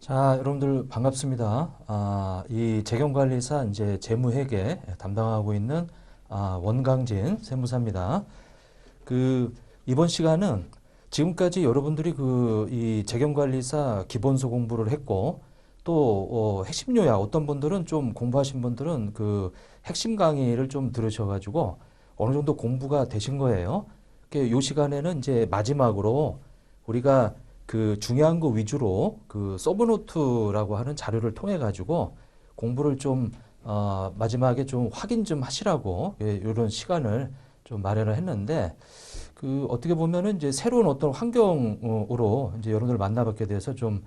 자, 여러분들 반갑습니다. 이 재경관리사 이제 재무회계 담당하고 있는 원강진 세무사입니다. 이번 시간은 지금까지 여러분들이 이 재경관리사 기본서 공부를 했고 또 핵심 요약 어떤 분들은 좀 공부하신 분들은 그 핵심 강의를 좀 들으셔가지고 어느 정도 공부가 되신 거예요. 이 시간에는 이제 마지막으로 우리가 그 중요한 거 위주로 그 서브노트라고 하는 자료를 통해 가지고 공부를 좀 마지막에 좀 확인 좀 하시라고 이런 시간을 좀 마련을 했는데 어떻게 보면은 이제 새로운 어떤 환경으로 이제 여러분들 만나뵙게 돼서 좀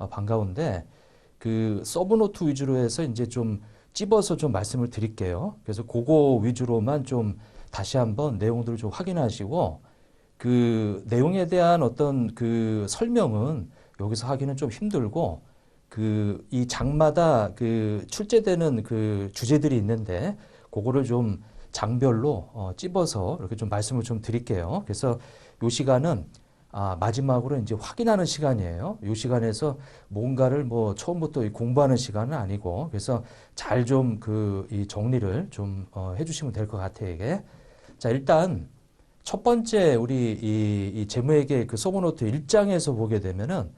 반가운데 그 서브노트 위주로 해서 이제 좀 찝어서 좀 말씀을 드릴게요. 그래서 그거 위주로만 좀 다시 한번 내용들을 좀 확인하시고 그 내용에 대한 어떤 그 설명은 여기서 하기는 좀 힘들고 이 장마다 그 출제되는 그 주제들이 있는데 그거를 좀 장별로 찝어서 이렇게 좀 말씀을 좀 드릴게요. 그래서 이 시간은 마지막으로 이제 확인하는 시간이에요. 이 시간에서 뭔가를 뭐 처음부터 공부하는 시간은 아니고 그래서 잘 좀 이 정리를 좀 해주시면 될 것 같아요, 이게. 자, 일단 첫 번째 우리 이 재무회계 그 서브노트 1장에서 보게 되면은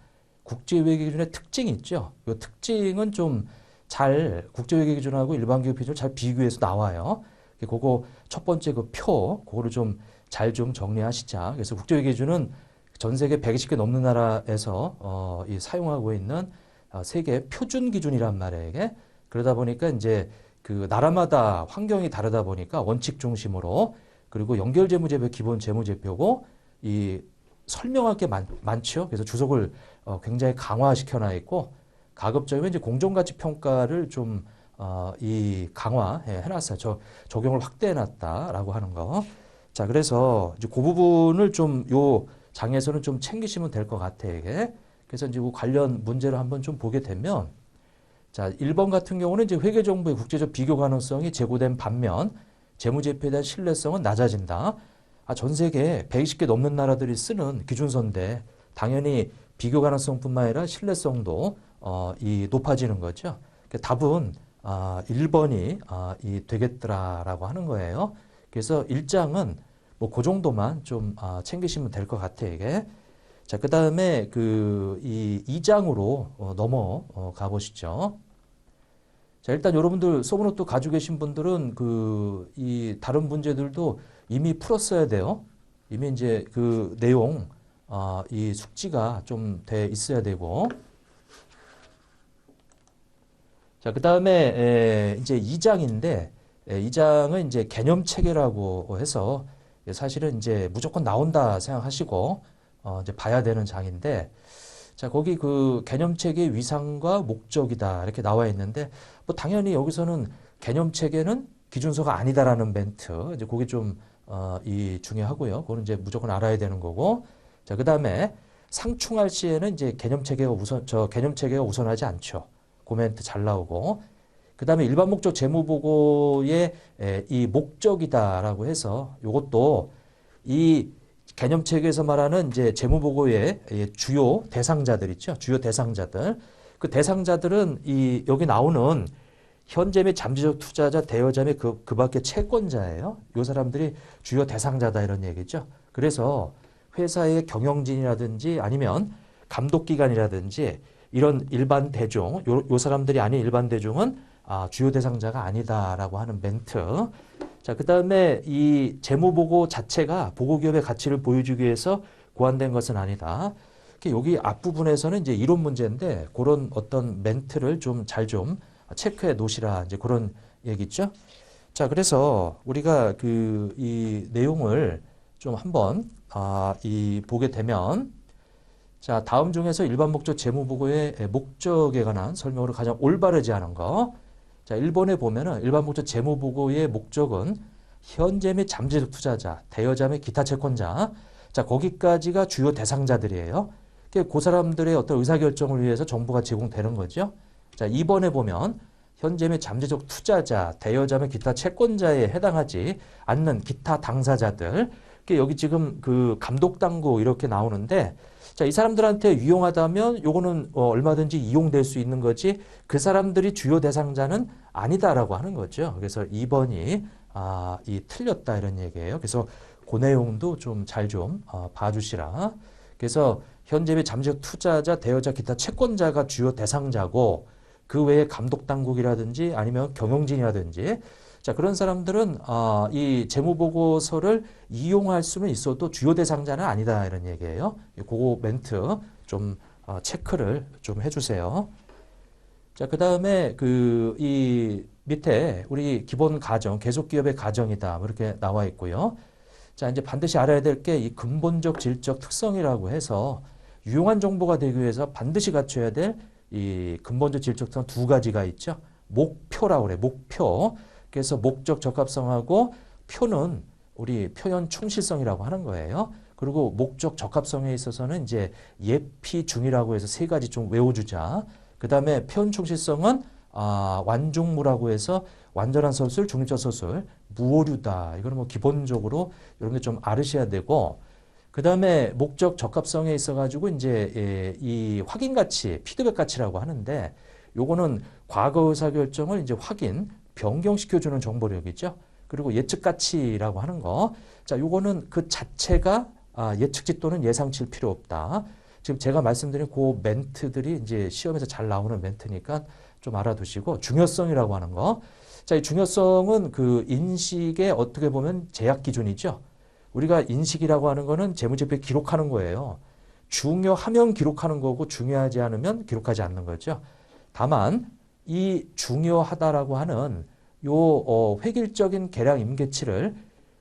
국제회계 기준의 특징이 있죠. 이 특징은 좀 잘 국제회계 기준하고 일반기업 기준을 잘 비교해서 나와요. 그거 첫 번째 그 표, 그거를 좀 잘 좀 정리하시자. 그래서 국제회계 기준은 전 세계 120개 넘는 나라에서 사용하고 있는 세계 표준 기준이란 말이에요, 이게. 그러다 보니까 이제 그 나라마다 환경이 다르다 보니까 원칙 중심으로 그리고 연결재무제표 기본 재무제표고 이 설명할 게 많죠. 그래서 주석을 굉장히 강화시켜 놔 있고 가급적이면 이제 공정가치 평가를 좀 이 강화해 놨어요. 적용을 확대해 놨다라고 하는 거. 자, 그래서 이제 그 부분을 좀 요 장에서는 좀 챙기시면 될 것 같아요, 이게. 그래서 이제 그 관련 문제를 한번 좀 보게 되면 자, 1번 같은 경우는 이제 회계정보의 국제적 비교 가능성이 제고된 반면 재무제표에 대한 신뢰성은 낮아진다. 전 세계 120개 넘는 나라들이 쓰는 기준서인데 당연히 비교 가능성뿐만 아니라 신뢰성도 높아지는 거죠. 답은 1번이 되겠더라라고 하는 거예요. 그래서 1장은 뭐 그 정도만 좀 챙기시면 될 것 같아요, 이게. 자, 그 다음에 이 2장으로 넘어가 보시죠. 자, 일단 여러분들 서브노트 가지고 계신 분들은 이 다른 문제들도 이미 풀었어야 돼요. 이미 이제 그 내용, 이 숙지가 좀 돼 있어야 되고. 자, 그 다음에 이제 2장인데, 2장은 이제 개념 체계라고 해서 사실은 이제 무조건 나온다 생각하시고, 이제 봐야 되는 장인데, 자, 거기 그 개념체계의 위상과 목적이다 이렇게 나와 있는데 뭐 당연히 여기서는 개념체계는 기준서가 아니다라는 멘트 이제 그게 좀 중요하고요. 그거는 이제 무조건 알아야 되는 거고. 자, 그다음에 상충할 시에는 이제 개념체계가 우선하지 않죠. 그 멘트 잘 나오고. 그다음에 일반 목적 재무보고의 이 목적이다라고 해서 이것도 이 개념 체계에서 말하는 이제 재무보고의 주요 대상자들 있죠. 주요 대상자들. 그 대상자들은 여기 나오는 현재 및 잠재적 투자자, 대여자 및 그 밖의 채권자예요. 이 사람들이 주요 대상자다 이런 얘기죠. 그래서 회사의 경영진이라든지 아니면 감독기관이라든지 이런 일반 대중, 요 사람들이 아닌 일반 대중은 주요 대상자가 아니다라고 하는 멘트. 자, 그 다음에 이 재무보고 자체가 보고기업의 가치를 보여주기 위해서 고안된 것은 아니다. 여기 앞부분에서는 이제 이론 문제인데 그런 어떤 멘트를 좀 잘 좀 체크해 놓으시라 이제 그런 얘기죠. 자, 그래서 우리가 이 내용을 좀 한번 보게 되면 자, 다음 중에서 일반 목적 재무보고의 목적에 관한 설명으로 가장 올바르지 않은 거. 자, 1번에 보면은 일반 목적 재무보고의 목적은 현재 및 잠재적 투자자, 대여자 및 기타 채권자. 자, 거기까지가 주요 대상자들이에요. 그 사람들의 어떤 의사결정을 위해서 정보가 제공되는 거죠. 자, 2번에 보면 현재 및 잠재적 투자자, 대여자 및 기타 채권자에 해당하지 않는 기타 당사자들. 여기 지금 그 감독 당국 이렇게 나오는데 자, 이 사람들한테 유용하다면 요거는 얼마든지 이용될 수 있는 거지 그 사람들이 주요 대상자는 아니다라고 하는 거죠. 그래서 2번이 이 틀렸다 이런 얘기예요. 그래서 그 내용도 좀 잘 좀 봐주시라. 그래서 현재의 잠재적 투자자, 대여자, 기타 채권자가 주요 대상자고 그 외에 감독 당국이라든지 아니면 경영진이라든지 자, 그런 사람들은 이 재무보고서를 이용할 수는 있어도 주요 대상자는 아니다 이런 얘기예요. 그거 멘트 좀 체크를 좀 해주세요. 자, 그 다음에 이 밑에 우리 기본 가정, 계속 기업의 가정이다 뭐 이렇게 나와 있고요. 자, 이제 반드시 알아야 될 게 이 근본적 질적 특성이라고 해서 유용한 정보가 되기 위해서 반드시 갖춰야 될 이 근본적 질적 특성 두 가지가 있죠. 목표라고 그래, 목표. 그래서 목적 적합성하고 표는 우리 표현 충실성이라고 하는 거예요. 그리고 목적 적합성에 있어서는 이제 예피 중이라고 해서 세 가지 좀 외워주자. 그 다음에 표현 충실성은 완중무라고 해서 완전한 서술, 중립적 서술, 무오류다. 이거는 뭐 기본적으로 이런 게 좀 알으셔야 되고, 그 다음에 목적 적합성에 있어가지고 이제 이 확인 가치, 피드백 가치라고 하는데, 요거는 과거 의사결정을 이제 확인, 변경시켜주는 정보력이죠. 그리고 예측 가치라고 하는 거. 자, 요거는 그 자체가 예측치 또는 예상치일 필요 없다. 지금 제가 말씀드린 그 멘트들이 이제 시험에서 잘 나오는 멘트니까 좀 알아두시고, 중요성이라고 하는 거. 자, 이 중요성은 그 인식의 어떻게 보면 제약 기준이죠. 우리가 인식이라고 하는 거는 재무제표에 기록하는 거예요. 중요하면 기록하는 거고 중요하지 않으면 기록하지 않는 거죠. 다만 이 중요하다라고 하는 요 획일적인 계량 임계치를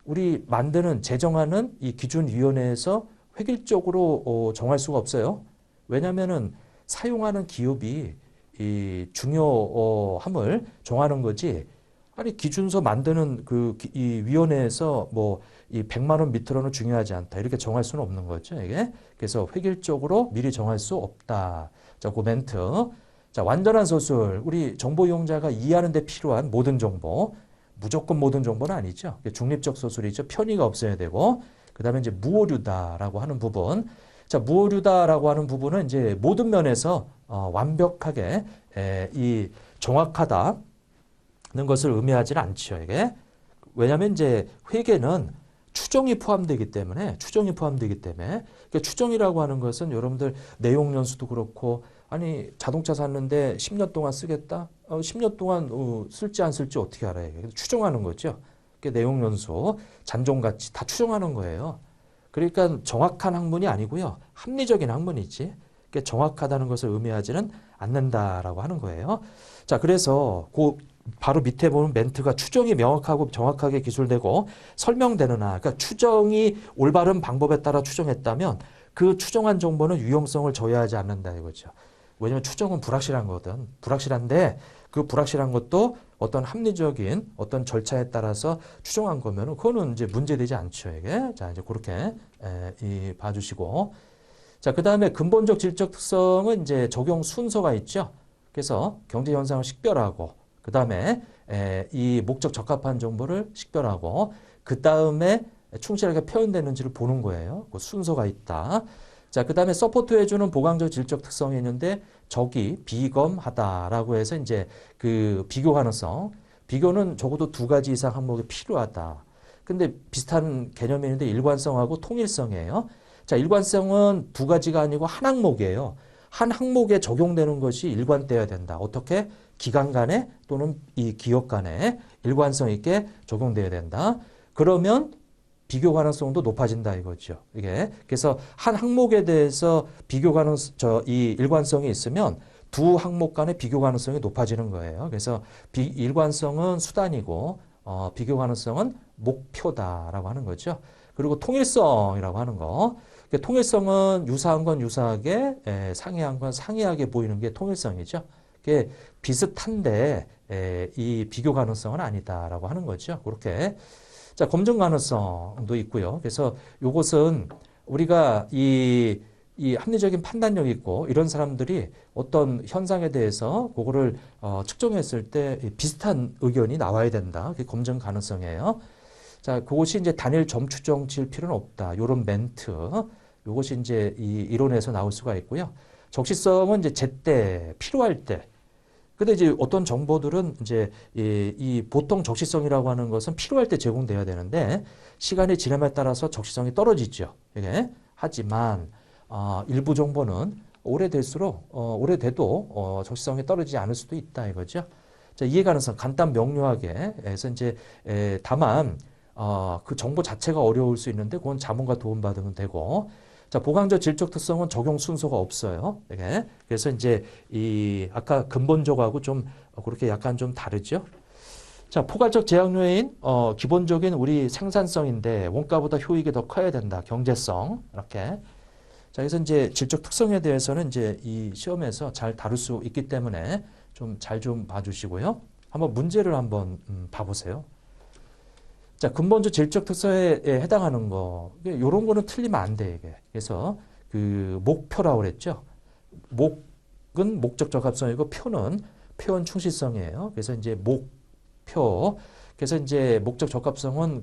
우리 만드는 제정하는 이 기준위원회에서 획일적으로 정할 수가 없어요. 왜냐하면은 사용하는 기업이 이 중요함을 정하는 거지. 아니 기준서 만드는 이 위원회에서 뭐 이 100만 원 밑으로는 중요하지 않다 이렇게 정할 수는 없는 거죠. 이게 그래서 획일적으로 미리 정할 수 없다. 자, 그 멘트. 자, 완전한 서술. 우리 정보 이용자가 이해하는 데 필요한 모든 정보. 무조건 모든 정보는 아니죠. 중립적 서술이죠. 편의가 없어야 되고. 그 다음에 이제 무오류다라고 하는 부분. 자, 무오류다라고 하는 부분은 이제 모든 면에서 완벽하게 이 정확하다는 것을 의미하지는 않죠. 이게. 왜냐하면 이제 회계는 추정이 포함되기 때문에 그러니까 추정이라고 하는 것은 여러분들 내용 연수도 그렇고 아니 자동차 샀는데 10년 동안 쓰겠다? 10년 동안 쓸지 안 쓸지 어떻게 알아요? 추정하는 거죠. 내용 연수, 잔존가치 다 추정하는 거예요. 그러니까 정확한 학문이 아니고요. 합리적인 학문이지. 정확하다는 것을 의미하지는 않는다라고 하는 거예요. 자, 그래서 바로 밑에 보면 멘트가 추정이 명확하고 정확하게 기술되고 설명되느나, 그러니까 추정이 올바른 방법에 따라 추정했다면 그 추정한 정보는 유용성을 저해하지 않는다 이거죠. 왜냐하면 추정은 불확실한 거거든. 불확실한데 그 불확실한 것도 어떤 합리적인 어떤 절차에 따라서 추정한 거면은 그거는 이제 문제되지 않죠. 이게. 자, 이제 그렇게 봐주시고. 자, 그 다음에 근본적 질적 특성은 이제 적용 순서가 있죠. 그래서 경제 현상을 식별하고, 그 다음에 이 목적 적합한 정보를 식별하고, 그 다음에 충실하게 표현되는지를 보는 거예요. 그 순서가 있다. 자, 그 다음에 서포트해주는 보강적 질적 특성이 있는데, 적이 비검하다라고 해서 이제 그 비교 가능성. 비교는 적어도 두 가지 이상 항목이 필요하다. 근데 비슷한 개념이 있는데 일관성하고 통일성이에요. 자, 일관성은 두 가지가 아니고 한 항목이에요. 한 항목에 적용되는 것이 일관되어야 된다. 어떻게? 기관 간에 또는 이 기업 간에 일관성 있게 적용되어야 된다. 그러면 비교 가능성도 높아진다 이거죠. 이게 그래서 한 항목에 대해서 비교 이 일관성이 있으면 두 항목 간의 비교 가능성이 높아지는 거예요. 그래서 일관성은 수단이고 비교 가능성은 목표다라고 하는 거죠. 그리고 통일성이라고 하는 거. 통일성은 유사한 건 유사하게, 상이한 건 상이하게 보이는 게 통일성이죠. 그게 비슷한데 이 비교 가능성은 아니다라고 하는 거죠. 그렇게. 자, 검증 가능성도 있고요. 그래서 이것은 우리가 이 합리적인 판단력이 있고 이런 사람들이 어떤 현상에 대해서 그거를 측정했을 때 비슷한 의견이 나와야 된다. 그게 검증 가능성이에요. 자, 그것이 이제 단일 점추정 지을 필요는 없다. 요런 멘트. 요것이 이제 이 이론에서 나올 수가 있고요. 적시성은 이제 제때, 필요할 때. 근데 이제 어떤 정보들은 이제 이 보통 적시성이라고 하는 것은 필요할 때 제공돼야 되는데 시간이 지남에 따라서 적시성이 떨어지죠. 이게. 하지만 일부 정보는 오래돼도 적시성이 떨어지지 않을 수도 있다 이거죠. 자, 이해가능성 간단 명료하게 해서 이제 다만 그 정보 자체가 어려울 수 있는데 그건 자문과 도움받으면 되고 자, 보강적 질적 특성은 적용 순서가 없어요. 이게. 그래서 이제 아까 근본적하고 좀 그렇게 약간 좀 다르죠. 자, 포괄적 제약 요인 기본적인 우리 생산성인데 원가보다 효익이 더 커야 된다. 경제성 이렇게. 자, 그래서 이제 질적 특성에 대해서는 이제 이 시험에서 잘 다룰 수 있기 때문에 좀 잘 좀 봐주시고요. 한번 문제를 한번 봐보세요. 자, 근본적 질적 특성에 해당하는 거, 이런 거는 틀리면 안 돼, 이게. 그래서 그 목표라고 그랬죠. 목은 목적 적합성이고 표는 표현 충실성이에요. 그래서 이제 목표. 그래서 이제 목적 적합성은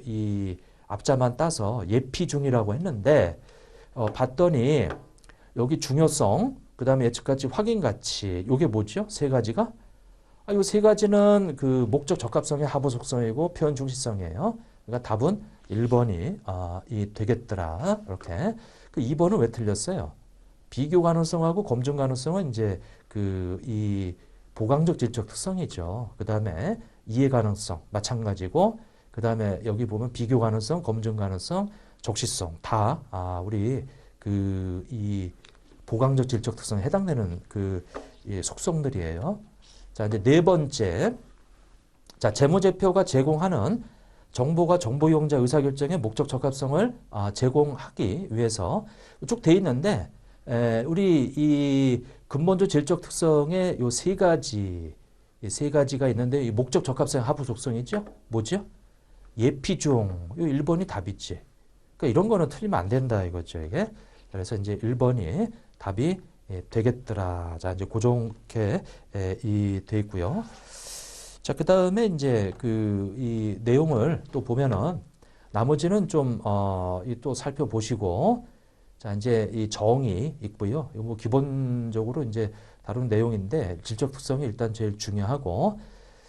이 앞자만 따서 예피 중이라고 했는데, 봤더니 여기 중요성, 그 다음에 예측가치, 확인가치, 요게 뭐죠? 세 가지가? 요 세 가지는 그 목적 적합성의 하부 속성이고 표현 중시성이에요. 그러니까 답은 1번이 되겠더라. 이렇게. 그 2번은 왜 틀렸어요? 비교 가능성하고 검증 가능성은 이제 이 보강적 질적 특성이죠. 그 다음에 이해 가능성 마찬가지고 그 다음에 여기 보면 비교 가능성, 검증 가능성, 적시성 다 우리 이 보강적 질적 특성에 해당되는 이 속성들이에요. 자, 이제 네 번째. 자, 재무제표가 제공하는 정보가 정보 이용자 의사결정의 목적 적합성을 제공하기 위해서 쭉 돼 있는데, 우리 이 근본적 질적 특성의 요 세 가지, 이 세 가지가 있는데, 이 목적 적합성 하부 속성이죠? 뭐죠? 예피중. 요 1번이 답이지. 그러니까 이런 거는 틀리면 안 된다 이거죠, 이게. 그래서 이제 1번이 답이 되겠더라. 자, 이제 고정게 돼 있고요. 자, 그 다음에 이제 이 내용을 또 보면은 나머지는 좀 또 살펴보시고 자, 이제 이 정의 있고요. 이거 뭐 기본적으로 이제 다룬 내용인데 질적 특성이 일단 제일 중요하고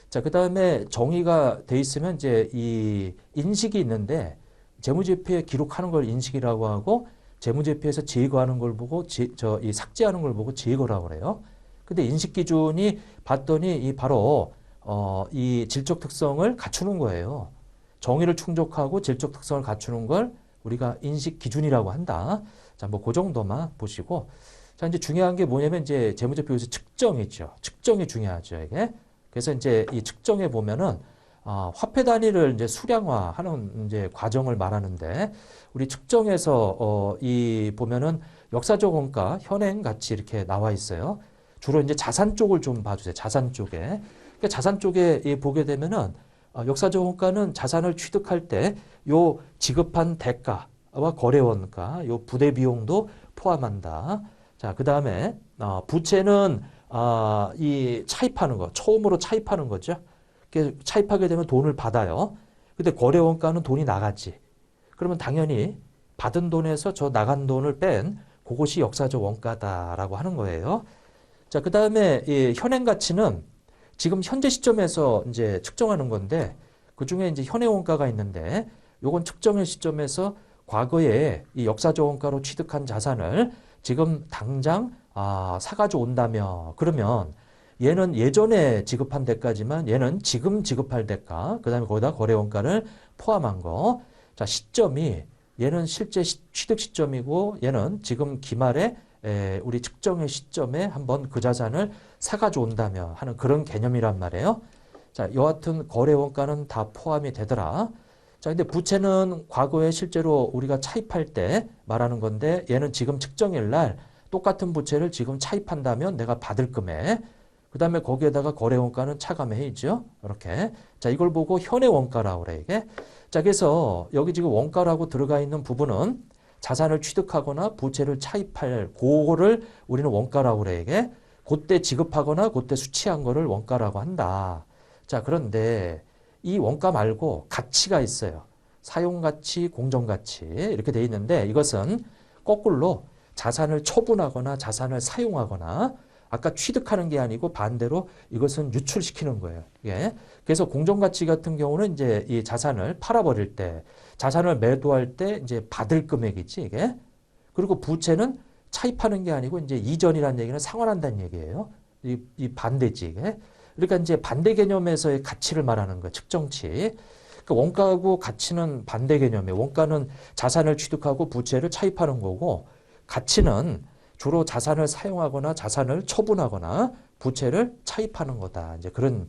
자, 그 다음에 정의가 돼 있으면 이제 이 인식이 있는데 재무제표에 기록하는 걸 인식이라고 하고 재무제표에서 제거하는 걸 보고 이 삭제하는 걸 보고 제거라고 그래요. 근데 인식 기준이 봤더니 바로 이 질적 특성을 갖추는 거예요. 정의를 충족하고 질적 특성을 갖추는 걸 우리가 인식 기준이라고 한다. 자, 뭐 그 정도만 보시고 자, 이제 중요한 게 뭐냐면 이제 재무제표에서 측정이죠. 측정이 중요하죠, 이게. 그래서 이제 이 측정에 보면은 화폐 단위를 이제 수량화하는 이제 과정을 말하는데 우리 측정에서 이 보면은 역사적 원가, 현행 가치 이렇게 나와 있어요. 주로 이제 자산 쪽을 좀 봐주세요. 자산 쪽에. 그러니까 자산 쪽에 보게 되면은 역사적 원가는 자산을 취득할 때 요 지급한 대가와 거래 원가, 요 부대 비용도 포함한다. 자, 그 다음에 부채는 이 차입하는 거, 처음으로 차입하는 거죠. 차입하게 되면 돈을 받아요. 근데 거래 원가는 돈이 나갔지. 그러면 당연히 받은 돈에서 저 나간 돈을 뺀 그것이 역사적 원가다라고 하는 거예요. 자, 그 다음에 이 현행 가치는 지금 현재 시점에서 이제 측정하는 건데 그 중에 이제 현행 원가가 있는데 요건 측정의 시점에서 과거에 이 역사적 원가로 취득한 자산을 지금 당장 사가지고 온다며 그러면 얘는 예전에 지급한 대가지만 얘는 지금 지급할 대가, 그 다음에 거기다 거래 원가를 포함한 거. 자, 시점이 얘는 실제 취득 시점이고 얘는 지금 기말에 우리 측정의 시점에 한번 그 자산을 사가지고 온다며 하는 그런 개념이란 말이에요. 자, 여하튼 거래 원가는 다 포함이 되더라. 자, 근데 부채는 과거에 실제로 우리가 차입할 때 말하는 건데 얘는 지금 측정일 날 똑같은 부채를 지금 차입한다면 내가 받을 금액 그 다음에 거기에다가 거래 원가는 차감해야죠. 이렇게. 자, 이걸 보고 현행 원가라고 그래, 이게. 자, 그래서 여기 지금 원가라고 들어가 있는 부분은 자산을 취득하거나 부채를 차입할 그거를 우리는 원가라고 그래, 이게. 그때 지급하거나 그때 수취한 거를 원가라고 한다. 자, 그런데 이 원가 말고 가치가 있어요. 사용가치, 공정가치 이렇게 돼 있는데 이것은 거꾸로 자산을 처분하거나 자산을 사용하거나 아까 취득하는 게 아니고 반대로 이것은 유출시키는 거예요. 예. 그래서 공정가치 같은 경우는 이제 이 자산을 팔아버릴 때, 자산을 매도할 때 이제 받을 금액이지 이게. 그리고 부채는 차입하는 게 아니고 이제 이전이라는 얘기는 상환한다는 얘기예요. 이 반대지 이게. 그러니까 이제 반대 개념에서의 가치를 말하는 거예요. 측정치. 그러니까 원가하고 가치는 반대 개념이에요. 원가는 자산을 취득하고 부채를 차입하는 거고 가치는 주로 자산을 사용하거나 자산을 처분하거나 부채를 차입하는 거다. 이제 그런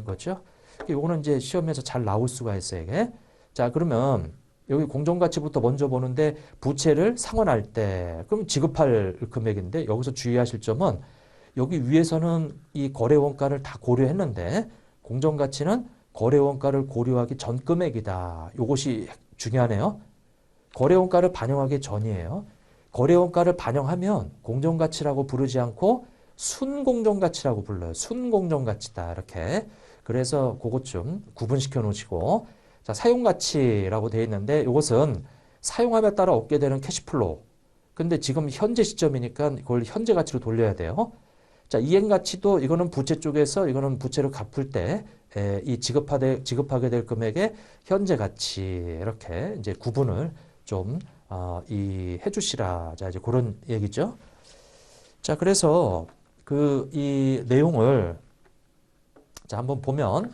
거죠. 이거는 이제 시험에서 잘 나올 수가 있어요. 이게. 자, 그러면 여기 공정가치부터 먼저 보는데 부채를 상환할 때 그럼 지급할 금액인데 여기서 주의하실 점은 여기 위에서는 이 거래 원가를 다 고려했는데 공정가치는 거래 원가를 고려하기 전 금액이다. 이것이 중요하네요. 거래 원가를 반영하기 전이에요. 거래 원가를 반영하면 공정가치라고 부르지 않고 순공정가치라고 불러요. 순공정가치다. 이렇게. 그래서 그것 좀 구분시켜 놓으시고 자, 사용가치라고 되어 있는데 이것은 사용함에 따라 얻게 되는 캐시플로우. 근데 지금 현재 시점이니까 그걸 현재 가치로 돌려야 돼요. 자, 이행가치도 이거는 부채 쪽에서 이거는 부채를 갚을 때 이 지급하게 될 금액의 현재 가치 이렇게 이제 구분을 좀 해주시라. 자, 이제 그런 얘기죠. 자, 그래서 이 내용을 자, 한번 보면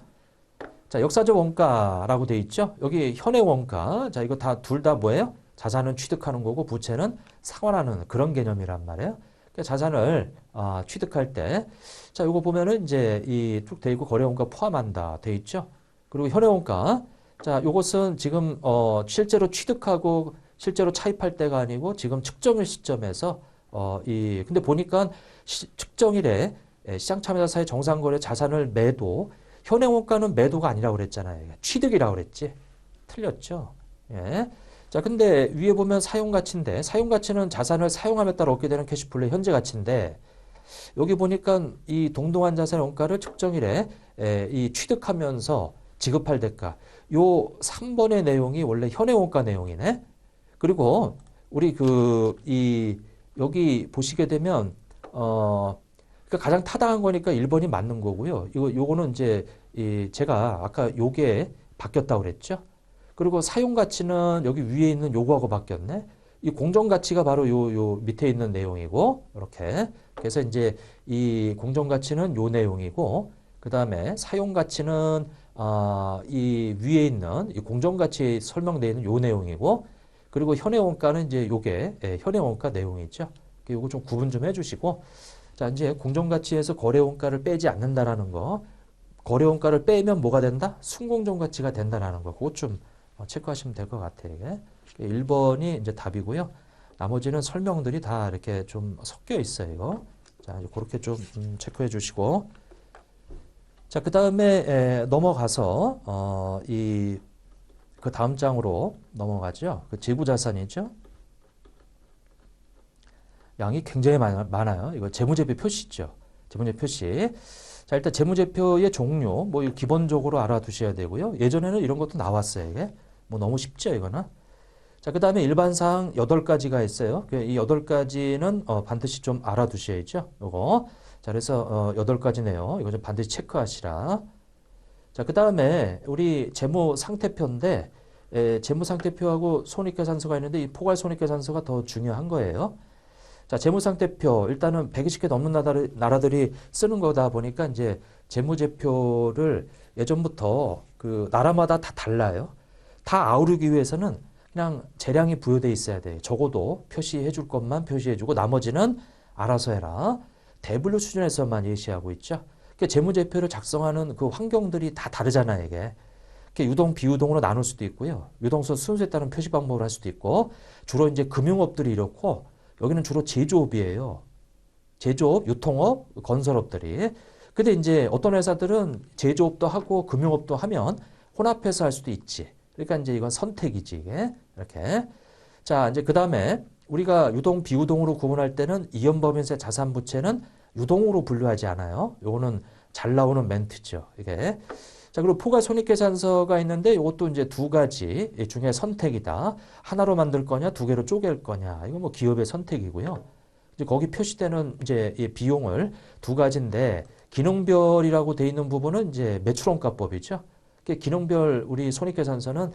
자, 역사적 원가라고 돼 있죠. 여기 현행 원가. 자, 이거 둘 다 뭐예요? 자산은 취득하는 거고 부채는 상환하는 그런 개념이란 말이에요. 그러니까 자산을 취득할 때 자, 이거 보면은 이제 이 쭉 돼 있고 거래 원가 포함한다 돼 있죠. 그리고 현행 원가. 자, 요것은 지금 실제로 취득하고 실제로 차입할 때가 아니고 지금 측정일 시점에서 근데 보니까 측정일에 시장 참여자사의 정상거래 자산을 매도 현행 원가는 매도가 아니라고 그랬잖아요. 취득이라고 그랬지. 틀렸죠. 예. 자, 근데 위에 보면 사용가치인데 사용가치는 자산을 사용함에 따라 얻게 되는 캐시플로우 현재 가치인데 여기 보니까 이 동동한 자산의 원가를 측정일에 이 취득하면서 지급할 대가 요 3번의 내용이 원래 현행 원가 내용이네. 그리고 우리 여기 보시게 되면 그러니까 가장 타당한 거니까 1번이 맞는 거고요. 요거는 이제 제가 아까 요게 바뀌었다고 그랬죠. 그리고 사용 가치는 여기 위에 있는 요거하고 바뀌었네. 이 공정 가치가 바로 요 밑에 있는 내용이고 이렇게. 그래서 이제 이 공정 가치는 요 내용이고 그다음에 사용 가치는 이 위에 있는 이 공정 가치에 설명되어 있는 요 내용이고 그리고 현행 원가는 이제 요게 현행 원가 내용이죠. 요거 좀 구분 좀 해주시고 자 이제 공정 가치에서 거래 원가를 빼지 않는다라는 거, 거래 원가를 빼면 뭐가 된다? 순공정 가치가 된다라는 거, 그것 좀 체크하시면 될 것 같아요. 이게 1번이 이제 답이고요. 나머지는 설명들이 다 이렇게 좀 섞여 있어요. 이거. 자 이제 그렇게 좀 체크해 주시고 자 그 다음에 넘어가서 그 다음 장으로 넘어가죠. 그 재무자산이죠. 양이 굉장히 많아요. 이거 재무제표 표시죠. 재무제표 표시. 자, 일단 재무제표의 종류, 뭐 기본적으로 알아두셔야 되고요. 예전에는 이런 것도 나왔어요. 이게 뭐 너무 쉽죠, 이거는. 자, 그 다음에 일반사항 8가지가 있어요. 이 8가지는 반드시 좀 알아두셔야죠. 요거. 자, 그래서 8가지네요. 이거 좀 반드시 체크하시라. 자, 그 다음에 우리 재무상태표인데 재무상태표하고 손익계산서가 있는데 이 포괄손익계산서가 더 중요한 거예요. 자, 재무상태표 일단은 120개 넘는 나라들이 쓰는 거다 보니까 이제 재무제표를 예전부터 그 나라마다 다 달라요. 다 아우르기 위해서는 그냥 재량이 부여돼 있어야 돼. 적어도 표시해 줄 것만 표시해 주고 나머지는 알아서 해라. 대분류 수준에서만 예시하고 있죠. 그러니까 재무제표를 작성하는 그 환경들이 다 다르잖아요, 이게. 유동, 비유동으로 나눌 수도 있고요. 유동서 순수에 따른 표시 방법을 할 수도 있고 주로 이제 금융업들이 이렇고 여기는 주로 제조업이에요. 제조업, 유통업, 건설업들이. 근데 이제 어떤 회사들은 제조업도 하고 금융업도 하면 혼합해서 할 수도 있지. 그러니까 이제 이건 선택이지, 이게. 이렇게. 자, 이제 그 다음에 우리가 유동, 비유동으로 구분할 때는 이연법인세 자산부채는 유동으로 분류하지 않아요. 요거는 잘 나오는 멘트죠, 이게. 자, 그리고 포괄 손익계산서가 있는데 이것도 이제 두 가지 중에 선택이다. 하나로 만들 거냐, 두 개로 쪼갤 거냐. 이거 뭐 기업의 선택이고요. 이제 거기 표시되는 이제 이 비용을 두 가지인데 기능별이라고 돼 있는 부분은 이제 매출원가법이죠. 기능별 우리 손익계산서는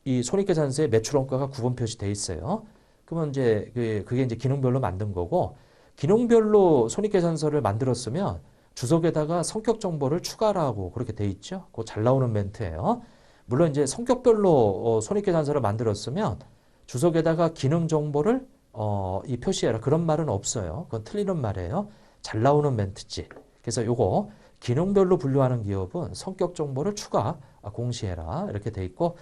이 손익계산서에 매출원가가 구분 표시돼 있어요. 그러면 이제 그게 이제 기능별로 만든 거고 기능별로 손익계산서를 만들었으면 주석에다가 성격 정보를 추가라고 그렇게 돼 있죠. 그거 잘 나오는 멘트예요. 물론 이제 성격별로 손익계산서를 만들었으면 주석에다가 기능 정보를 이 표시해라. 그런 말은 없어요. 그건 틀리는 말이에요. 잘 나오는 멘트지. 그래서 요거 기능별로 분류하는 기업은 성격 정보를 추가 공시해라. 이렇게 돼 있고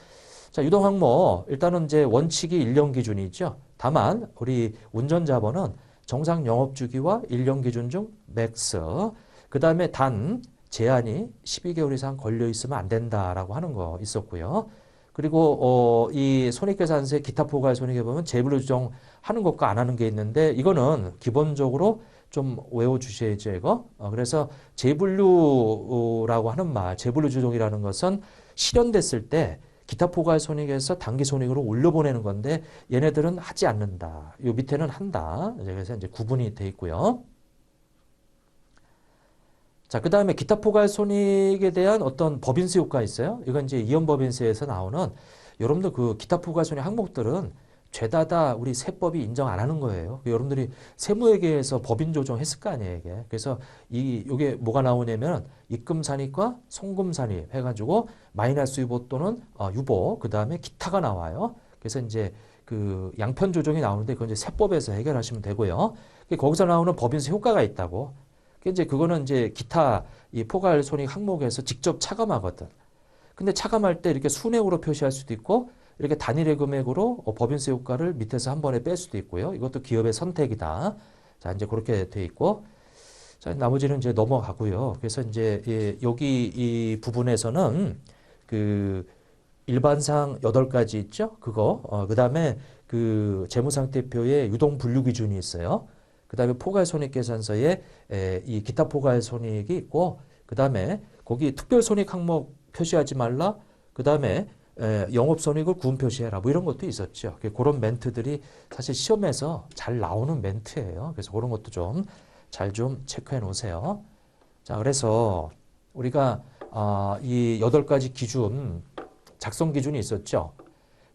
자, 유동 항목 일단은 이제 원칙이 1년 기준이죠. 다만 우리 운전자본은 정상 영업 주기와 1년 기준 중 맥스 그 다음에 단 제한이 12개월 이상 걸려 있으면 안 된다라고 하는 거 있었고요. 그리고 이 손익계산서의 기타 포괄 손익에 보면 재분류 조정하는 것과 안 하는 게 있는데 이거는 기본적으로 좀 외워주셔야죠, 이거. 그래서 재분류라고 하는 말, 재분류 조정이라는 것은 실현됐을 때 기타 포괄 손익에서 단기 손익으로 올려보내는 건데 얘네들은 하지 않는다. 요 밑에는 한다. 그래서 이제 구분이 돼 있고요. 자, 그 다음에 기타 포괄 손익에 대한 어떤 법인세 효과가 있어요. 이건 이제 이연법인세에서 나오는 여러분들 그 기타 포괄 손익 항목들은 죄다 우리 세법이 인정 안 하는 거예요. 여러분들이 세무회계에서 법인 조정했을 거 아니에요, 이게. 그래서 요게 뭐가 나오냐면 입금산입과 송금산입 해가지고 마이너스 유보 또는 유보 그 다음에 기타가 나와요. 그래서 이제 그 양편 조정이 나오는데 그건 이제 세법에서 해결하시면 되고요. 거기서 나오는 법인세 효과가 있다고. 이제 그거는 이제 기타 이 포괄 손익 항목에서 직접 차감하거든. 근데 차감할 때 이렇게 순액으로 표시할 수도 있고 이렇게 단일의 금액으로 법인세 효과를 밑에서 한 번에 뺄 수도 있고요. 이것도 기업의 선택이다. 자, 이제 그렇게 돼 있고. 자, 나머지는 이제 넘어가고요. 그래서 이제 여기 이 부분에서는 그 일반상 8가지 있죠? 그거. 그다음에 그 재무상태표에 유동 분류 기준이 있어요. 그다음에 포괄 손익 계산서에 이 기타 포괄 손익이 있고 그다음에 거기 특별 손익 항목 표시하지 말라. 그다음에 영업 손익을 구분 표시해라. 뭐 이런 것도 있었죠. 그런 멘트들이 사실 시험에서 잘 나오는 멘트예요. 그래서 그런 것도 좀 잘 좀 체크해 놓으세요. 자, 그래서 우리가 이 8가지 기준 작성 기준이 있었죠.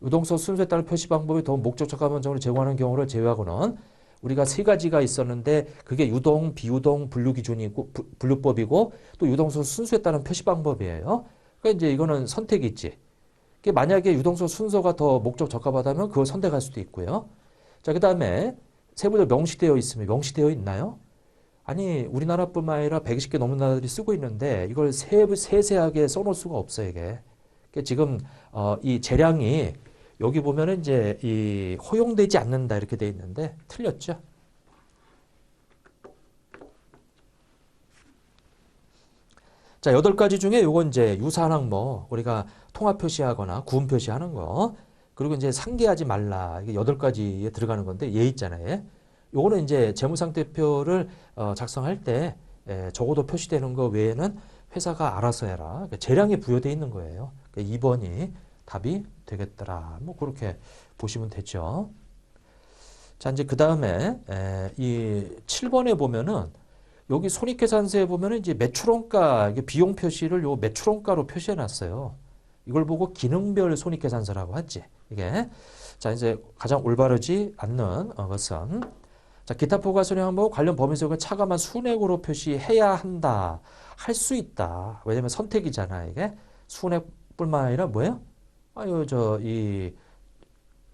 유동성 순서에 따른 표시 방법이 더 목적 적합한적으로 제공하는 경우를 제외하고는 우리가 3가지가 있었는데 그게 유동, 비유동, 분류 기준이고 분류법이고 또 유동성 순수에 따른 표시 방법이에요. 그러니까 이제 이거는 선택이 있지. 만약에 유동성 순서가 더 목적 적합하다면 그걸 선택할 수도 있고요. 자, 그다음에 세부적 명시되어 있으면 명시되어 있나요? 아니, 우리나라뿐만 아니라 120개 넘는 나라들이 쓰고 있는데 이걸 세세하게 써놓을 수가 없어요, 이게. 지금 이 재량이 여기 보면은 이제 이 허용되지 않는다 이렇게 돼 있는데 틀렸죠? 자, 8가지 중에 요건 이제 유사한 항목 우리가 통합 표시하거나 구분 표시하는 거 그리고 이제 상기하지 말라 이게 8가지에 들어가는 건데 얘 있잖아요. 요거는 이제 재무상태표를 작성할 때 적어도 표시되는 거 외에는 회사가 알아서 해라. 그러니까 재량이 부여되어 있는 거예요. 그러니까 2번이 답이 되겠더라. 뭐 그렇게 보시면 되죠. 자, 이제 그 다음에 이 7번에 보면은 여기 손익계산서에 보면은 이제 매출원가 이게 비용 표시를 요 매출원가로 표시해 놨어요. 이걸 보고 기능별 손익계산서라고 하지. 이게 자, 이제 가장 올바르지 않는 것은 자, 기타 포괄 손익 항목 관련 법인세가 차감한 순액으로 표시해야 한다. 할 수 있다. 왜냐면 선택이잖아, 이게. 순액뿐만 아니라 뭐예요? 아유,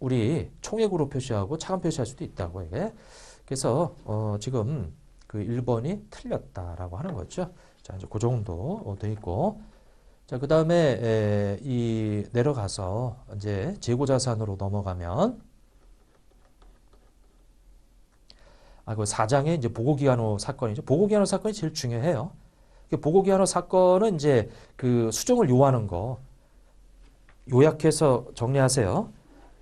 우리 총액으로 표시하고 차감 표시할 수도 있다고, 이게. 그래서, 지금 그 1번이 틀렸다라고 하는 거죠. 자, 이제 그 정도 돼 있고. 자, 그 다음에, 내려가서 이제 재고자산으로 넘어가면, 그 4장에 이제 보고기한호 사건이죠. 보고기한호 사건이 제일 중요해요. 보고기한호 사건은 이제 그 수정을 요하는 거 요약해서 정리하세요.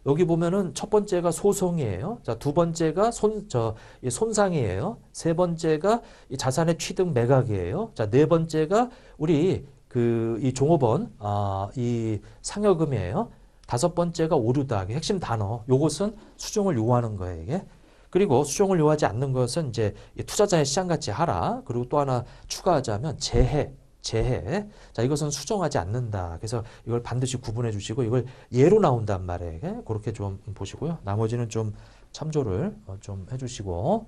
여기 보면은 첫 번째가 소송이에요. 자, 두 번째가 손상이에요. 세 번째가 이 자산의 취득 매각이에요. 자, 네 번째가 우리 이 종업원, 이 상여금이에요. 다섯 번째가 오류 더하기 핵심 단어. 요것은 수정을 요구하는 거예요, 이게. 그리고 수정을 요구하지 않는 것은 이제 투자자의 시장가치 하락. 그리고 또 하나 추가하자면 재해. 자, 이것은 수정하지 않는다. 그래서 이걸 반드시 구분해 주시고 이걸 예로 나온단 말이에요. 이게. 그렇게 좀 보시고요. 나머지는 좀 참조를 좀 해주시고.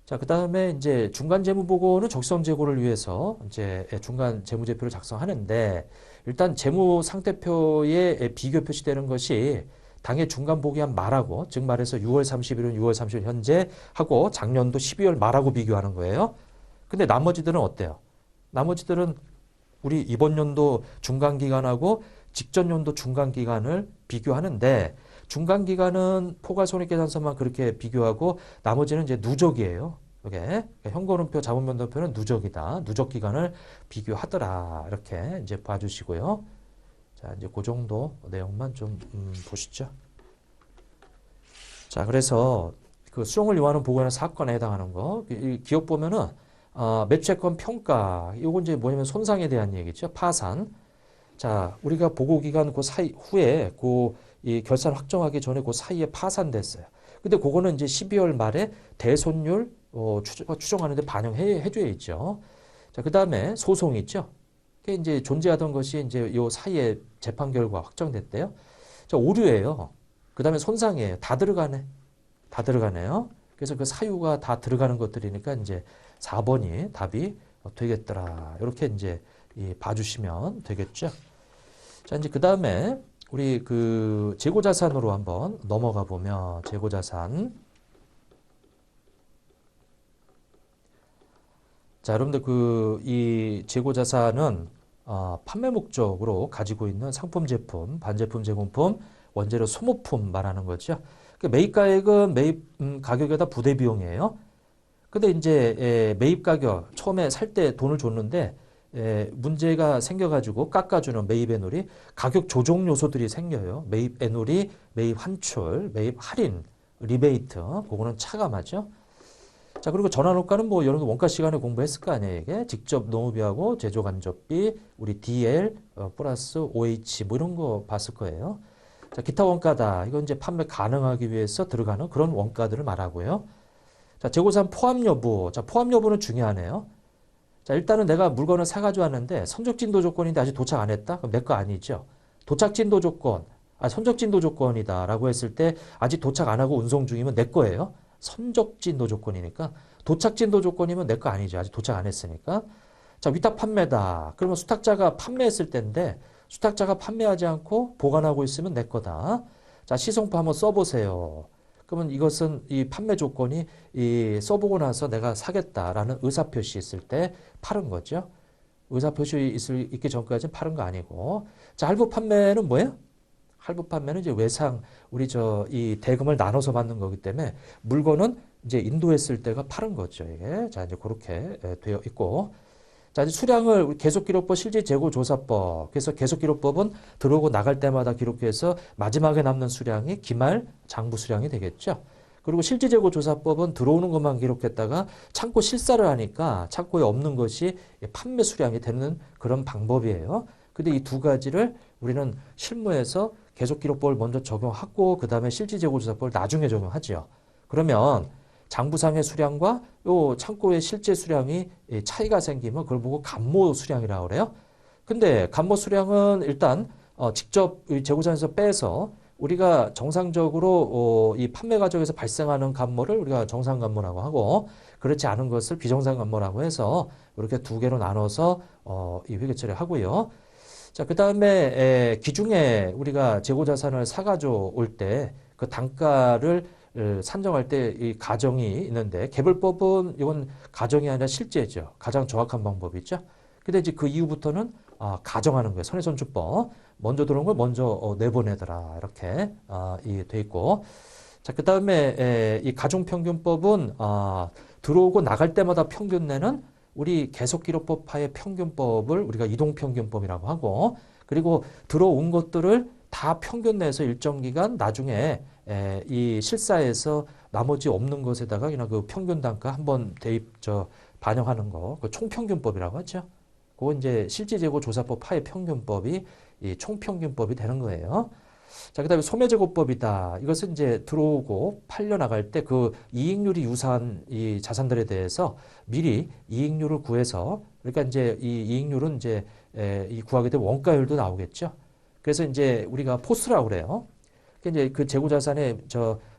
자, 그 다음에 이제 중간 재무보고는 적성 제고를 위해서 이제 중간 재무제표를 작성하는데 일단 재무 상태표에 비교 표시되는 것이 당해 중간 보기한 말하고 즉 말해서 6월 30일은 6월 30일 현재 하고 작년도 12월 말하고 비교하는 거예요. 근데 나머지들은 어때요? 나머지들은 우리 이번 연도 중간 기간하고 직전 연도 중간 기간을 비교하는데 중간 기간은 포괄손익계산서만 그렇게 비교하고 나머지는 이제 누적이에요. 이게 현금흐름표, 자본변동표는 누적이다. 누적 기간을 비교하더라. 이렇게 이제 봐주시고요. 자, 이제 그 정도 내용만 좀 보시죠. 자, 그래서 그 수정을 요하는 보고에는 사건에 해당하는 거. 이 기업 보면은 매출액권 평가. 이건 이제 뭐냐면 손상에 대한 얘기죠. 파산. 자, 우리가 보고 기간 그 사이 후에 이 결산 확정하기 전에 그 사이에 파산됐어요. 근데 그거는 이제 12월 말에 대손율 추정하는데 반영해 줘야 있죠. 자, 그 다음에 소송이 있죠. 그게 이제 존재하던 것이 이제 요 사이에 재판 결과 확정됐대요. 자, 오류예요. 그 다음에 손상이에요. 다 들어가네. 다 들어가네요. 그래서 그 사유가 다 들어가는 것들이니까 이제 4번이 답이 되겠더라. 이렇게 이제 봐주시면 되겠죠. 자, 이제 그 다음에 우리 그 재고자산으로 한번 넘어가 보면 재고자산. 자, 여러분들 이 재고자산은 판매 목적으로 가지고 있는 상품, 제품, 반제품, 제공품, 원재료, 소모품 말하는 거죠. 그 매입가액은 매입 가격에다 부대 비용이에요. 근데 이제 매입 가격 처음에 살 때 돈을 줬는데 문제가 생겨가지고 깎아주는 매입 애놀이 가격 조정 요소들이 생겨요. 매입 애놀이, 매입 환출, 매입 할인, 리베이트 그거는 차감하죠. 자, 그리고 전환원가는 뭐 여러분 원가 시간에 공부했을 거 아니에요. 이게 직접 농업비하고 제조 간접비, 우리 DL 플러스 OH 뭐 이런 거 봤을 거예요. 자, 기타 원가다. 이건 이제 판매 가능하기 위해서 들어가는 그런 원가들을 말하고요. 자, 재고산 포함 여부. 자, 포함 여부는 중요하네요. 자, 일단은 내가 물건을 사가지고 왔는데 선적진도 조건인데 아직 도착 안 했다? 그럼 내 거 아니죠. 도착진도 조건, 선적진도 조건이다 라고 했을 때 아직 도착 안 하고 운송 중이면 내 거예요. 선적진도 조건이니까. 도착진도 조건이면 내 거 아니죠. 아직 도착 안 했으니까. 자, 위탁 판매다. 그러면 수탁자가 판매했을 때인데 수탁자가 판매하지 않고 보관하고 있으면 내 거다. 자, 시성표 한번 써보세요. 그러면 이것은 이 판매 조건이 써보고 나서 내가 사겠다라는 의사표시 있을 때 파는 거죠. 의사표시 있기 전까지는 파는 거 아니고. 자, 할부 판매는 뭐예요? 할부 판매는 이제 외상, 우리 이 대금을 나눠서 받는 거기 때문에 물건은 이제 인도했을 때가 파는 거죠. 이게. 자, 이제 그렇게 되어 있고. 자, 이제 수량을 계속기록법 실질재고조사법. 그래서 계속기록법은 들어오고 나갈 때마다 기록해서 마지막에 남는 수량이 기말 장부 수량이 되겠죠. 그리고 실질재고조사법은 들어오는 것만 기록했다가 창고 실사를 하니까 창고에 없는 것이 판매 수량이 되는 그런 방법이에요. 근데 이 두 가지를 우리는 실무에서 계속기록법을 먼저 적용하고 그 다음에 실질재고조사법을 나중에 적용하죠. 그러면 장부상의 수량과 요 창고의 실제 수량이 차이가 생기면 그걸 보고 감모 수량이라고 그래요. 근데 감모 수량은 일단 직접 재고자에서 빼서 우리가 정상적으로 이 판매 과정에서 발생하는 감모를 우리가 정상 감모라고 하고 그렇지 않은 것을 비정상 감모라고 해서 이렇게 두 개로 나눠서 이 회계 처리하고요. 자, 그 다음에 기중에 우리가 재고자산을 사가지고 올 때 그 단가를 산정할 때 이 가정이 있는데 개별법은 이건 가정이 아니라 실제죠. 가장 정확한 방법이죠. 근데 이제 그 이후부터는 가정하는 거예요. 선해선출법. 먼저 들어온 걸 먼저 내보내더라. 이렇게 돼 있고. 자, 그 다음에 이 가중평균법은 들어오고 나갈 때마다 평균 내는 우리 계속기록법하의 평균법을 우리가 이동평균법이라고 하고 그리고 들어온 것들을 다 평균 내서 일정 기간 나중에 이 실사에서 나머지 없는 것에다가 그냥 그 평균 단가 한번 반영하는 거, 그 총평균법이라고 하죠. 그건 이제 실질재고 조사법 하의 평균법이 이 총평균법이 되는 거예요. 자, 그다음에 소매제고법이다. 이것은 이제 들어오고 팔려 나갈 때 그 이익률이 유사한 이 자산들에 대해서 미리 이익률을 구해서 그러니까 이제 이 이익률은 이제 이 구하게 되면 원가율도 나오겠죠. 그래서 이제 우리가 포스라고 그래요. 그러니까 이제 그 재고 자산에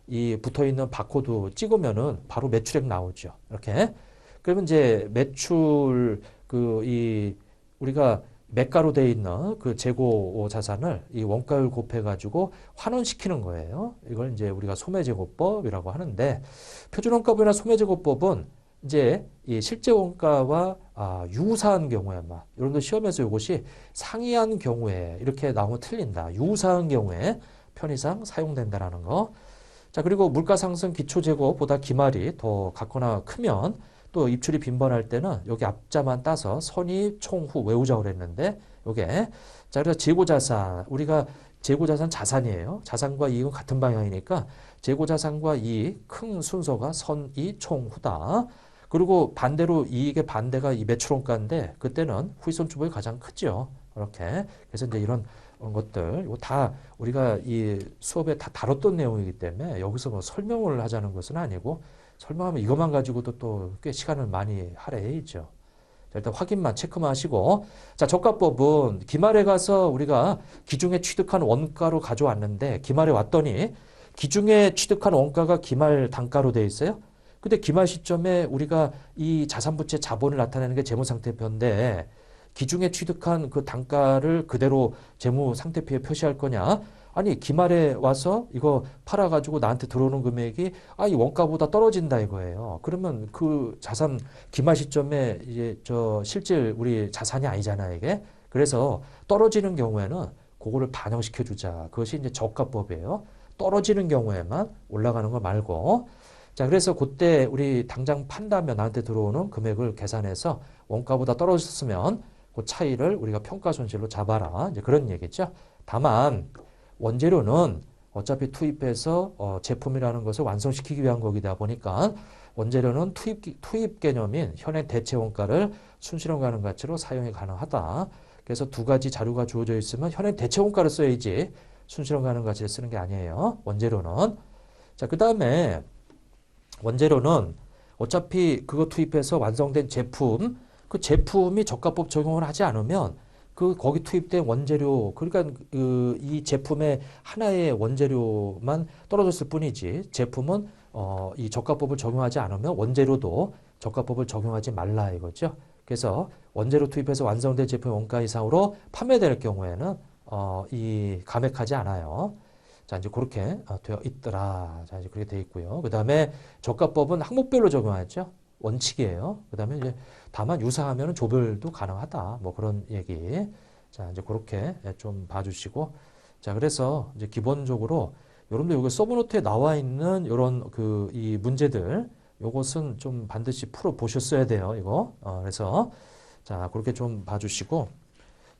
이 붙어 있는 바코드 찍으면은 바로 매출액 나오죠. 이렇게. 그러면 이제 매출 우리가 매가로 돼 있는 그 재고 자산을 이 원가율 곱해가지고 환원시키는 거예요. 이걸 이제 우리가 소매제고법이라고 하는데 표준원가법이나 소매제고법은 이제 이 실제 원가와 유사한 경우에만 여러분들 시험에서 이것이 상이한 경우에 이렇게 나오면 틀린다. 유사한 경우에 편의상 사용된다라는 거. 자, 그리고 물가 상승 기초재고보다 기말이 더 같거나 크면 또 입출이 빈번할 때는 여기 앞자만 따서 선의 총후 외우자고 그랬는데 요게 자, 그래서 재고자산 우리가 재고자산 자산이에요. 자산과 이익은 같은 방향이니까 재고자산과 이익 큰 순서가 선의 총후다. 그리고 반대로 이익의 반대가 이 매출원가인데 그때는 후이손주법이 가장 크죠. 이렇게 그래서 이제 이런 것들 이거 다 우리가 이 수업에 다 다뤘던 내용이기 때문에 여기서 뭐 설명을 하자는 것은 아니고 설명하면 이것만 가지고도 또 꽤 시간을 많이 할애해야죠. 일단 확인만 체크만 하시고 자 저가법은 기말에 가서 우리가 기중에 취득한 원가로 가져왔는데 기말에 왔더니 기중에 취득한 원가가 기말 단가로 돼 있어요. 근데 기말 시점에 우리가 이 자산부채 자본을 나타내는 게 재무상태표인데 기중에 취득한 그 단가를 그대로 재무상태표에 표시할 거냐? 아니 기말에 와서 이거 팔아가지고 나한테 들어오는 금액이 이 원가보다 떨어진다 이거예요. 그러면 그 자산 기말 시점에 이제 실질 우리 자산이 아니잖아요 이게. 그래서 떨어지는 경우에는 그거를 반영시켜 주자. 그것이 이제 저가법이에요. 떨어지는 경우에만 올라가는 거 말고. 자, 그래서 그때 우리 당장 판다면 나한테 들어오는 금액을 계산해서 원가보다 떨어졌으면 그 차이를 우리가 평가 손실로 잡아라. 이제 그런 얘기죠. 다만 원재료는 어차피 투입해서 제품이라는 것을 완성시키기 위한 거기다 보니까 원재료는 투입 개념인 현행 대체 원가를 순실현가능 가치로 사용이 가능하다. 그래서 두 가지 자료가 주어져 있으면 현행 대체 원가를 써야지 순실현가능 가치를 쓰는 게 아니에요. 원재료는. 자, 그 다음에 원재료는 어차피 그거 투입해서 완성된 제품, 그 제품이 저가법 적용을 하지 않으면 거기 투입된 원재료, 그러니까 이 제품의 하나의 원재료만 떨어졌을 뿐이지 제품은 이 저가법을 적용하지 않으면 원재료도 저가법을 적용하지 말라 이거죠. 그래서 원재료 투입해서 완성된 제품 원가 이상으로 판매될 경우에는 이 감액하지 않아요. 자, 이제 그렇게 되어 있더라. 자, 이제 그렇게 되어 있고요. 그 다음에 저가법은 항목별로 적용하죠. 원칙이에요. 그 다음에 이제 다만 유사하면 조별도 가능하다. 뭐 그런 얘기. 자, 이제 그렇게 좀 봐주시고. 자, 그래서 이제 기본적으로 여러분들 여기 서브노트에 나와 있는 이런 이 문제들 요것은 좀 반드시 풀어 보셨어야 돼요. 이거. 그래서 자, 그렇게 좀 봐주시고.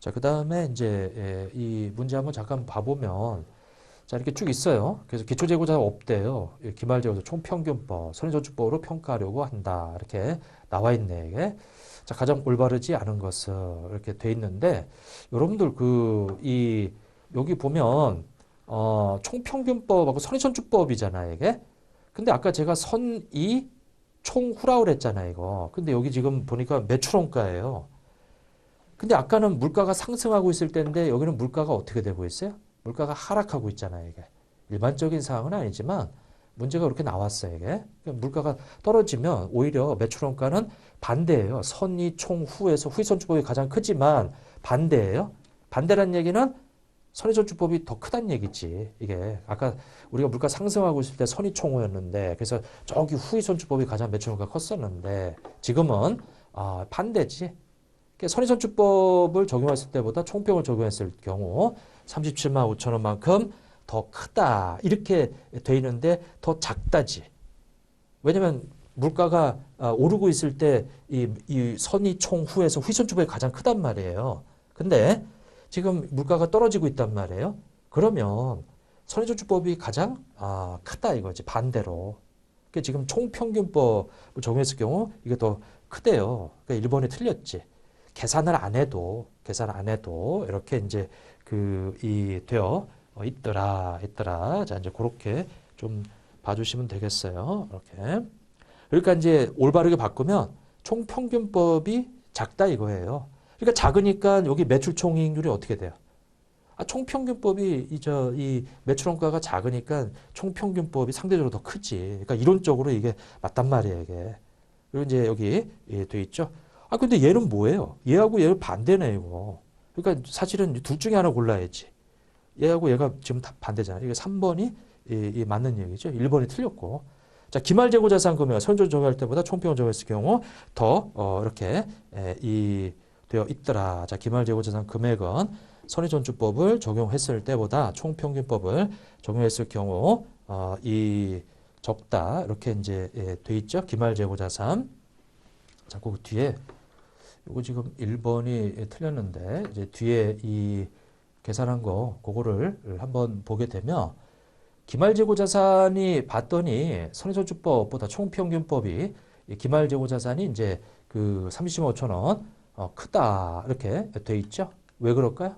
자, 그 다음에 이제 이 문제 한번 잠깐 봐보면 자, 이렇게 쭉 있어요. 그래서 기초재고자산 없대요. 기말재고자 총평균법, 선의저축법으로 평가하려고 한다. 이렇게 나와 있네, 이게. 자, 가장 올바르지 않은 것을 이렇게 돼 있는데, 여러분들 여기 보면, 총평균법하고 선의저축법이잖아요, 이게. 근데 아까 제가 선의 총후라고 그랬잖아요, 이거. 근데 여기 지금 보니까 매출원가예요. 근데 아까는 물가가 상승하고 있을 때인데, 여기는 물가가 어떻게 되고 있어요? 물가가 하락하고 있잖아요, 이게. 일반적인 상황은 아니지만 문제가 그렇게 나왔어요, 이게. 물가가 떨어지면 오히려 매출원가는 반대예요. 선의 총후에서 후이선주법이 가장 크지만 반대예요. 반대란 얘기는 선의선주법이 더 크다는 얘기지, 이게. 아까 우리가 물가 상승하고 있을 때 선의 총후였는데 그래서 저기 후이선주법이 가장 매출원가가 컸었는데 지금은 반대지. 선의선주법을 적용했을 때보다 총평을 적용했을 경우 37만 5천 원만큼 더 크다 이렇게 돼 있는데 더 작다지. 왜냐면 물가가 오르고 있을 때 이 선의 총후에서 후이선주법이 가장 크단 말이에요. 근데 지금 물가가 떨어지고 있단 말이에요. 그러면 선의저축법이 가장 크다 이거지, 반대로. 그러니까 지금 총평균법을 적용했을 경우 이게 더 크대요. 그러니까 1번이 틀렸지. 계산 안 해도 이렇게 이제 되어 있더라. 자, 이제 그렇게 좀 봐주시면 되겠어요. 이렇게. 그러니까 이제 올바르게 바꾸면 총평균법이 작다 이거예요. 그러니까 작으니까 여기 매출 총이익률이 어떻게 돼요? 총평균법이 이 매출 원가가 작으니까 총평균법이 상대적으로 더 크지. 그러니까 이론적으로 이게 맞단 말이에요, 이게. 그리고 이제 여기 돼 있죠. 근데 얘는 뭐예요? 얘하고 얘를 반대네, 이거. 그러니까 사실은 둘 중에 하나 골라야지. 얘하고 얘가 지금 다 반대잖아요. 이게 3번이 맞는 얘기죠. 1번이 틀렸고. 자, 기말재고자산 금액을 선조 적용할 때보다 총평을 적용했을 경우 더 이렇게 되어 있더라. 자, 기말재고자산 금액은 선의전주법을 적용했을 때보다 총평균법을 적용했을 경우 이 적다 이렇게 이제 돼 있죠. 기말재고자산. 자, 그 뒤에 이거 지금 1번이 틀렸는데 이제 뒤에 이 계산한 거 그거를 한번 보게 되면 기말재고자산이 봤더니 선의전주법보다 총평균법이 기말재고자산이 이제 30만 5천 원 크다 이렇게 돼 있죠. 왜 그럴까요?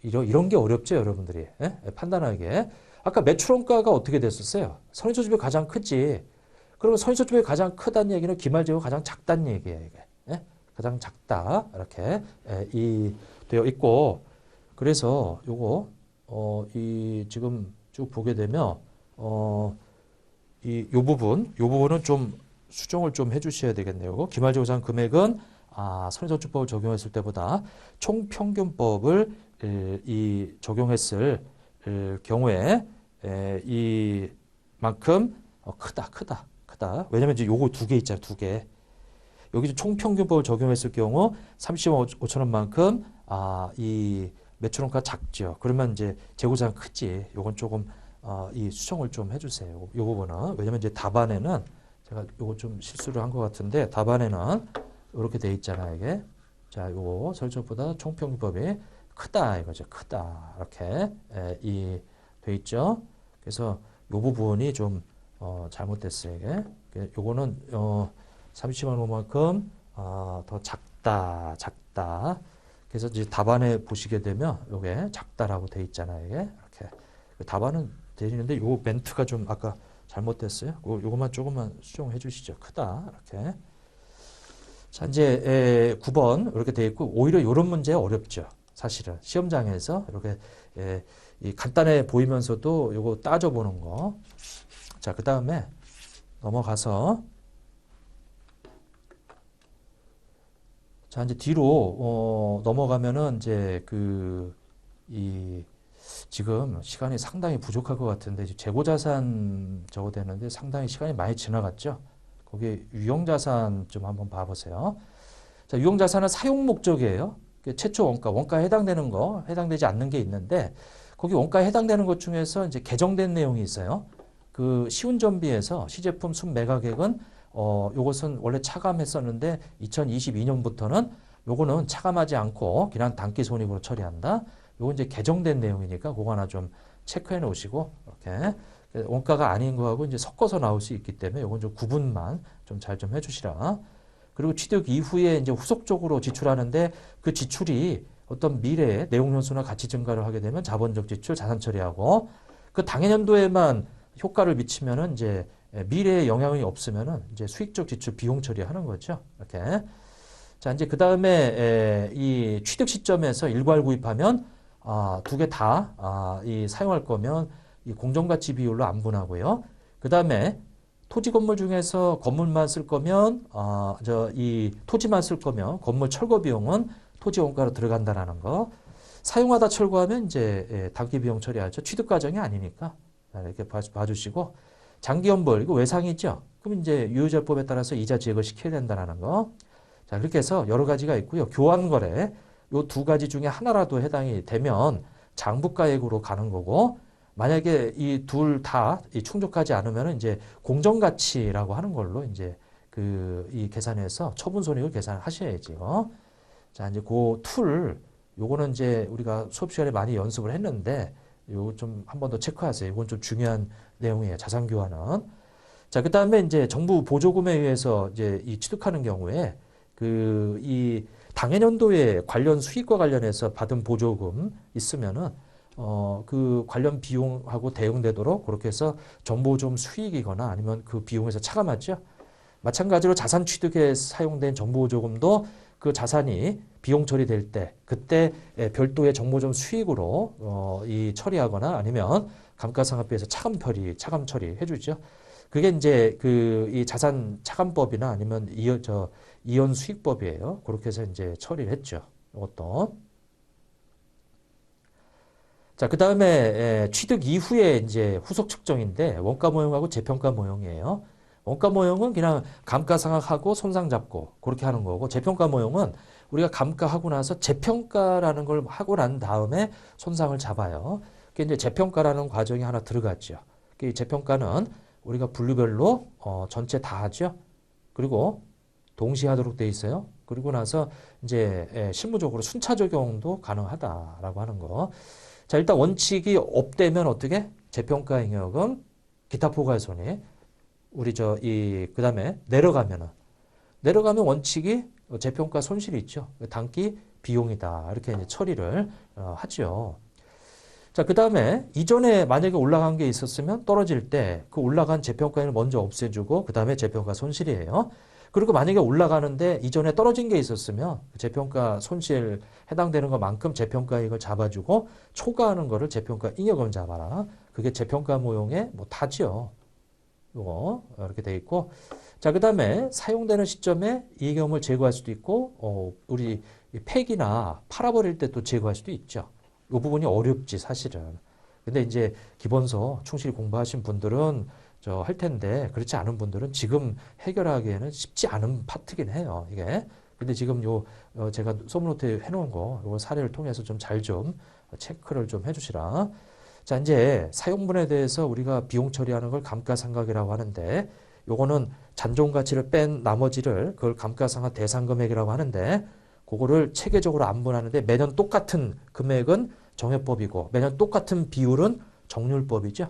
이런 게 어렵죠, 여러분들이. 판단하기에. 아까 매출원가가 어떻게 됐었어요? 선의전주법이 가장 크지. 그러면 선의전주법이 가장 크다는 얘기는 기말재고가 가장 작다는 얘기예요, 이게. 가장 작다. 이렇게 되어 있고. 그래서 요거 지금 쭉 보게 되면 요 부분은 좀 수정을 좀 해주셔야 되겠네요. 기말재고자산 금액은 선의전주법을 적용했을 때보다 총평균법을 적용했을 경우에 이만큼 크다. 왜냐면 이제 요거 두 개 있잖아요, 두 개. 여기 총평균법을 적용했을 경우 30만 5천 원만큼 이 매출원가 작죠. 그러면 이제 재고자산 크지. 요건 조금 이 수정을 좀 해주세요. 요 부분은 왜냐면 이제 답안에는 제가 요거 좀 실수를 한 것 같은데 답안에는 이렇게 돼 있잖아요, 이게. 자, 요거 설정보다 총평균법이 크다 이거죠. 크다 이렇게 돼 있죠. 그래서 요 부분이 좀 잘못됐어요, 이게. 요거는 30만 원만큼 더 작다. 그래서 이제 답안에 보시게 되면 요게 작다라고 돼 있잖아요, 이게. 이렇게. 답안은 되는데 요 멘트가 좀 아까 잘못됐어요. 요것만 조금만 수정해 주시죠. 크다. 이렇게. 자, 이제 9번 이렇게 돼 있고 오히려 이런 문제 어렵죠. 사실은 시험장에서 이렇게 이 간단해 보이면서도 요거 따져보는 거. 자, 그 다음에 넘어가서 자, 이제 뒤로 넘어가면은 이제 지금 시간이 상당히 부족할 것 같은데 이제 재고자산 저거 되는데 상당히 시간이 많이 지나갔죠. 거기 유형자산 좀 한번 봐보세요. 자, 유형자산은 사용 목적이에요. 최초 원가에 해당되는 거, 해당되지 않는 게 있는데 거기 원가에 해당되는 것 중에서 이제 개정된 내용이 있어요. 시운전비에서 시제품 순매가액은 요것은 원래 차감했었는데 2022년부터는 요거는 차감하지 않고 그냥 단기 손익으로 처리한다. 요건 이제 개정된 내용이니까 그거 하나 좀 체크해 놓으시고 이렇게 원가가 아닌 거하고 이제 섞어서 나올 수 있기 때문에 요건 좀 구분만 좀 잘 좀 해주시라. 그리고 취득 이후에 이제 후속적으로 지출하는데 그 지출이 어떤 미래에 내용연수나 가치 증가를 하게 되면 자본적 지출, 자산 처리하고 그 당해년도에만 효과를 미치면은 이제 미래에 영향이 없으면은 이제 수익적 지출 비용 처리하는 거죠. 이렇게. 자, 이제 그 다음에 이 취득 시점에서 일괄 구입하면 두 개 다 사용할 거면 이 공정가치 비율로 안분하고요. 그 다음에 토지 건물 중에서 건물만 쓸 거면 이 토지만 쓸 거면 건물 철거 비용은 토지 원가로 들어간다라는 거. 사용하다 철거하면 이제 단기 비용 처리하죠. 취득 과정이 아니니까 이렇게 봐주시고 장기연벌 이거 외상이죠. 그럼 이제 유효자법에 따라서 이자 지역을 시켜야 된다라는 거. 자, 그렇게 해서 여러 가지가 있고요. 교환거래 요 두 가지 중에 하나라도 해당이 되면 장부가액으로 가는 거고 만약에 이 둘 다 충족하지 않으면 이제 공정가치라고 하는 걸로 이제 이 계산해서 처분손익을 계산하셔야지요. 자, 이제 그 툴 요거는 이제 우리가 수업 시간에 많이 연습을 했는데 요거 좀 한 번 더 체크하세요. 이건 좀 중요한 내용이에요. 자산 교환은. 자, 그다음에 이제 정부 보조금에 의해서 이제 이 취득하는 경우에 이 당해년도에 관련 수익과 관련해서 받은 보조금 있으면은 그 관련 비용하고 대응되도록 그렇게 해서 정보보조금 수익이거나 아니면 그 비용에서 차감하죠. 마찬가지로 자산 취득에 사용된 정보보조금도 그 자산이 비용 처리될 때 그때 별도의 정보보조금 수익으로 이 처리하거나 아니면 감가상각비에서 차감 처리 해주죠. 그게 이제 그 이 자산 차감법이나 아니면 이연 수익법이에요. 그렇게 해서 이제 처리를 했죠. 이것도. 자, 그 다음에 취득 이후에 이제 후속 측정인데 원가 모형하고 재평가 모형이에요. 원가 모형은 그냥 감가상각하고 손상 잡고 그렇게 하는 거고 재평가 모형은 우리가 감가하고 나서 재평가라는 걸 하고 난 다음에 손상을 잡아요. 그게 이제 재평가라는 과정이 하나 들어갔죠. 그 재평가는 우리가 분류별로 전체 다 하죠. 그리고 동시에 하도록 돼 있어요. 그리고 나서 이제 실무적으로 순차 적용도 가능하다라고 하는 거. 자, 일단 원칙이 없대면 어떻게? 재평가 잉여금, 기타 포괄손익. 우리 그다음에 내려가면 원칙이 재평가 손실이 있죠. 단기 비용이다. 이렇게 이제 처리를 하죠. 자, 그다음에 이전에 만약에 올라간 게 있었으면 떨어질 때 그 올라간 재평가를 먼저 없애주고 그다음에 재평가 손실이에요. 그리고 만약에 올라가는데 이전에 떨어진 게 있었으면 그 재평가 손실 해당되는 것만큼 재평가액을 잡아주고 초과하는 거를 재평가 잉여금 잡아라. 그게 재평가 모형의 뭐 다지요. 이거 이렇게 돼 있고, 자, 그다음에 사용되는 시점에 이익금을 제거할 수도 있고, 우리 폐기나 팔아버릴 때 또 제거할 수도 있죠. 이 부분이 어렵지 사실은. 근데 이제 기본서 충실히 공부하신 분들은 할 텐데 그렇지 않은 분들은 지금 해결하기에는 쉽지 않은 파트긴 해요. 이게. 근데 지금 제가 소문노트에 해놓은 거, 요 사례를 통해서 좀 잘 체크를 좀 해주시라. 자, 이제 사용분에 대해서 우리가 비용 처리하는 걸 감가상각이라고 하는데, 요거는 잔존 가치를 뺀 나머지를 그걸 감가상각 대상 금액이라고 하는데, 그거를 체계적으로 안분하는데 매년 똑같은 금액은 정해법이고 매년 똑같은 비율은 정률법이죠.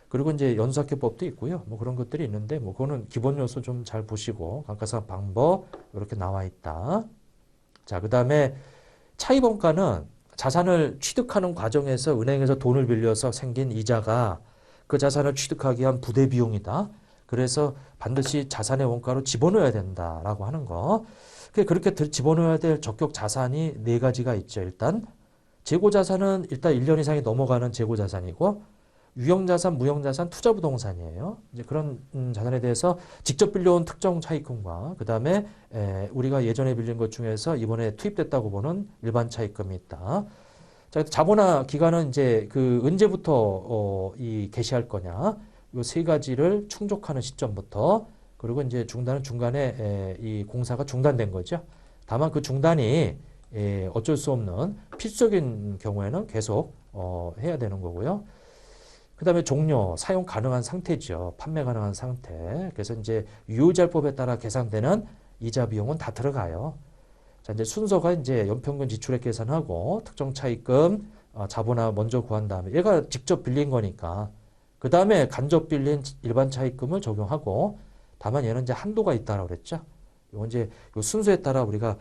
그리고 이제 연수학계법도 있고요. 뭐 그런 것들이 있는데 뭐 그거는 기본 요소 좀 잘 보시고 감가상각 방법 이렇게 나와 있다. 자, 그다음에 차입원가는 자산을 취득하는 과정에서 은행에서 돈을 빌려서 생긴 이자가 그 자산을 취득하기 위한 부대 비용이다. 그래서 반드시 자산의 원가로 집어넣어야 된다라고 하는 거. 그렇게 집어넣어야 될 적격 자산이 네 가지가 있죠. 일단 재고자산은 일단 1년 이상이 넘어가는 재고자산이고, 유형자산, 무형자산, 투자부동산이에요. 이제 그런 자산에 대해서 직접 빌려온 특정 차입금과 그 다음에 우리가 예전에 빌린 것 중에서 이번에 투입됐다고 보는 일반 차입금이 있다. 자, 자본화 기간은 이제 그 언제부터 개시할 거냐, 요 세 가지를 충족하는 시점부터, 그리고 이제 중간에 이 공사가 중단된 거죠. 다만 그 중단이 어쩔 수 없는 필수적인 경우에는 계속 해야 되는 거고요. 그 다음에 종료, 사용 가능한 상태죠. 판매 가능한 상태. 그래서 이제 유효자율법에 따라 계산되는 이자 비용은 다 들어가요. 자, 이제 순서가 이제 연평균 지출액 계산하고 특정 차입금, 자본화 먼저 구한 다음에 얘가 직접 빌린 거니까 그 다음에 간접 빌린 일반 차입금을 적용하고, 다만 얘는 이제 한도가 있다라고 그랬죠. 요 이제 요 순서에 따라 우리가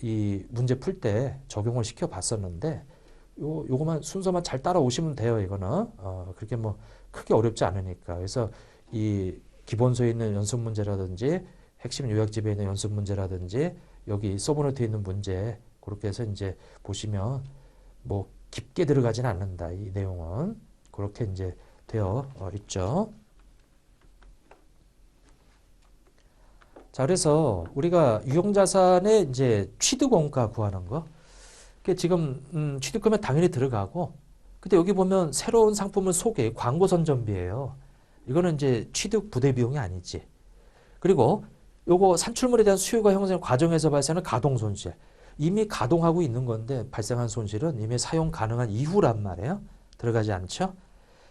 이 문제 풀 때 적용을 시켜 봤었는데, 요거만 순서만 잘 따라오시면 돼요. 이거는 그렇게 뭐 크게 어렵지 않으니까. 그래서 이 기본서에 있는 연습 문제라든지 핵심 요약집에 있는 연습 문제라든지 여기 서브노트에 있는 문제, 그렇게 해서 이제 보시면 뭐 깊게 들어가지는 않는다. 이 내용은 그렇게 이제 되어 있죠. 자, 그래서 우리가 유형자산의 이제 취득원가 구하는 거. 지금 취득금액 당연히 들어가고, 근데 여기 보면 새로운 상품을 소개, 광고 선전비예요. 이거는 이제 취득 부대 비용이 아니지. 그리고 요거 산출물에 대한 수요가 형성 과정에서 발생하는 가동 손실. 이미 가동하고 있는 건데 발생한 손실은 이미 사용 가능한 이후란 말이에요. 들어가지 않죠.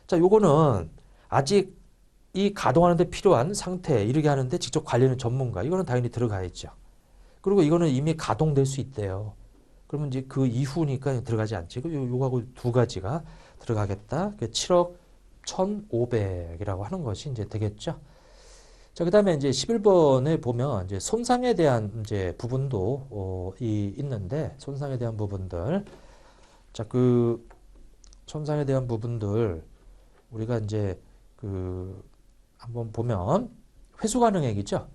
자, 요거는 아직 이 가동하는 데 필요한 상태에 이르게 하는데 직접 관리하는 전문가, 이거는 당연히 들어가야죠. 그리고 이거는 이미 가동될 수 있대요. 그러면 이제 그 이후니까 들어가지 않지. 요거하고 두 가지가 들어가겠다. 7억 1,500이라고 하는 것이 이제 되겠죠. 자, 그다음에 이제 11번에 보면 이제 손상에 대한 이제 부분도 있는데 손상에 대한 부분들. 자, 그 손상에 대한 부분들 우리가 이제 그 한번 보면 회수 가능액이죠.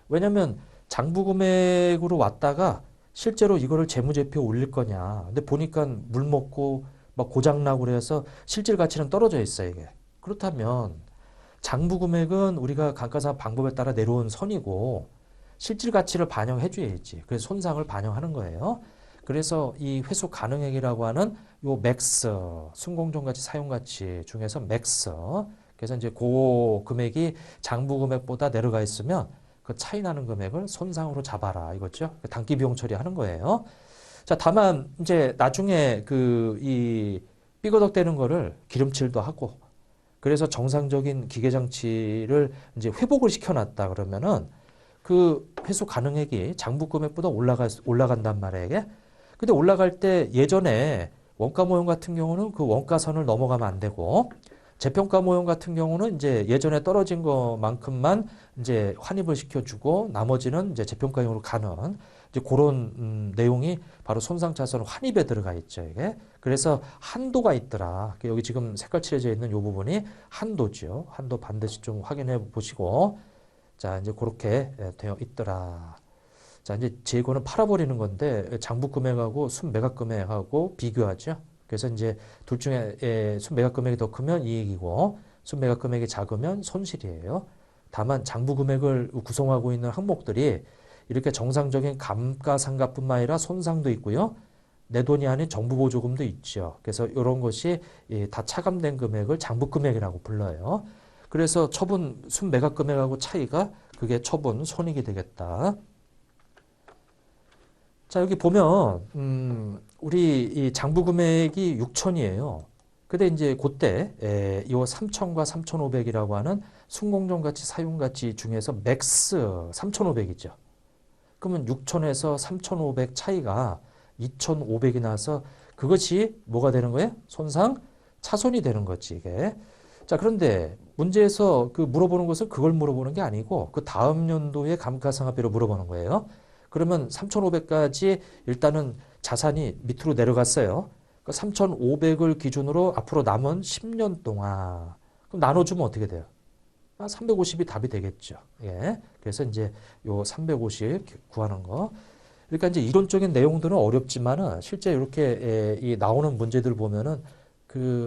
왜냐면 장부 금액으로 왔다가 실제로 이거를 재무제표에 올릴 거냐. 근데 보니까 물 먹고 막 고장나고 그래서 실질 가치는 떨어져 있어요, 이게. 그렇다면 장부 금액은 우리가 감가상각 방법에 따라 내려온 선이고 실질 가치를 반영해 줘야지. 그래서 손상을 반영하는 거예요. 그래서 이 회수 가능액이라고 하는 요 맥스, 순공정가치, 사용가치 중에서 맥스. 그래서 이제 그 금액이 장부 금액보다 내려가 있으면 그 차이 나는 금액을 손상으로 잡아라 이거죠. 단기 비용 처리하는 거예요. 자, 다만 이제 나중에 그 이 삐거덕대는 거를 기름칠도 하고 그래서 정상적인 기계 장치를 이제 회복을 시켜놨다 그러면은 그 회수 가능액이 장부 금액보다 올라간단 말이에요. 이게. 근데 올라갈 때 예전에 원가 모형 같은 경우는 그 원가선을 넘어가면 안 되고 재평가 모형 같은 경우는 이제 예전에 떨어진 것만큼만 이제 환입을 시켜주고 나머지는 이제 재평가용으로 가는 이제 그런 내용이 바로 손상차손 환입에 들어가 있죠. 이게. 그래서 한도가 있더라. 여기 지금 색깔 칠해져 있는 이 부분이 한도죠. 한도 반드시 좀 확인해 보시고 자, 이제 그렇게 되어 있더라. 자, 이제 재고는 팔아버리는 건데 장부 금액하고 순매각 금액하고 비교하죠. 그래서 이제 둘 중에 순매각 금액이 더 크면 이익이고 순매각 금액이 작으면 손실이에요. 다만 장부 금액을 구성하고 있는 항목들이 이렇게 정상적인 감가상각뿐만 아니라 손상도 있고요. 내 돈이 아닌 정부 보조금도 있죠. 그래서 이런 것이 다 차감된 금액을 장부 금액이라고 불러요. 그래서 처분 순매각 금액하고 차이가 그게 처분 손익이 되겠다. 자, 여기 보면 우리 이 장부 금액이 6천이에요. 근데 이제 그때 이 3천과 3,500이라고 하는 순공정가치, 사용가치 중에서 맥스 3,500이죠. 그러면 6천에서 3,500 차이가 2,500이 나서 그것이 뭐가 되는 거예요? 손상 차손이 되는 거지, 이게. 자, 그런데 문제에서 그 물어보는 것은 그걸 물어보는 게 아니고 그 다음 연도의 감가상각비를 물어보는 거예요. 그러면 3,500까지 일단은 자산이 밑으로 내려갔어요. 그 3,500을 기준으로 앞으로 남은 10년 동안 그럼 나눠주면 어떻게 돼요? 350이 답이 되겠죠. 예. 그래서 이제 요 350 구하는 거. 그러니까 이제 이론적인 내용들은 어렵지만은 실제 이렇게 이 나오는 문제들 보면은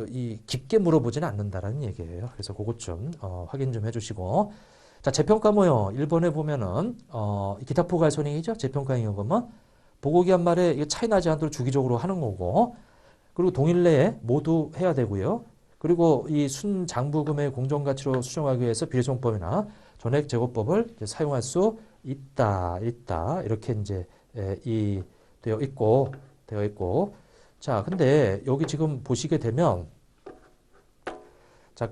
이 깊게 물어보지는 않는다라는 얘기예요. 그래서 그것 좀 확인 좀 해주시고. 자, 재평가 모형 1번에 보면은 기타 포괄손익이죠. 재평가 임금은 보고기한 말에 이거 차이 나지 않도록 주기적으로 하는 거고. 그리고 동일 내에 모두 해야 되고요. 그리고 이 순장부금의 공정가치로 수정하기 위해서 비례정법이나 전액제고법을 사용할 수 있다. 이렇게 이제 되어 있고. 자, 근데 여기 지금 보시게 되면 자,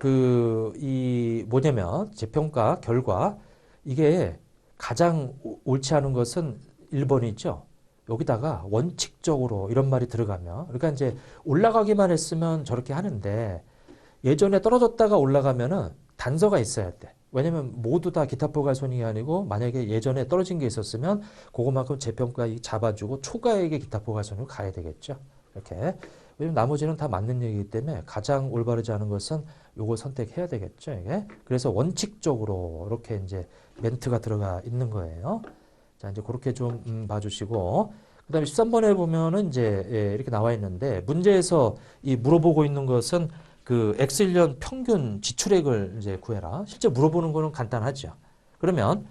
뭐냐면 재평가 결과 이게 가장 옳지 않은 것은 1번이죠. 여기다가 원칙적으로 이런 말이 들어가면 그러니까 이제 올라가기만 했으면 저렇게 하는데 예전에 떨어졌다가 올라가면은 단서가 있어야 돼. 왜냐면 모두 다 기타 포괄손익이 아니고 만약에 예전에 떨어진 게 있었으면 그거만큼 재평가 잡아주고 초과액의 기타 포괄손익으로 가야 되겠죠. 이렇게. 왜냐면 나머지는 다 맞는 얘기이기 때문에 가장 올바르지 않은 것은 요걸 선택해야 되겠죠. 이게. 그래서 원칙적으로 이렇게 이제 멘트가 들어가 있는 거예요. 자, 이제 그렇게 좀 봐주시고. 그 다음에 13번에 보면은 이제 이렇게 나와 있는데 문제에서 물어보고 있는 것은 그 X1년 평균 지출액을 이제 구해라. 실제 물어보는 거는 간단하죠. 그러면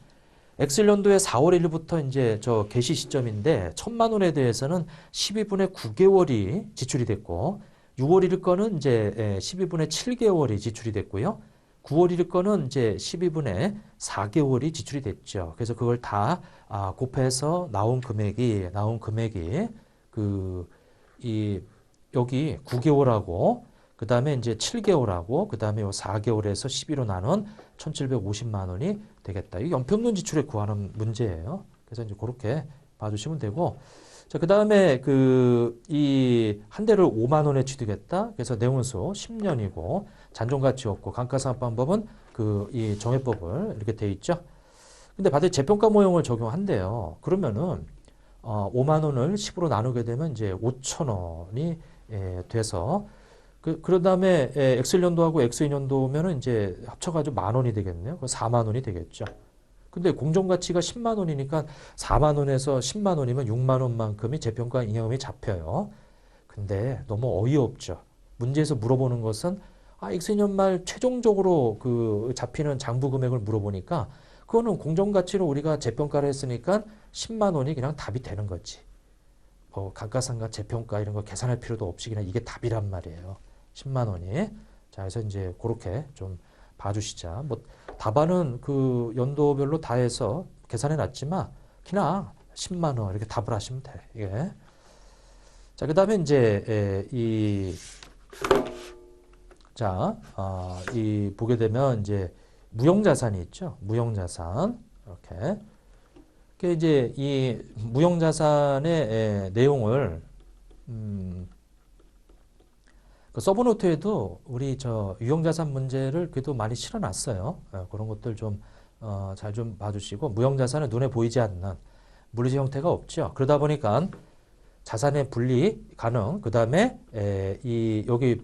X1년도에 4월 1일부터 이제 저 개시 시점인데 1,000만 원에 대해서는 12분의 9개월이 지출이 됐고 6월 1일 거는 이제 12분의 7개월이 지출이 됐고요. 9월 1일 거는 이제 12분의 4개월이 지출이 됐죠. 그래서 그걸 다 곱해서 나온 금액이 여기 9개월하고 그 다음에 이제 7개월하고 그 다음에 요 4개월에서 12로 나눈 1,750만 원이 되겠다. 이 연평균 지출액 구하는 문제예요. 그래서 이제 그렇게 봐주시면 되고. 자, 그 다음에 이 한 대를 5만 원에 취득했다. 그래서 내원수 10년이고 잔존가치 없고 감가상각 방법은 그 이 정해법을 이렇게 돼 있죠. 근데 반드시 재평가 모형을 적용한대요. 그러면은 5만 원을 10으로 나누게 되면 이제 5천 원이 돼서 그런 다음에 X1년도하고 X2년도면은 이제 합쳐가지고 만 원이 되겠네요. 그 4만 원이 되겠죠. 근데 공정가치가 10만 원이니까 4만 원에서 10만 원이면 6만 원만큼이 재평가 잉여금이 잡혀요. 근데 너무 어이없죠. 문제에서 물어보는 것은 X2년 말 최종적으로 그 잡히는 장부 금액을 물어보니까 그거는 공정가치로 우리가 재평가를 했으니까 10만 원이 그냥 답이 되는 거지. 뭐 감가상각 재평가 이런 거 계산할 필요도 없이 그냥 이게 답이란 말이에요. 10만 원이. 자, 그래서 이제 그렇게 좀 봐주시자. 뭐 답안은 그 연도별로 다 해서 계산해 놨지만 그냥 10만 원 이렇게 답을 하시면 돼. 이게. 자, 그다음에 이제 이 보게 되면 이제 무형자산이 있죠. 무형자산. 이렇게. 그 이제 이 무형자산의 내용을 그 서브노트에도 우리 저 유형자산 문제를 그래도 많이 실어놨어요. 그런 것들 좀 잘 좀 봐주시고 무형자산은 눈에 보이지 않는 물리적 형태가 없죠. 그러다 보니까 자산의 분리 가능. 그 다음에 여기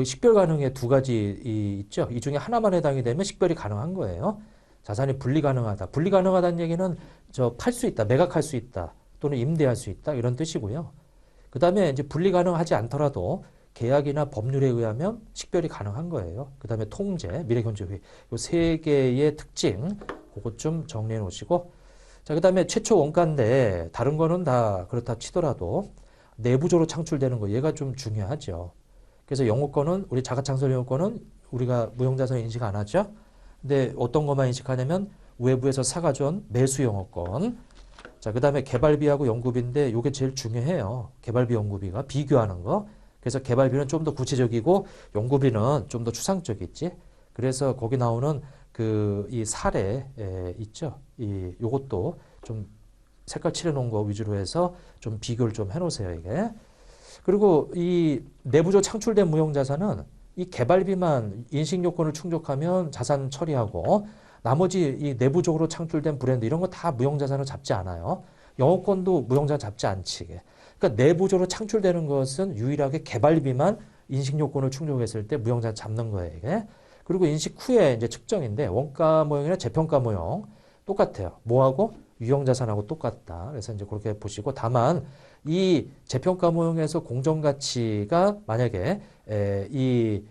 식별 가능의 두 가지 있죠. 이 중에 하나만 해당이 되면 식별이 가능한 거예요. 자산이 분리 가능하다. 분리 가능하다는 얘기는 팔 수 있다, 매각할 수 있다, 또는 임대할 수 있다 이런 뜻이고요. 그 다음에 이제 분리 가능하지 않더라도 계약이나 법률에 의하면 식별이 가능한 거예요. 그 다음에 통제, 미래경제회의 이 세 개의 특징 그것 좀 정리해 놓으시고 자, 그 다음에 최초 원가인데 다른 거는 다 그렇다 치더라도 내부적으로 창출되는 거 얘가 좀 중요하죠. 그래서 영업권은 우리 자가창설 영업권은 우리가 무형자산 인식 안 하죠. 근데 어떤 것만 인식하냐면 외부에서 사가져온 매수 영업권. 자, 그 다음에 개발비하고 연구비인데 이게 제일 중요해요. 개발비 연구비가 비교하는 거. 그래서 개발비는 좀 더 구체적이고 연구비는 좀 더 추상적이지. 그래서 거기 나오는 이 사례 있죠. 요것도 좀 색깔 칠해 놓은 거 위주로 해서 좀 비교를 좀 해 놓으세요, 이게. 그리고 이 내부적으로 창출된 무형자산은 이 개발비만 인식 요건을 충족하면 자산 처리하고 나머지 이 내부적으로 창출된 브랜드 이런 거 다 무형자산을 잡지 않아요. 영업권도 무형자산 잡지 않지. 그러니까 내부적으로 창출되는 것은 유일하게 개발비만 인식 요건을 충족했을 때 무형자산 잡는 거예요, 이게. 그리고 인식 후에 이제 측정인데 원가 모형이나 재평가 모형 똑같아요. 뭐하고? 유형자산하고 똑같다. 그래서 이제 그렇게 보시고 다만 이 재평가 모형에서 공정가치가 만약에 이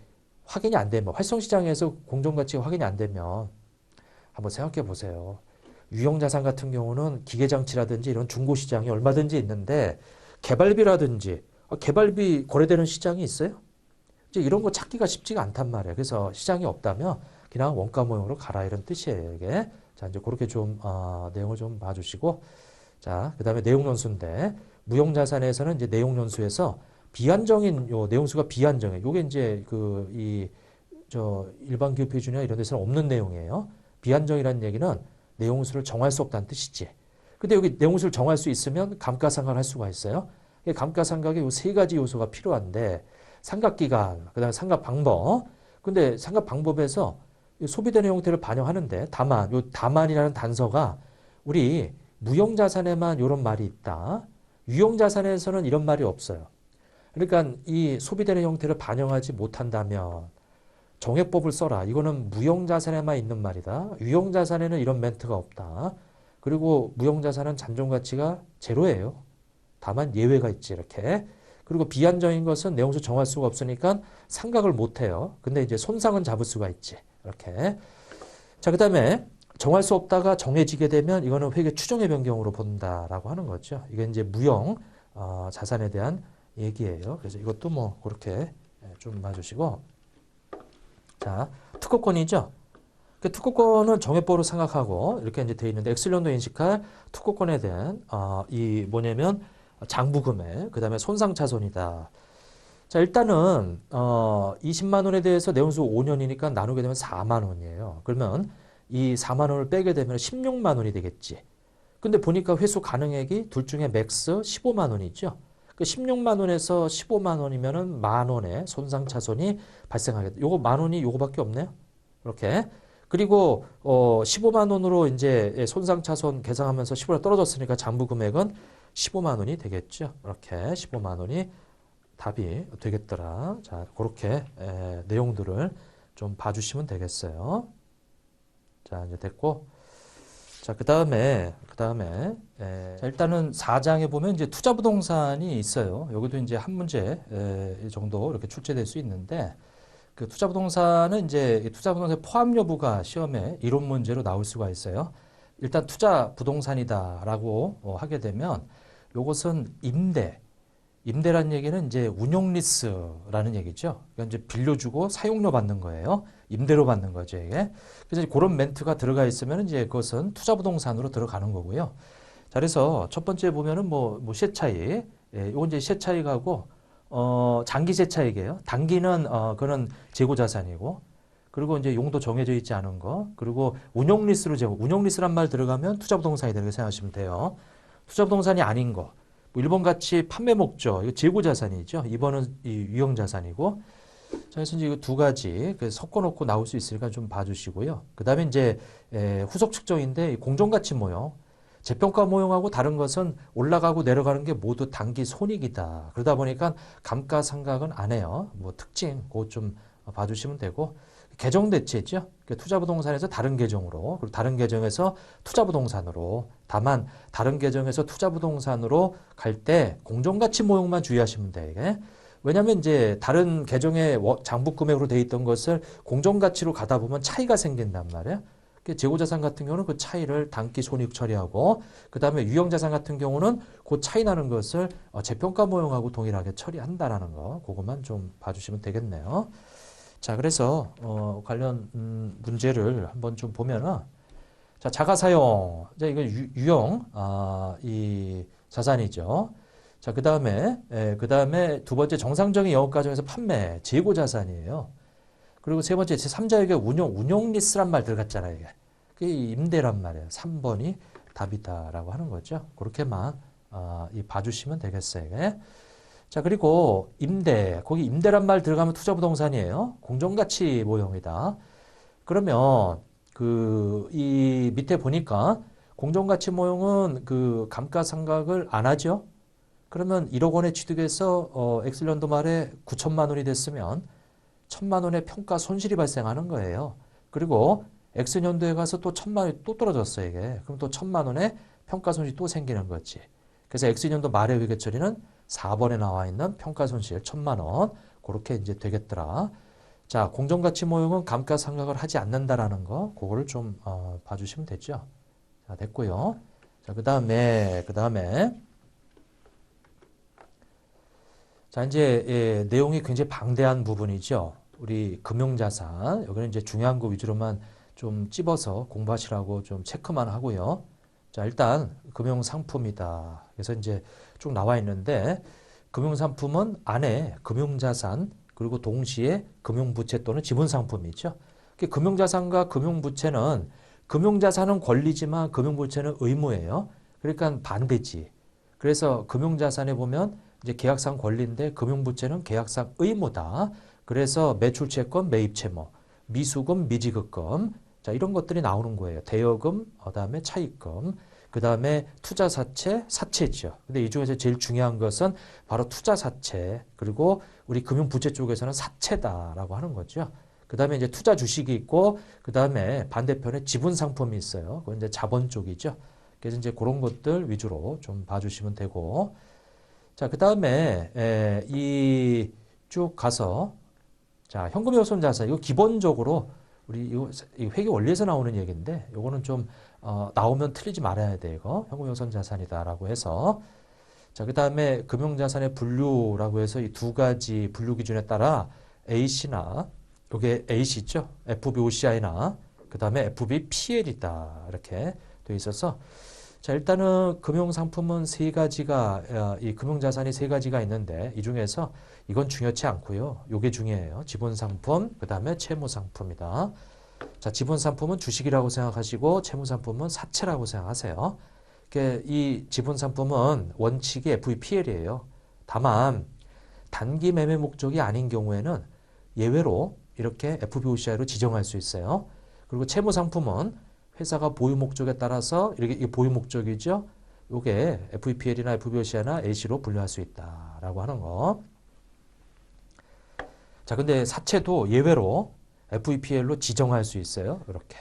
확인이 안 되면 활성시장에서 공정가치가 확인이 안 되면 한번 생각해 보세요. 유형자산 같은 경우는 기계장치라든지 이런 중고시장이 얼마든지 있는데 개발비라든지 개발비 거래되는 시장이 있어요? 이제 이런 거 찾기가 쉽지가 않단 말이에요. 그래서 시장이 없다면 그냥 원가 모형으로 가라 이런 뜻이에요. 이게. 자, 이제 그렇게 좀 내용을 좀 봐주시고 자, 그 다음에 내용연수인데 무형자산에서는 이제 내용연수에서 비한정인 요 내용수가 비한정해. 요게 이제 일반 기업 표준이나 이런 데서는 없는 내용이에요. 비한정이라는 얘기는 내용수를 정할 수 없다는 뜻이지. 근데 여기 내용수를 정할 수 있으면 감가상각을 할 수가 있어요. 감가상각에 요 세 가지 요소가 필요한데 상각기간, 그 다음에 상각방법. 근데 상각방법에서 소비되는 형태를 반영하는데 다만, 요 다만이라는 단서가 우리 무형자산에만 이런 말이 있다. 유형자산에서는 이런 말이 없어요. 그러니까 이 소비되는 형태를 반영하지 못한다면 정액법을 써라. 이거는 무형자산에만 있는 말이다. 유형자산에는 이런 멘트가 없다. 그리고 무형자산은 잔존가치가 제로예요. 다만 예외가 있지 이렇게. 그리고 비한정인 것은 내용수 정할 수가 없으니까 상각을 못해요. 근데 이제 손상은 잡을 수가 있지. 이렇게. 자, 그 다음에 정할 수 없다가 정해지게 되면 이거는 회계 추정의 변경으로 본다라고 하는 거죠. 이게 이제 무형 자산에 대한 얘기예요. 그래서 이것도 뭐 그렇게 좀 봐주시고. 자, 특허권이죠. 그 특허권은 정액법으로 생각하고 이렇게 이제 돼 있는데 엑셀런도 인식할 특허권에 대한 이 뭐냐면 장부금액, 그 다음에 손상차손이다. 자, 일단은 20만 원에 대해서 내용수 5년이니까 나누게 되면 4만 원이에요. 그러면 이 4만 원을 빼게 되면 16만 원이 되겠지. 근데 보니까 회수 가능액이 둘 중에 맥스 15만 원이죠. 그 16만 원에서 15만 원이면은 만 원의 손상차손이 발생하겠다. 요거 만 원이 요거밖에 없네요. 이렇게. 그리고 15만 원으로 이제 손상차손 계상하면서 15만 원 떨어졌으니까 장부 금액은 15만 원이 되겠죠. 이렇게 15만 원이 답이 되겠더라. 자, 그렇게 내용들을 좀 봐주시면 되겠어요. 자, 이제 됐고. 자, 그 다음에, 자, 일단은 4장에 보면 이제 투자부동산이 있어요. 여기도 이제 한 문제 정도 이렇게 출제될 수 있는데, 그 투자부동산은 이제 투자부동산 포함 여부가 시험에 이론 문제로 나올 수가 있어요. 일단 투자부동산이다라고 하게 되면 요것은 임대란 얘기는 이제 운용 리스라는 얘기죠. 그러니까 이제 빌려주고 사용료 받는 거예요. 임대로 받는 거죠, 이게. 그래서 그런 멘트가 들어가 있으면 이제 그것은 투자부동산으로 들어가는 거고요. 자, 그래서 첫 번째 보면은 뭐 시차익. 요건 이제 시차익하고 장기 세차익이에요. 단기는 그런 재고 자산이고, 그리고 이제 용도 정해져 있지 않은 거, 그리고 운용 리스로 운용 리스란 말 들어가면 투자부동산이 되는 거 생각하시면 돼요. 투자부동산이 아닌 거, 뭐 1번 같이 판매 목적, 이거 재고 자산이죠. 2번은 이 유형 자산이고. 자, 그래서 이제 이거 두 가지 섞어 놓고 나올 수 있으니까 좀 봐주시고요. 그 다음에 이제 후속 측정인데 공정가치 모형. 재평가 모형하고 다른 것은 올라가고 내려가는 게 모두 단기 손익이다. 그러다 보니까 감가상각은 안 해요. 뭐 특징 그거 좀 봐주시면 되고, 계정 대체죠. 투자부동산에서 다른 계정으로, 그리고 다른 계정에서 투자부동산으로. 다만 다른 계정에서 투자부동산으로 갈 때 공정가치 모형만 주의하시면 돼. 이게. 왜냐하면 이제 다른 계정의 장부 금액으로 돼 있던 것을 공정가치로 가다 보면 차이가 생긴단 말이에요. 재고자산 같은 경우는 그 차이를 단기 손익 처리하고, 그 다음에 유형자산 같은 경우는 그 차이 나는 것을 재평가 모형하고 동일하게 처리한다라는 거, 그것만 좀 봐주시면 되겠네요. 자, 그래서 관련 문제를 한번 좀 보면은, 자, 자가사용, 자, 이거 유형 이 자산이죠. 자, 그 다음에 두 번째 정상적인 영업 과정에서 판매 재고 자산이에요. 그리고 세 번째 제3자에게 운용 리스란 말 들어갔잖아요. 이게. 그게 임대란 말이에요. 3번이 답이다라고 하는 거죠. 그렇게만 봐주시면 되겠어요. 이게. 자, 그리고 거기 임대란 말 들어가면 투자부동산이에요. 공정가치 모형이다. 그러면 이 밑에 보니까 공정가치 모형은 그 감가상각을 안 하죠. 그러면 1억 원에 취득해서 X년도 말에 9천만 원이 됐으면 1천만 원의 평가 손실이 발생하는 거예요. 그리고 X년도에 가서 또 1천만 원이 또 떨어졌어요, 이게. 그럼 또 1천만 원의 평가 손실이 또 생기는 거지. 그래서 X년도 말의 회계 처리는 4번에 나와 있는 평가 손실 1천만 원. 그렇게 이제 되겠더라. 자, 공정가치 모형은 감가상각을 하지 않는다라는 거, 그거를 좀 봐주시면 되죠. 자, 됐고요. 자, 그 다음에 자, 이제 내용이 굉장히 방대한 부분이죠. 우리 금융자산, 여기는 이제 중요한 거 위주로만 좀 찝어서 공부하시라고 좀 체크만 하고요. 자, 일단 금융상품이다. 그래서 이제 쭉 나와 있는데, 금융상품은 안에 금융자산, 그리고 동시에 금융부채 또는 지분상품이죠. 금융자산과 금융부채는, 금융자산은 권리지만 금융부채는 의무예요. 그러니까 반대지. 그래서 금융자산에 보면 이제 계약상 권리인데 금융부채는 계약상 의무다. 그래서 매출채권, 매입채무, 미수금, 미지급금, 자, 이런 것들이 나오는 거예요. 대여금, 그다음에 차입금, 그다음에 투자사채, 사채죠. 근데 이 중에서 제일 중요한 것은 바로 투자사채, 그리고 우리 금융부채 쪽에서는 사채다라고 하는 거죠. 그다음에 이제 투자 주식이 있고, 그다음에 반대편에 지분 상품이 있어요. 그건 이제 자본 쪽이죠. 그래서 이제 그런 것들 위주로 좀 봐주시면 되고, 자, 그다음에 이 쭉 가서, 자, 현금 효손 자산, 이거 기본적으로 우리 이 회계 원리에서 나오는 얘기인데, 요거는 좀 나오면 틀리지 말아야 돼. 이거 현금 효손 자산이다라고 해서. 자, 그다음에 금융 자산의 분류라고 해서 이 두 가지 분류 기준에 따라 A씨나, 요게 A씨 있죠? FVOCI나 그다음에 FVPL이다. 이렇게 돼 있어서, 자, 일단은 금융상품은 세 가지가, 이 금융자산이 세 가지가 있는데, 이 중에서 이건 중요치 않고요. 요게 중요해요. 지분상품, 그 다음에 채무상품이다. 자, 지분상품은 주식이라고 생각하시고, 채무상품은 사채라고 생각하세요. 이 지분상품은 원칙이 FVPL이에요. 다만, 단기 매매 목적이 아닌 경우에는 예외로 이렇게 FVOCI로 지정할 수 있어요. 그리고 채무 상품은 회사가 보유 목적에 따라서 이게 보유 목적이죠. 요게 FEPL이나 FVOCI나 AC로 분류할 수 있다라고 하는 거. 자, 근데 사채도 예외로 FEPL로 지정할 수 있어요. 이렇게.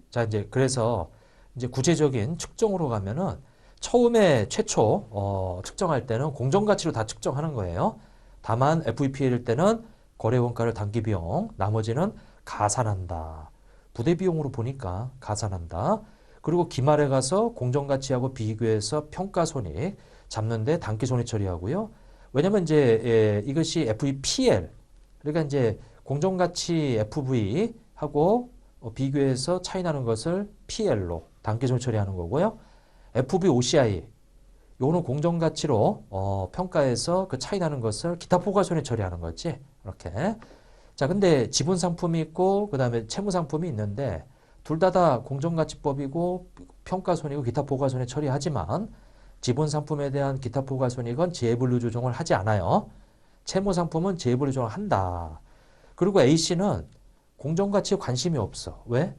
자, 이제 그래서 이제 구체적인 측정으로 가면은 처음에 최초 측정할 때는 공정가치로 다 측정하는 거예요. 다만 FEPL일 때는 거래 원가를 단기 비용, 나머지는 가산한다. 부대 비용으로 보니까 가산한다. 그리고 기말에 가서 공정가치하고 비교해서 평가손익 잡는데 단기 손익 처리하고요. 왜냐면 이제 이것이 FEPL, 그러니까 이제 공정가치 FV하고 비교해서 차이 나는 것을 PL로 단기 손익 처리하는 거고요. FVOCI, 요거는 공정가치로 평가해서 그 차이 나는 것을 기타 포괄손익 처리하는 거지. 이렇게. 자, 근데 지분 상품이 있고 그다음에 채무 상품이 있는데 둘 다 공정가치법이고 평가손익이고 기타 포괄손익 처리하지만 지분 상품에 대한 기타 포괄손익은 재분류 조정을 하지 않아요. 채무 상품은 재분류 조정을 한다. 그리고 A씨는 공정가치에 관심이 없어. 왜?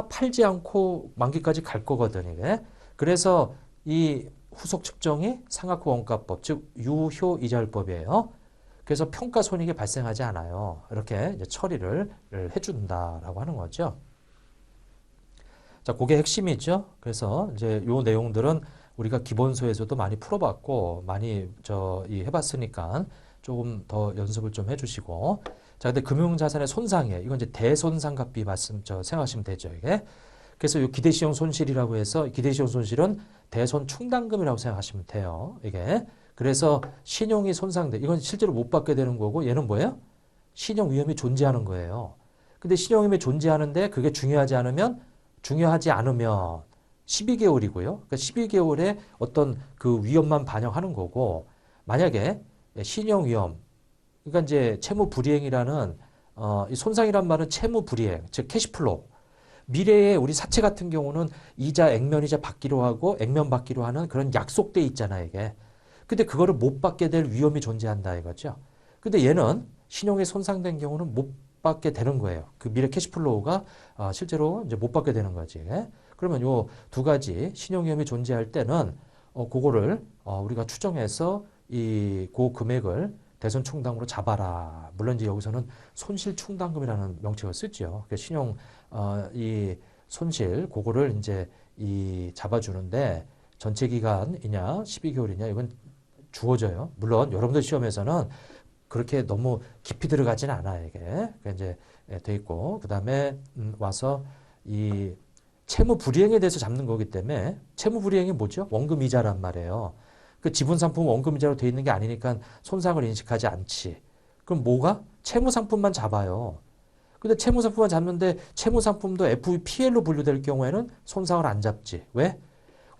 팔지 않고 만기까지 갈 거거든, 이게. 그래서 이 후속 측정이 상하크 원가법, 즉 유효 이자율법이에요. 그래서 평가 손익이 발생하지 않아요. 이렇게 이제 처리를 해준다라고 하는 거죠. 자, 그게 핵심이죠. 그래서 이제 요 내용들은 우리가 기본서에서도 많이 풀어봤고 많이 해봤으니까 조금 더 연습을 좀 해주시고. 자, 근데 금융자산의 손상에 이건 이제 대손상각비 말씀 생각하시면 되죠, 이게. 그래서 이 기대시용 손실이라고 해서 기대시용 손실은 대손 충당금이라고 생각하시면 돼요, 이게. 그래서 신용이 손상돼. 이건 실제로 못 받게 되는 거고 얘는 뭐예요? 신용 위험이 존재하는 거예요. 근데 신용 위험이 존재하는데 그게 중요하지 않으면 12개월이고요. 그러니까 12개월에 어떤 그 위험만 반영하는 거고 만약에 신용 위험 그러니까 이제 채무 불이행이라는 이 손상이란 말은 채무 불이행, 즉 캐시플로우. 미래에 우리 사채 같은 경우는 이자 액면이자 받기로 하고 액면 받기로 하는 그런 약속돼 있잖아, 이게. 근데 그거를 못 받게 될 위험이 존재한다 이거죠. 근데 얘는 신용이 손상된 경우는 못 받게 되는 거예요. 그 미래 캐시플로우가 실제로 이제 못 받게 되는 거지. 그러면 요 두 가지 신용 위험이 존재할 때는 그거를 우리가 추정해서 그 금액을 대손 충당으로 잡아라. 물론 이제 여기서는 손실 충당금이라는 명칭을 쓰죠. 그 신용 이 손실 그거를 이제 잡아주는데 전체 기간이냐 12개월이냐 이건 주어져요. 물론 여러분들 시험에서는 그렇게 너무 깊이 들어가진 않아요, 이게. 이제 돼 있고 그다음에 와서 이 채무 불이행에 대해서 잡는 거기 때문에 채무 불이행이 뭐죠? 원금 이자란 말이에요. 그 지분 상품 원금 이자로 돼 있는 게 아니니까 손상을 인식하지 않지. 그럼 뭐가? 채무 상품만 잡아요. 근데 채무 상품만 잡는데 채무 상품도 FEPL로 분류될 경우에는 손상을 안 잡지. 왜?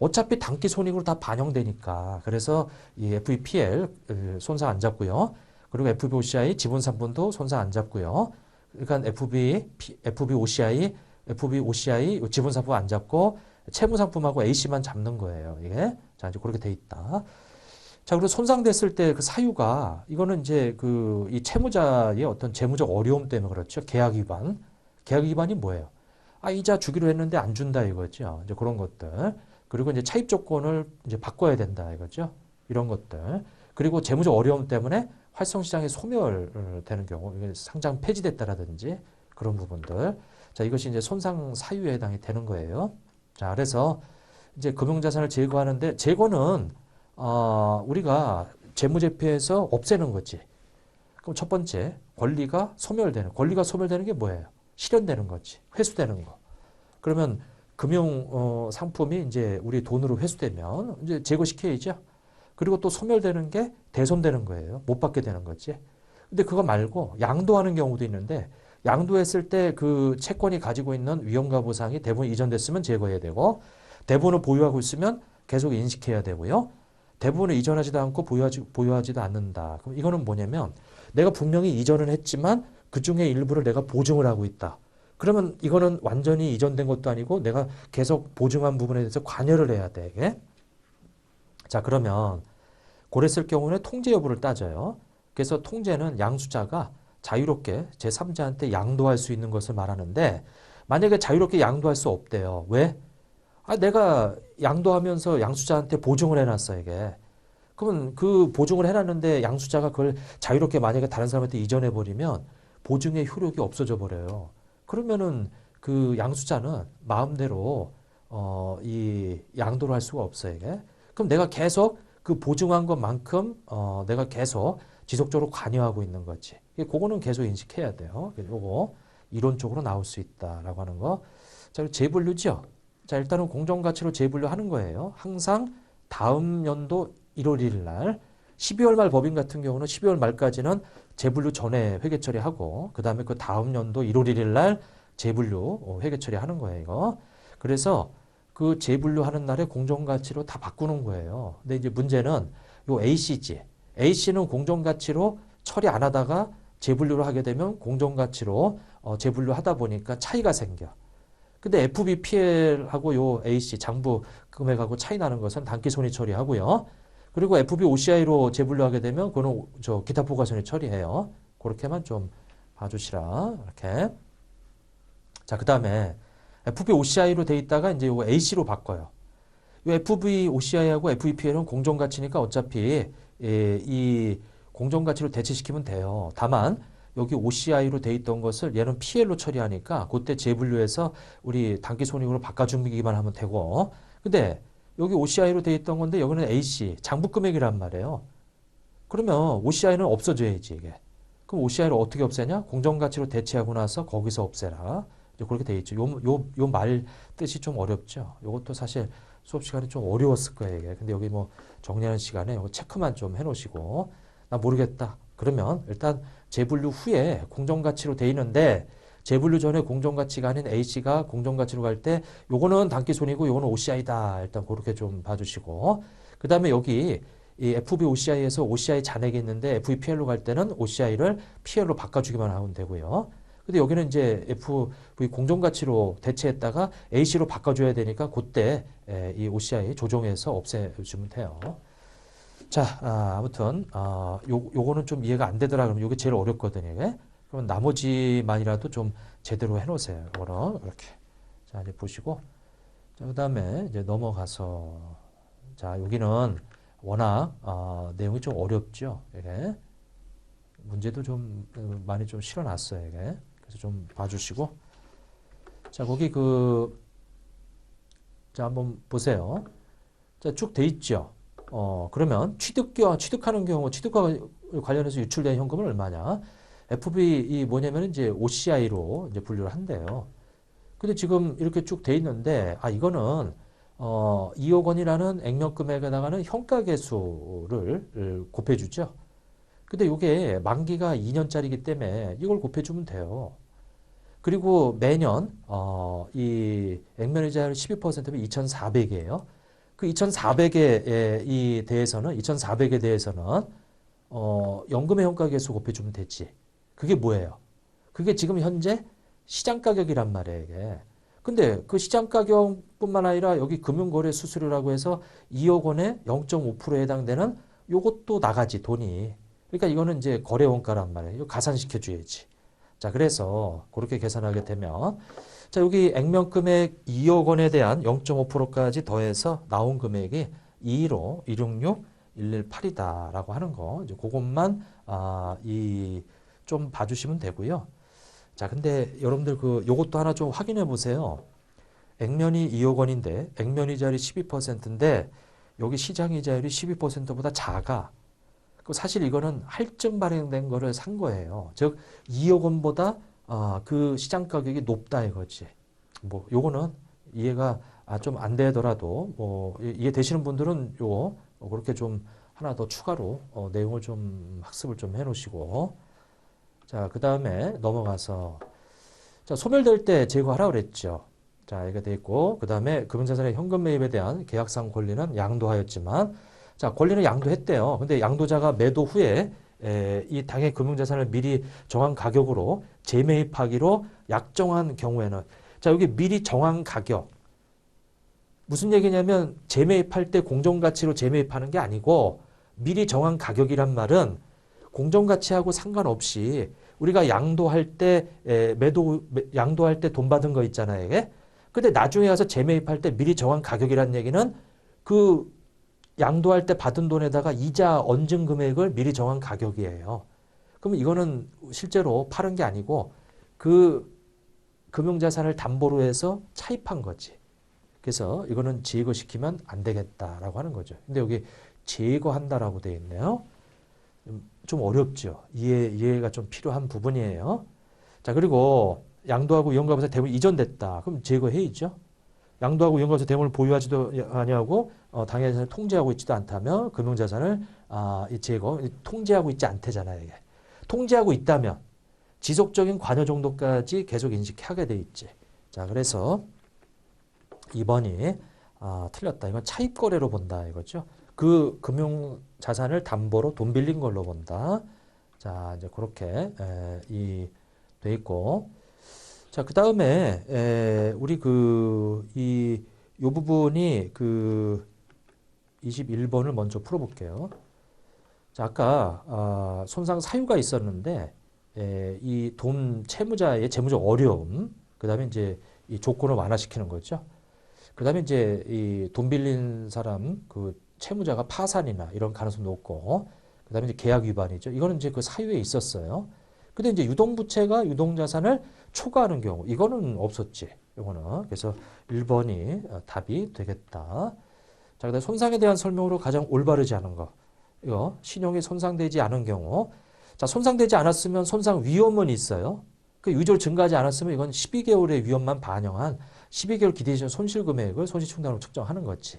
어차피 단기 손익으로 다 반영되니까. 그래서 이 FEPL 손상 안 잡고요. 그리고 FVOCI 지분 상품도 손상 안 잡고요. 그러니까 FVOCI 지분 상품 안 잡고 채무 상품하고 A씨만 잡는 거예요. 이게. 자, 이제 그렇게 돼 있다. 자, 그리고 손상됐을 때 그 사유가 이거는 이제 이 채무자의 어떤 재무적 어려움 때문에 그렇죠. 계약 위반. 계약 위반이 뭐예요? 이자 주기로 했는데 안 준다 이거죠. 이제 그런 것들. 그리고 이제 차입 조건을 이제 바꿔야 된다 이거죠. 이런 것들. 그리고 재무적 어려움 때문에 활성시장에 소멸되는 경우, 상장 폐지됐다라든지 그런 부분들. 자, 이것이 이제 손상 사유에 해당이 되는 거예요. 자, 그래서 이제 금융자산을 제거하는데 제거는 우리가 재무제표에서 없애는 거지. 그럼 첫 번째 권리가 소멸되는 게 뭐예요? 실현되는 거지. 회수되는 거. 그러면 금융 상품이 이제 우리 돈으로 회수되면 이제 제거시켜야죠. 그리고 또 소멸되는 게 대손되는 거예요. 못 받게 되는 거지. 근데 그거 말고 양도하는 경우도 있는데 양도했을 때 그 채권이 가지고 있는 위험과 보상이 대부분 이전됐으면 제거해야 되고 대부분을 보유하고 있으면 계속 인식해야 되고요. 대부분을 이전하지도 않고 보유하지도 않는다. 그럼 이거는 뭐냐면 내가 분명히 이전을 했지만 그중에 일부를 내가 보증을 하고 있다. 그러면 이거는 완전히 이전된 것도 아니고 내가 계속 보증한 부분에 대해서 관여를 해야 돼. 이게. 자, 그러면 그랬을 경우는 통제 여부를 따져요. 그래서 통제는 양수자가 자유롭게 제3자한테 양도할 수 있는 것을 말하는데 만약에 자유롭게 양도할 수 없대요. 왜? 내가 양도하면서 양수자한테 보증을 해놨어, 이게. 그러면 그 보증을 해놨는데 양수자가 그걸 자유롭게 만약에 다른 사람한테 이전해버리면 보증의 효력이 없어져 버려요. 그러면은 그 양수자는 마음대로 이 양도를 할 수가 없어요, 이게. 그럼 내가 계속 그 보증한 것만큼 내가 계속 지속적으로 관여하고 있는 거지. 그거는 계속 인식해야 돼요. 요거 이론적으로 나올 수 있다라고 하는 거. 자, 재분류죠. 자, 일단은 공정가치로 재분류하는 거예요. 항상 다음 연도 1월 1일 날 12월 말 법인 같은 경우는 12월 말까지는 재분류 전에 회계 처리하고 그 다음에 그 다음 연도 1월 1일 날 재분류 회계 처리하는 거예요, 이거. 그래서 그 재분류하는 날에 공정가치로 다 바꾸는 거예요. 근데 이제 문제는 요 A씨지. A씨는 공정가치로 처리 안 하다가 재분류를 하게 되면 공정가치로 재분류하다 보니까 차이가 생겨. 근데 FBPL하고 요 A씨 장부 금액하고 차이 나는 것은 단기손익 처리하고요. 그리고 FBOCI로 재분류하게 되면 그거는 기타 부가손익 처리해요. 그렇게만 좀 봐주시라. 이렇게. 자, 그 다음에 FBOCI로 돼 있다가 이제 요 A씨로 바꿔요. 요 FBOCI하고 FBPL은 공정가치니까 어차피 이 공정가치로 대체시키면 돼요. 다만 여기 OCI로 돼 있던 것을 얘는 PL로 처리하니까 그때 재분류해서 우리 단기손익으로 바꿔주기만 하면 되고, 근데 여기 OCI로 돼 있던 건데 여기는 AC 장부금액이란 말이에요. 그러면 OCI는 없어져야지 이게. 그럼 OCI를 어떻게 없애냐? 공정가치로 대체하고 나서 거기서 없애라. 그렇게 돼 있죠. 요 말 뜻이 좀 어렵죠. 요것도 사실 수업 시간에 좀 어려웠을 거예요, 이게. 근데 여기 뭐 정리하는 시간에 요거 체크만 좀 해놓으시고, 나 모르겠다. 그러면 일단 재분류 후에 공정가치로 돼 있는데 재분류 전에 공정가치가 아닌 A씨가 공정가치로 갈 때 요거는 단기손이고 요거는 OCI다. 일단 그렇게 좀 봐주시고, 그 다음에 여기 이 FBOCI에서 OCI 잔액이 있는데 FVPL로 갈 때는 OCI를 PL로 바꿔주기만 하면 되고요. 근데 여기는 이제 FV 공정가치로 대체했다가 A씨로 바꿔줘야 되니까 그때 이 OCI 조정해서 없애주면 돼요. 자, 아무튼 요거는 좀 이해가 안 되더라 그러면 요게 제일 어렵거든요, 이게. 그러면 나머지만이라도 좀 제대로 해놓으세요. 요거는 이렇게. 자, 이제 보시고, 자, 그다음에 이제 넘어가서, 자, 여기는 워낙 내용이 좀 어렵죠, 이게. 문제도 좀 많이 좀 실어놨어요, 이게. 그래서 좀 봐주시고, 자, 거기 자, 한번 보세요. 자, 쭉 돼 있죠. 그러면 취득하는 경우, 취득과 관련해서 유출된 현금은 얼마냐? FB 뭐냐면 이제 OCI로 이제 분류를 한대요. 근데 지금 이렇게 쭉 돼 있는데, 이거는 2억 원이라는 액면 금액에다가는 현가계수를 곱해주죠. 근데 이게 만기가 2년짜리이기 때문에 이걸 곱해주면 돼요. 그리고 매년 이 액면이자율 12%면 2,400이에요. 그 2,400에 대해서는 연금의 현가계수 곱해주면 되지. 그게 뭐예요? 그게 지금 현재 시장 가격이란 말이에요, 이게. 근데 그 시장 가격뿐만 아니라 여기 금융거래 수수료라고 해서 2억 원에 0.5%에 해당되는 요것도 나가지, 돈이. 그러니까 이거는 이제 거래 원가란 말이에요. 이거 가산시켜 줘야지. 자, 그래서 그렇게 계산하게 되면, 자, 여기 액면 금액 2억 원에 대한 0.5%까지 더해서 나온 금액이 215,166,118이다라고 하는 거. 이제 그것만 좀 봐주시면 되고요. 자, 근데 여러분들 요것도 하나 좀 확인해 보세요. 액면이 2억 원인데 액면 이자율이 12%인데 여기 시장 이자율이 12%보다 작아. 사실 이거는 할증 발행된 거를 산 거예요. 즉 2억 원보다 그 시장 가격이 높다 이거지. 뭐 요거는 이해가 좀 안 되더라도 뭐 이해되시는 분들은 요거 그렇게 좀 하나 더 추가로 내용을 좀 학습을 좀 해놓으시고, 자, 그 다음에 넘어가서, 자, 소멸될 때 제거하라 그랬죠. 자, 이게 돼 있고, 그 다음에 금융자산의 현금 매입에 대한 계약상 권리는 양도하였지만, 자, 권리는 양도했대요. 근데 양도자가 매도 후에 이 당의 금융자산을 미리 정한 가격으로 재매입하기로 약정한 경우에는, 자, 여기 미리 정한 가격. 무슨 얘기냐면 재매입할 때 공정가치로 재매입하는 게 아니고 미리 정한 가격이란 말은 공정가치하고 상관없이 우리가 양도할 때 양도할 때 돈 받은 거 있잖아요. 이게. 근데 나중에 가서 재매입할 때 미리 정한 가격이라는 얘기는 그 양도할 때 받은 돈에다가 이자 얹은 금액을 미리 정한 가격이에요. 그럼 이거는 실제로 팔은 게 아니고 그 금융자산을 담보로 해서 차입한 거지. 그래서 이거는 제거시키면 안 되겠다라고 하는 거죠. 근데 여기 제거한다라고 되어 있네요. 좀 어렵죠. 이해가 좀 필요한 부분이에요. 자, 그리고 양도하고 이용가부서 대물이 이전됐다. 그럼 제거해야죠. 양도하고 이용가부서 대물을 보유하지도 아니하고 당해자산을 통제하고 있지도 않다며 금융자산을 통제하고 있지 않대잖아요. 이게. 통제하고 있다면 지속적인 관여 정도까지 계속 인식하게 돼 있지. 자, 그래서 2번이 틀렸다. 이건 차입거래로 본다 이거죠. 그 금융자산을 담보로 돈 빌린 걸로 본다. 자, 이제 그렇게 돼 있고. 자, 그 다음에 우리 요 부분이 21번을 먼저 풀어볼게요. 자, 아까 손상 사유가 있었는데 이 돈 채무자의 재무적 어려움, 그 다음에 이제 이 조건을 완화시키는 거죠. 그 다음에 이제 이 돈 빌린 사람 그 채무자가 파산이나 이런 가능성도 높고, 그 다음에 이제 계약 위반이죠. 이거는 이제 그 사유에 있었어요. 근데 이제 유동부채가 유동자산을 초과하는 경우, 이거는 없었지. 이거는. 그래서 1번이 답이 되겠다. 자, 그다음 손상에 대한 설명으로 가장 올바르지 않은 거. 이거 신용이 손상되지 않은 경우. 자, 손상되지 않았으면 손상 위험은 있어요. 그 유지로 증가하지 않았으면 이건 12개월의 위험만 반영한 12개월 기대시효 손실 금액을 손실 충당으로 측정하는 거지.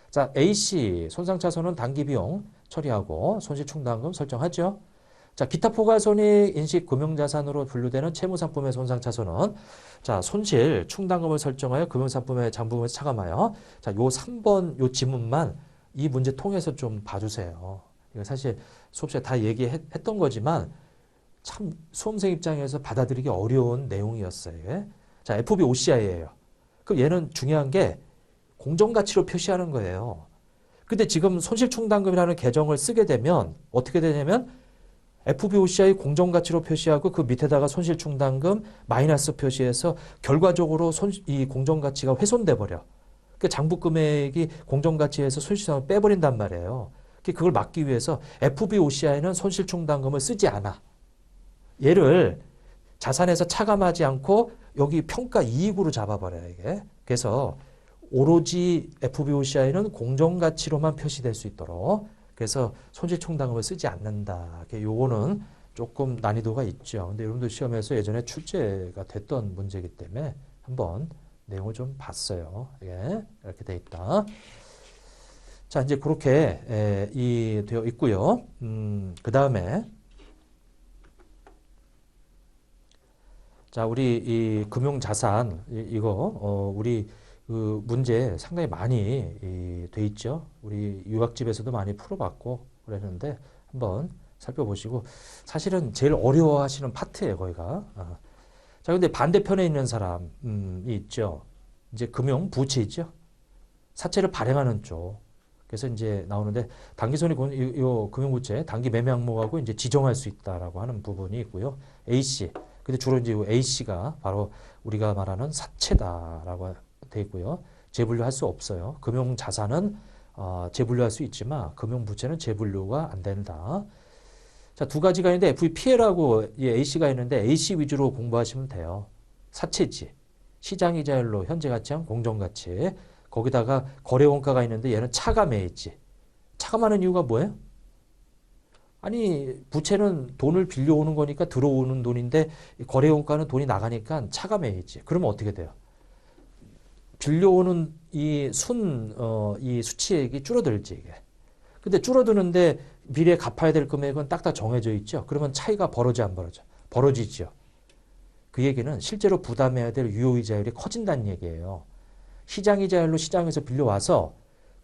자, A씨 손상차손은 단기 비용 처리하고 손실 충당금 설정하죠. 자, 기타 포괄손익 인식 금융자산으로 분류되는 채무상품의 손상차손은 자, 손실 충당금을 설정하여 금융상품의 장부금에서 차감하여. 자, 요 3번 요 지문만 이 문제 통해서 좀 봐주세요. 이거 사실 수업시간에 다 얘기했던 거지만 참 수험생 입장에서 받아들이기 어려운 내용이었어요. 이게. 자, FVOCI예요. 그럼 얘는 중요한 게 공정가치로 표시하는 거예요. 근데 지금 손실충당금이라는 계정을 쓰게 되면 어떻게 되냐면 FVOCI 공정가치로 표시하고 그 밑에다가 손실충당금 마이너스 표시해서 결과적으로 이 공정가치가 훼손돼 버려. 그 장부금액이 공정가치에서 손실상을 빼버린단 말이에요. 그걸 막기 위해서 FVOCI는 손실충당금을 쓰지 않아. 얘를 자산에서 차감하지 않고 여기 평가 이익으로 잡아버려요, 이게. 그래서 오로지 FVOCI는 공정가치로만 표시될 수 있도록. 그래서 손실충당금을 쓰지 않는다. 요거는 조금 난이도가 있죠. 근데 여러분들 시험에서 예전에 출제가 됐던 문제이기 때문에 한번 내용을 좀 봤어요. 예, 이렇게 돼 있다. 자, 이제 그렇게 되어 있고요. 그 다음에 자, 우리 이 금융자산 이거 우리 그 문제 상당히 많이 돼 있죠. 우리 유학집에서도 많이 풀어봤고 그랬는데 한번 살펴보시고 사실은 제일 어려워하시는 파트예요, 거기가. 자, 근데 반대편에 있는 사람이 있죠. 이제 금융 부채 있죠. 사채를 발행하는 쪽. 그래서 이제 나오는데 단기손익 요 금융부채 단기 매매 항목하고 이제 지정할 수 있다라고 하는 부분이 있고요. A씨. 근데 주로 이제 A씨가 바로 우리가 말하는 사채다라고 돼 있고요. 재분류할 수 없어요. 금융자산은 재분류할 수 있지만 금융부채는 재분류가 안 된다. 자, 두 가지가 있는데 FVPL하고 A씨가 있는데 A씨 위주로 공부하시면 돼요. 사채지, 시장이자율로 현재 가치랑 공정가치. 거기다가 거래원가가 있는데 얘는 차감해 있지. 차감하는 이유가 뭐예요? 아니, 부채는 돈을 빌려오는 거니까 들어오는 돈인데 거래원가는 돈이 나가니까 차감해 있지. 그러면 어떻게 돼요? 빌려오는 이 수치액이 줄어들지, 이게. 근데 줄어드는데 미래에 갚아야 될 금액은 딱딱 정해져 있죠. 그러면 차이가 벌어져, 안 벌어져? 벌어지죠. 그 얘기는 실제로 부담해야 될 유효이자율이 커진다는 얘기예요. 시장이자율로 시장에서 빌려와서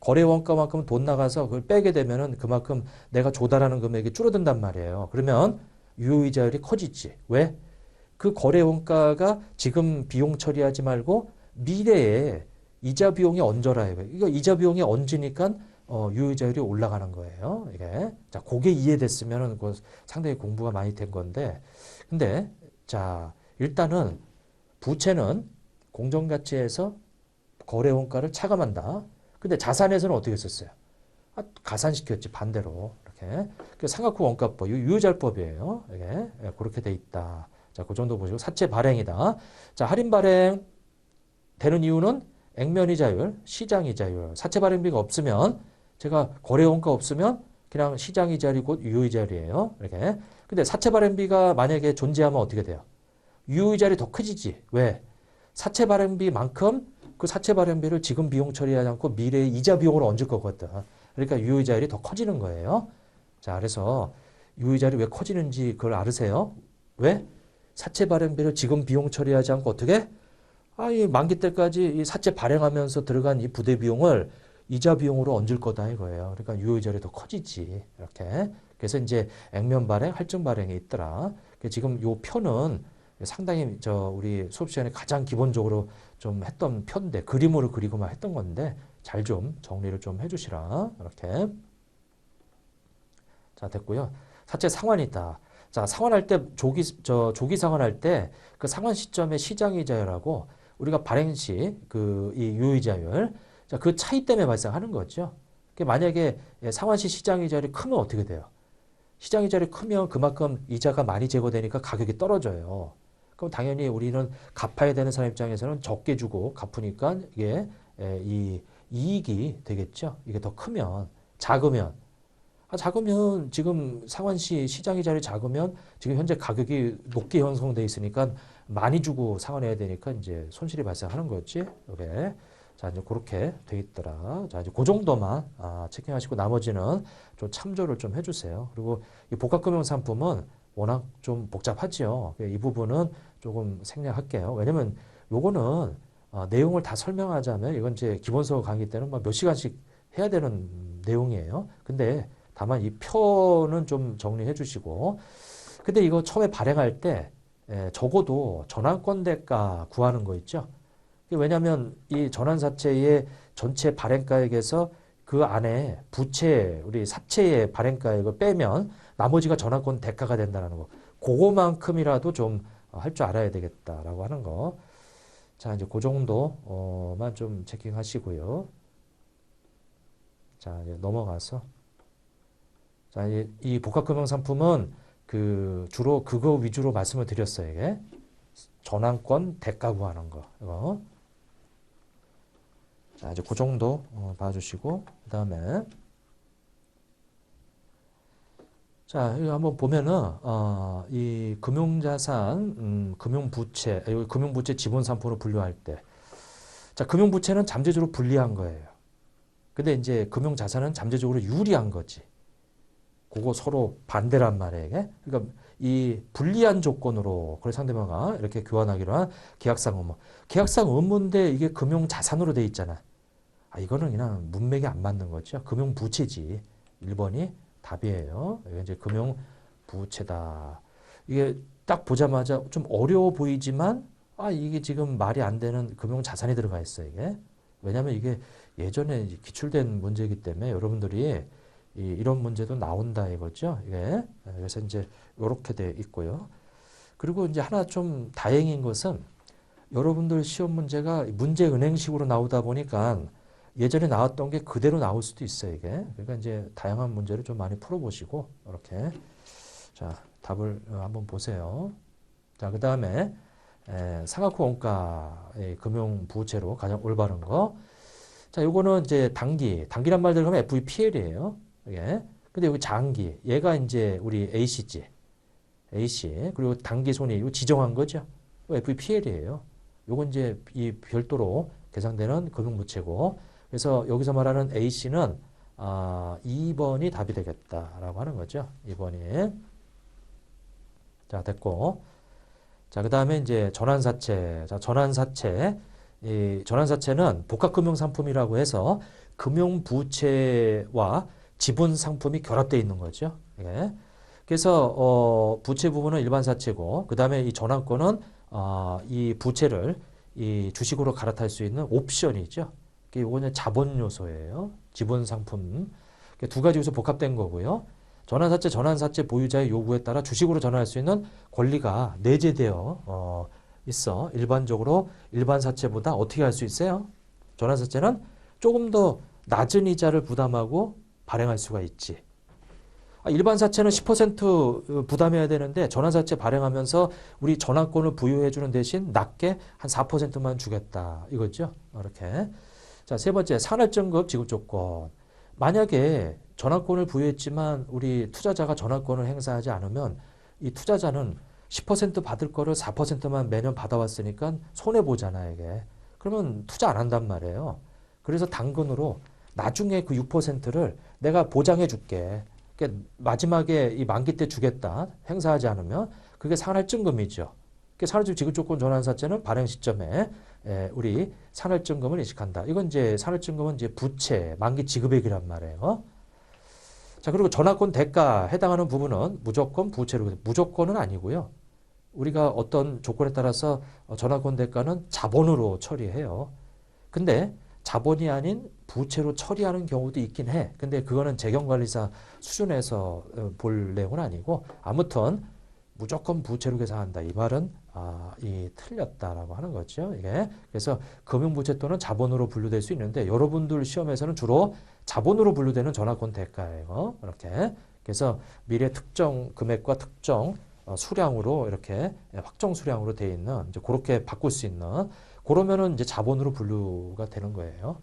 거래원가만큼 돈 나가서 그걸 빼게 되면은 그만큼 내가 조달하는 금액이 줄어든단 말이에요. 그러면 유효이자율이 커지지. 왜? 그 거래원가가 지금 비용 처리하지 말고 미래에 이자 비용이 얹어라. 이거 이자 비용이 얹으니까 유효이자율이 올라가는 거예요. 이게. 자, 그게 이해됐으면은 상당히 공부가 많이 된 건데, 근데 자, 일단은 부채는 공정가치에서 거래원가를 차감한다. 근데 자산에서는 어떻게 썼어요? 가산시켰지, 반대로. 이렇게. 그 상각후 원가법, 유효자율법이에요. 이게 그렇게 돼 있다. 자, 그 정도 보시고 사채 발행이다. 자, 할인 발행 되는 이유는 액면이자율, 시장이자율. 사채 발행비가 없으면 제가 거래원가 없으면 그냥 시장이자율 곧 유효이자율이에요. 이렇게. 근데 사채 발행비가 만약에 존재하면 어떻게 돼요? 유효이자율이 더 커지지. 왜? 사채 발행비만큼 그 사채 발행비를 지금 비용 처리하지 않고 미래의 이자 비용으로 얹을 거거든. 그러니까 유효이자율이 더 커지는 거예요. 자, 그래서 유효이자율이 왜 커지는지 그걸 알으세요? 왜? 사채 발행비를 지금 비용 처리하지 않고 어떻게? 이 만기 때까지 이 사채 발행하면서 들어간 이 부대 비용을 이자 비용으로 얹을 거다 이거예요. 그러니까 유효이자율이 더 커지지. 이렇게. 그래서 이제 액면 발행, 할증 발행이 있더라. 지금 요 표는 상당히 우리 수업 시간에 가장 기본적으로 좀 했던 표인데 그림으로 그리고만 했던 건데 잘 좀 정리를 좀 해주시라. 이렇게. 자, 됐고요. 사채 상환이 있다. 자, 상환할 때 조기 상환할 때 그 상환 시점의 시장이자율하고 우리가 발행 시 이 유효이자율, 자, 그 차이 때문에 발생하는 거죠. 만약에 상환 시 시장이자율이 크면 어떻게 돼요? 시장이자율이 크면 그만큼 이자가 많이 제거되니까 가격이 떨어져요. 그럼 당연히 우리는 갚아야 되는 사람 입장에서는 적게 주고 갚으니까 이게 이 이익이 되겠죠. 이게 더 크면. 작으면 지금 상환시 시장이자율이 작으면 지금 현재 가격이 높게 형성돼 있으니까 많이 주고 상환해야 되니까 이제 손실이 발생하는 거지. 이게. 자, 이제 그렇게 돼 있더라. 자, 이제 그 정도만 체킹하시고 나머지는 좀 참조를 좀 해주세요. 그리고 이 복합금융 상품은 워낙 좀 복잡하죠. 이 부분은 조금 생략할게요. 왜냐면 요거는 내용을 다 설명하자면 이건 이제 기본서 강의 때는 몇 시간씩 해야 되는 내용이에요. 근데 다만 이 표는 좀 정리해 주시고, 근데 이거 처음에 발행할 때 적어도 전환권 대가 구하는 거 있죠. 왜냐하면 이 전환사채의 전체 발행가액에서 그 안에 부채, 우리 사채의 발행가액을 빼면 나머지가 전환권 대가가 된다는 거. 그거만큼이라도 좀 할 줄 알아야 되겠다라고 하는 거. 자, 이제 그 정도만 좀 체킹하시고요. 자, 이제 넘어가서. 자, 이 복합금융 상품은 주로 그거 위주로 말씀을 드렸어요. 이게. 전환권 대가 구하는 거. 이거. 자, 이제 그 정도 봐주시고, 그 다음에. 자, 이거 한번 보면은, 이 금융자산, 금융부채, 금융부채 지분상품으로 분류할 때. 자, 금융부채는 잠재적으로 불리한 거예요. 근데 이제 금융자산은 잠재적으로 유리한 거지. 그거 서로 반대란 말이에요. 이게? 그러니까 이 불리한 조건으로 그래 상대방과 이렇게 교환하기로 한 계약상 의무. 계약상 의무인데 이게 금융자산으로 돼 있잖아. 이거는 그냥 문맥이 안 맞는 거죠. 금융부채지. 1번이 답이에요. 이게 이제 금융부채다. 이게 딱 보자마자 좀 어려워 보이지만 이게 지금 말이 안 되는 금융자산이 들어가 있어요. 이게. 왜냐하면 이게 예전에 기출된 문제이기 때문에 여러분들이 이런 문제도 나온다 이거죠. 이게. 그래서 이제 이렇게 돼 있고요. 그리고 이제 하나 좀 다행인 것은 여러분들 시험 문제가 문제은행식으로 나오다 보니까 예전에 나왔던 게 그대로 나올 수도 있어요, 이게. 그러니까 이제 다양한 문제를 좀 많이 풀어보시고, 이렇게. 자, 답을 한번 보세요. 자, 그 다음에, 상각후 원가의 금융부채로 가장 올바른 거. 자, 요거는 이제 단기란 말 들어가면 FVPL이에요. 예. 근데 여기 장기, 얘가 이제 우리 AC지. AC. 그리고 단기 손익, 이거 지정한 거죠. FVPL이에요. 요건 이제 이 별도로 계산되는 금융부채고, 그래서 여기서 말하는 A씨는 2번이 답이 되겠다라고 하는 거죠. 2번이. 자, 됐고. 자, 그 다음에 이제 전환사채. 자, 전환사채. 이 전환사채는 복합금융상품이라고 해서 금융부채와 지분상품이 결합되어 있는 거죠. 예. 그래서 부채 부분은 일반사채고, 그 다음에 이 전환권은 이 부채를 이 주식으로 갈아탈 수 있는 옵션이죠. 이거는 자본 요소예요. 지분 상품. 두 가지 요소 복합된 거고요. 전환사채, 전환사채 보유자의 요구에 따라 주식으로 전환할 수 있는 권리가 내재되어 있어. 일반적으로 일반 사채보다 어떻게 할 수 있어요? 전환사채는 조금 더 낮은 이자를 부담하고 발행할 수가 있지. 일반 사채는 10% 부담해야 되는데 전환사채 발행하면서 우리 전환권을 부여해주는 대신 낮게 한 4%만 주겠다. 이거죠. 이렇게. 자, 세 번째, 산할증급 지급 조건. 만약에 전환권을 부여했지만 우리 투자자가 전환권을 행사하지 않으면 이 투자자는 10% 받을 거를 4%만 매년 받아왔으니까 손해보잖아, 이게. 그러면 투자 안 한단 말이에요. 그래서 당근으로 나중에 그 6%를 내가 보장해 줄게. 그러니까 마지막에 이 만기 때 주겠다. 행사하지 않으면 그게 산할증금이죠. 산할증 지급조건 전환사채는 발행 시점에 우리 산할증금을 인식한다. 이건 이제 산할증금은 이제 부채, 만기 지급액이란 말이에요. 자, 그리고 전환권 대가 해당하는 부분은 무조건 부채로, 무조건은 아니고요. 우리가 어떤 조건에 따라서 전환권 대가는 자본으로 처리해요. 근데 자본이 아닌 부채로 처리하는 경우도 있긴 해. 근데 그거는 재경관리사 수준에서 볼 내용은 아니고 아무튼 무조건 부채로 계산한다. 이 말은 이 틀렸다라고 하는 거죠. 이게 그래서 금융부채 또는 자본으로 분류될 수 있는데 여러분들 시험에서는 주로 자본으로 분류되는 전환권 대가예요. 이렇게 그래서 미래 특정 금액과 특정 수량으로 이렇게 확정 수량으로 돼 있는 이제 그렇게 바꿀 수 있는 그러면은 이제 자본으로 분류가 되는 거예요.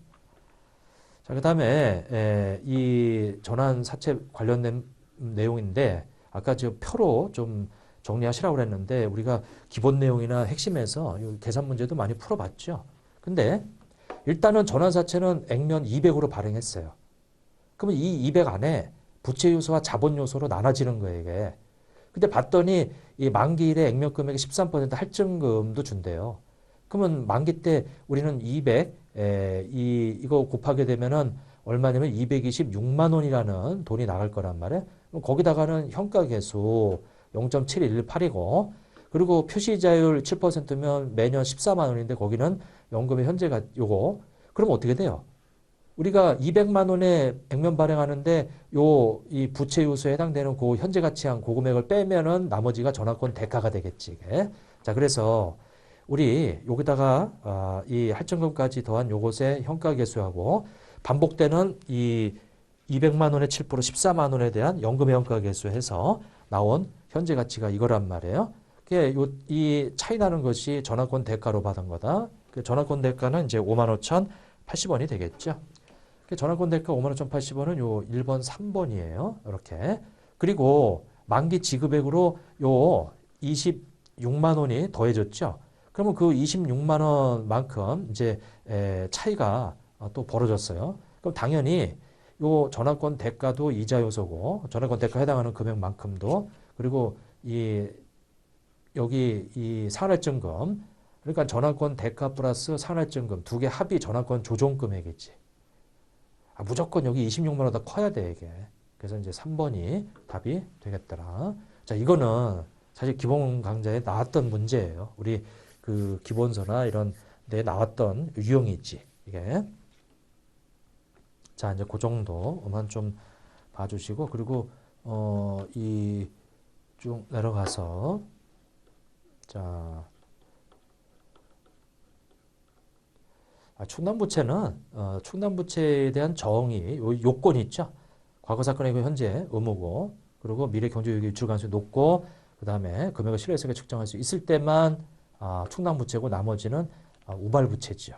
자, 그다음에 이 전환 사채 관련된 내용인데 아까 저 표로 좀 정리하시라고 그랬는데 우리가 기본 내용이나 핵심에서 계산 문제도 많이 풀어봤죠. 근데 일단은 전환 사채는 액면 200으로 발행했어요. 그러면 이 200 안에 부채 요소와 자본 요소로 나눠지는 거예요, 이게. 근데 봤더니 이 만기일에 액면 금액의 13% 할증금도 준대요. 그러면 만기 때 우리는 200, 이거 곱하게 되면은 얼마냐면 226만 원이라는 돈이 나갈 거란 말이에요. 그럼 거기다가는 현가계수 0.718이고, 그리고 표시이자율 7%면 매년 14만 원인데 거기는 연금의 현재가 요거. 그럼 어떻게 돼요? 우리가 200만 원에 액면 발행하는데 이 부채 요소에 해당되는 그 현재 가치한 그 금액을 빼면은 나머지가 전환권 대가가 되겠지. 이게. 자, 그래서 우리 여기다가 이 할증금까지 더한 요것의 현가 계수하고 반복되는 이 200만 원의 7% 14만 원에 대한 연금의 현가 계수해서 나온 현재 가치가 이거란 말이에요. 이 차이 나는 것이 전환권 대가로 받은 거다. 그 전환권 대가는 이제 55,080원이 되겠죠. 전환권 대가 55,080원은 요 1번, 3번이에요. 이렇게. 그리고 만기 지급액으로 요 26만 원이 더해졌죠. 그러면 그 26만 원만큼 이제 차이가 또 벌어졌어요. 그럼 당연히 요 전환권 대가도 이자 요소고 전환권 대가 해당하는 금액만큼도 그리고 여기 이 산할증금 그러니까 전환권 대가 플러스 산할증금 두 개 합이 전환권 조정 금액이지. 무조건 여기 26만 원 더 커야 돼 이게. 그래서 이제 3번이 답이 되겠더라. 자, 이거는 사실 기본 강좌에 나왔던 문제예요. 우리 그 기본서나 이런 데 나왔던 유형이지 이게. 자, 이제 그 정도만 좀 봐주시고 그리고 이 쭉 내려가서 자. 충당부채는 충당부채에 대한 정의, 요건이 있죠. 과거 사건의 현재 의무고, 그리고 미래 경제효익의 유출 가능성이 높고, 그 다음에 금액을 신뢰성에 측정할 수 있을 때만 충당부채고 나머지는 우발부채지요.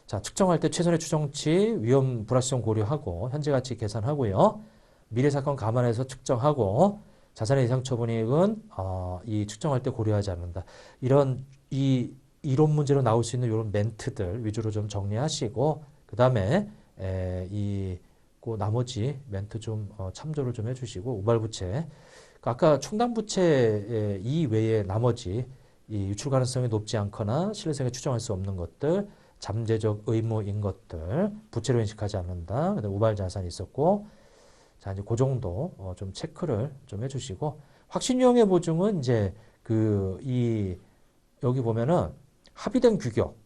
자, 측정할 때 최선의 추정치, 위험 불확실성 고려하고 현재 가치 계산하고요. 미래 사건 감안해서 측정하고 자산의 예상 처분이익은 이 측정할 때 고려하지 않는다. 이론 문제로 나올 수 있는 이런 멘트들 위주로 좀 정리하시고 그 다음에 그 나머지 멘트 좀 참조를 좀 해주시고 우발부채 아까 충당부채 이외에 나머지 이 유출 가능성이 높지 않거나 신뢰성에 추정할 수 없는 것들 잠재적 의무인 것들 부채로 인식하지 않는다. 그다음에 우발 자산이 있었고 자 이제 그 정도 좀 체크를 좀 해주시고 확신유형의 보증은 이제 여기 보면은 합의된 규격.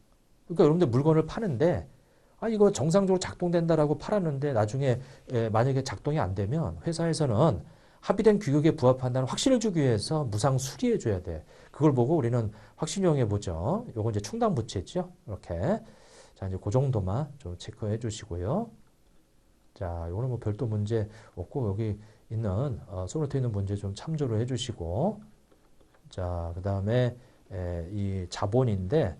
그러니까 여러분들 물건을 파는데 이거 정상적으로 작동된다라고 팔았는데 나중에 만약에 작동이 안 되면 회사에서는 합의된 규격에 부합한다는 확신을 주기 위해서 무상 수리해 줘야 돼. 그걸 보고 우리는 확신용해 보죠. 요거 이제 충당 부채죠. 이렇게. 자, 이제 그 정도만 좀 체크해 주시고요. 자, 요거는 뭐 별도 문제 없고 여기 있는 소노트에 있는 문제 좀 참조를 해 주시고, 자, 그다음에 이 자본인데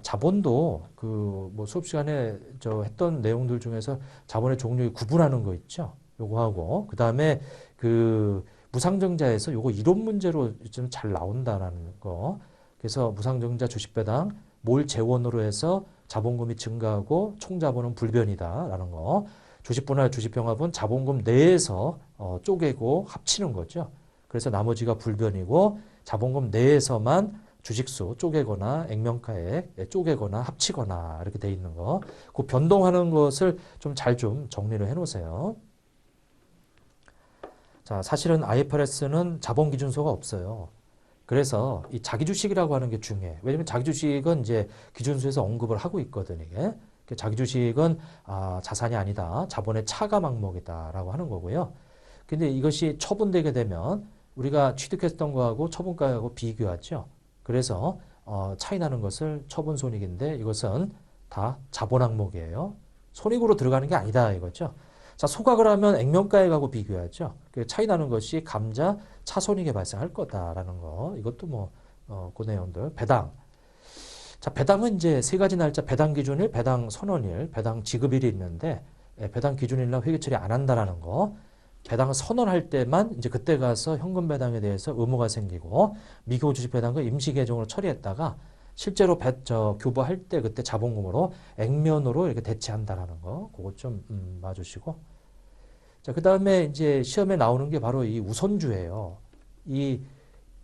자본도 그 뭐 수업 시간에 저 했던 내용들 중에서 자본의 종류 구분하는 거 있죠. 요거 하고 그다음에 그 무상증자에서 요거 이론 문제로 좀 잘 나온다라는 거. 그래서 무상증자 주식배당 몰 재원으로 해서 자본금이 증가하고 총자본은 불변이다라는 거. 주식분할 주식병합은 자본금 내에서 쪼개고 합치는 거죠. 그래서 나머지가 불변이고 자본금 내에서만 주식수 쪼개거나 액면가액 쪼개거나 합치거나 이렇게 돼 있는 거. 그 변동하는 것을 좀 잘 좀 정리를 해 놓으세요. 자, 사실은 IFRS는 자본 기준소가 없어요. 그래서 이 자기 주식이라고 하는 게 중요해. 왜냐면 자기 주식은 이제 기준수에서 언급을 하고 있거든, 이게. 자기 주식은 자산이 아니다. 자본의 차감 항목이다라고 하는 거고요. 근데 이것이 처분되게 되면 우리가 취득했던 거하고 처분가하고 비교하죠. 그래서 차이 나는 것을 처분 손익인데 이것은 다 자본 항목이에요. 손익으로 들어가는 게 아니다 이거죠. 자, 소각을 하면 액면가액하고 비교하죠. 차이 나는 것이 감자 차손익에 발생할 거다라는 거. 이것도 뭐 그 내용들. 배당. 자, 배당은 이제 세 가지 날짜 배당 기준일, 배당 선언일, 배당 지급일이 있는데 배당 기준일날 회계 처리 안 한다라는 거. 배당을 선언할 때만 이제 그때 가서 현금 배당에 대해서 의무가 생기고 미교 주식 배당은 임시 계정으로 처리했다가 실제로 교부할 때 그때 자본금으로 액면으로 이렇게 대체한다라는 거. 그거 좀 봐주시고. 자, 그다음에 이제 시험에 나오는 게 바로 이 우선주예요. 이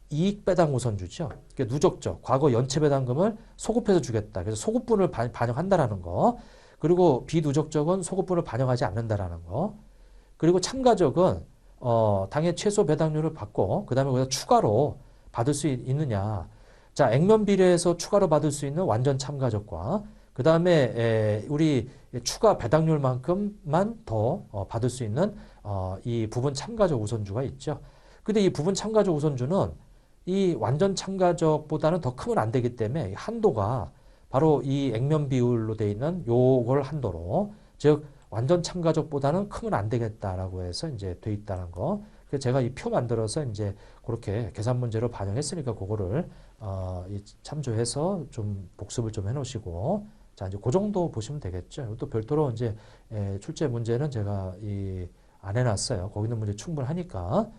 이익 배당 우선주죠. 그러니까 누적적 과거 연체 배당금을 소급해서 주겠다. 그래서 소급분을 반영한다라는 거. 그리고 비누적적은 소급분을 반영하지 않는다라는 거. 그리고 참가적은 당해 최소 배당률을 받고 그다음에 거기다 추가로 받을 수 있느냐. 자, 액면 비례해서 추가로 받을 수 있는 완전 참가적과 그다음에 우리 추가 배당률만큼만 더 받을 수 있는 이 부분 참가적 우선주가 있죠. 근데 이 부분 참가적 우선주는 이 완전 참가적보다는 더 크면 안 되기 때문에 한도가 바로 이 액면 비율로 되어 있는 요걸 한도로, 즉 완전 참가적보다는 크면 안 되겠다라고 해서 이제 돼 있다는 거. 그래서 제가 이 표 만들어서 이제 그렇게 계산 문제로 반영했으니까 그거를 참조해서 좀 복습을 좀 해놓으시고, 자, 이제 그 정도 보시면 되겠죠. 또 별도로 이제 출제 문제는 제가 안 해놨어요. 거기 있는 문제 충분하니까.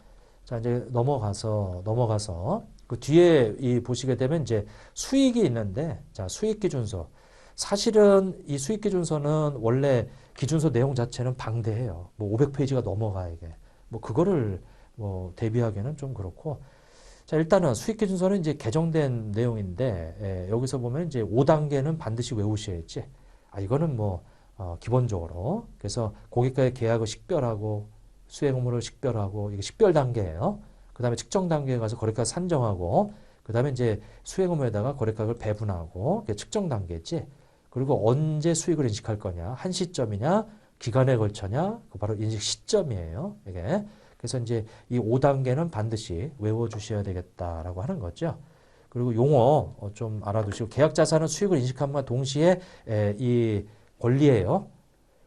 자, 이제 넘어가서 그 뒤에 보시게 되면 이제 수익이 있는데, 자, 수익 기준서. 사실은 이 수익 기준서는 원래 기준서 내용 자체는 방대해요. 뭐 500페이지가 넘어가 이게. 뭐 그거를 뭐 대비하기는 좀 그렇고. 자, 일단은 수익 기준서는 이제 개정된 내용인데 여기서 보면 이제 5단계는 반드시 외우셔야지. 이거는 뭐 기본적으로. 그래서 고객과의 계약을 식별하고 수행 의무를 식별하고 이게 식별 단계예요. 그다음에 측정 단계에 가서 거래가 산정하고 그다음에 이제 수행 의무에다가 거래가를 배분하고 그게 측정 단계지. 그리고 언제 수익을 인식할 거냐, 한 시점이냐, 기간에 걸쳐냐, 그 바로 인식 시점이에요. 이게. 그래서 이제 이 5단계는 반드시 외워주셔야 되겠다라고 하는 거죠. 그리고 용어 좀 알아두시고, 계약자산은 수익을 인식함과 동시에 이 권리예요.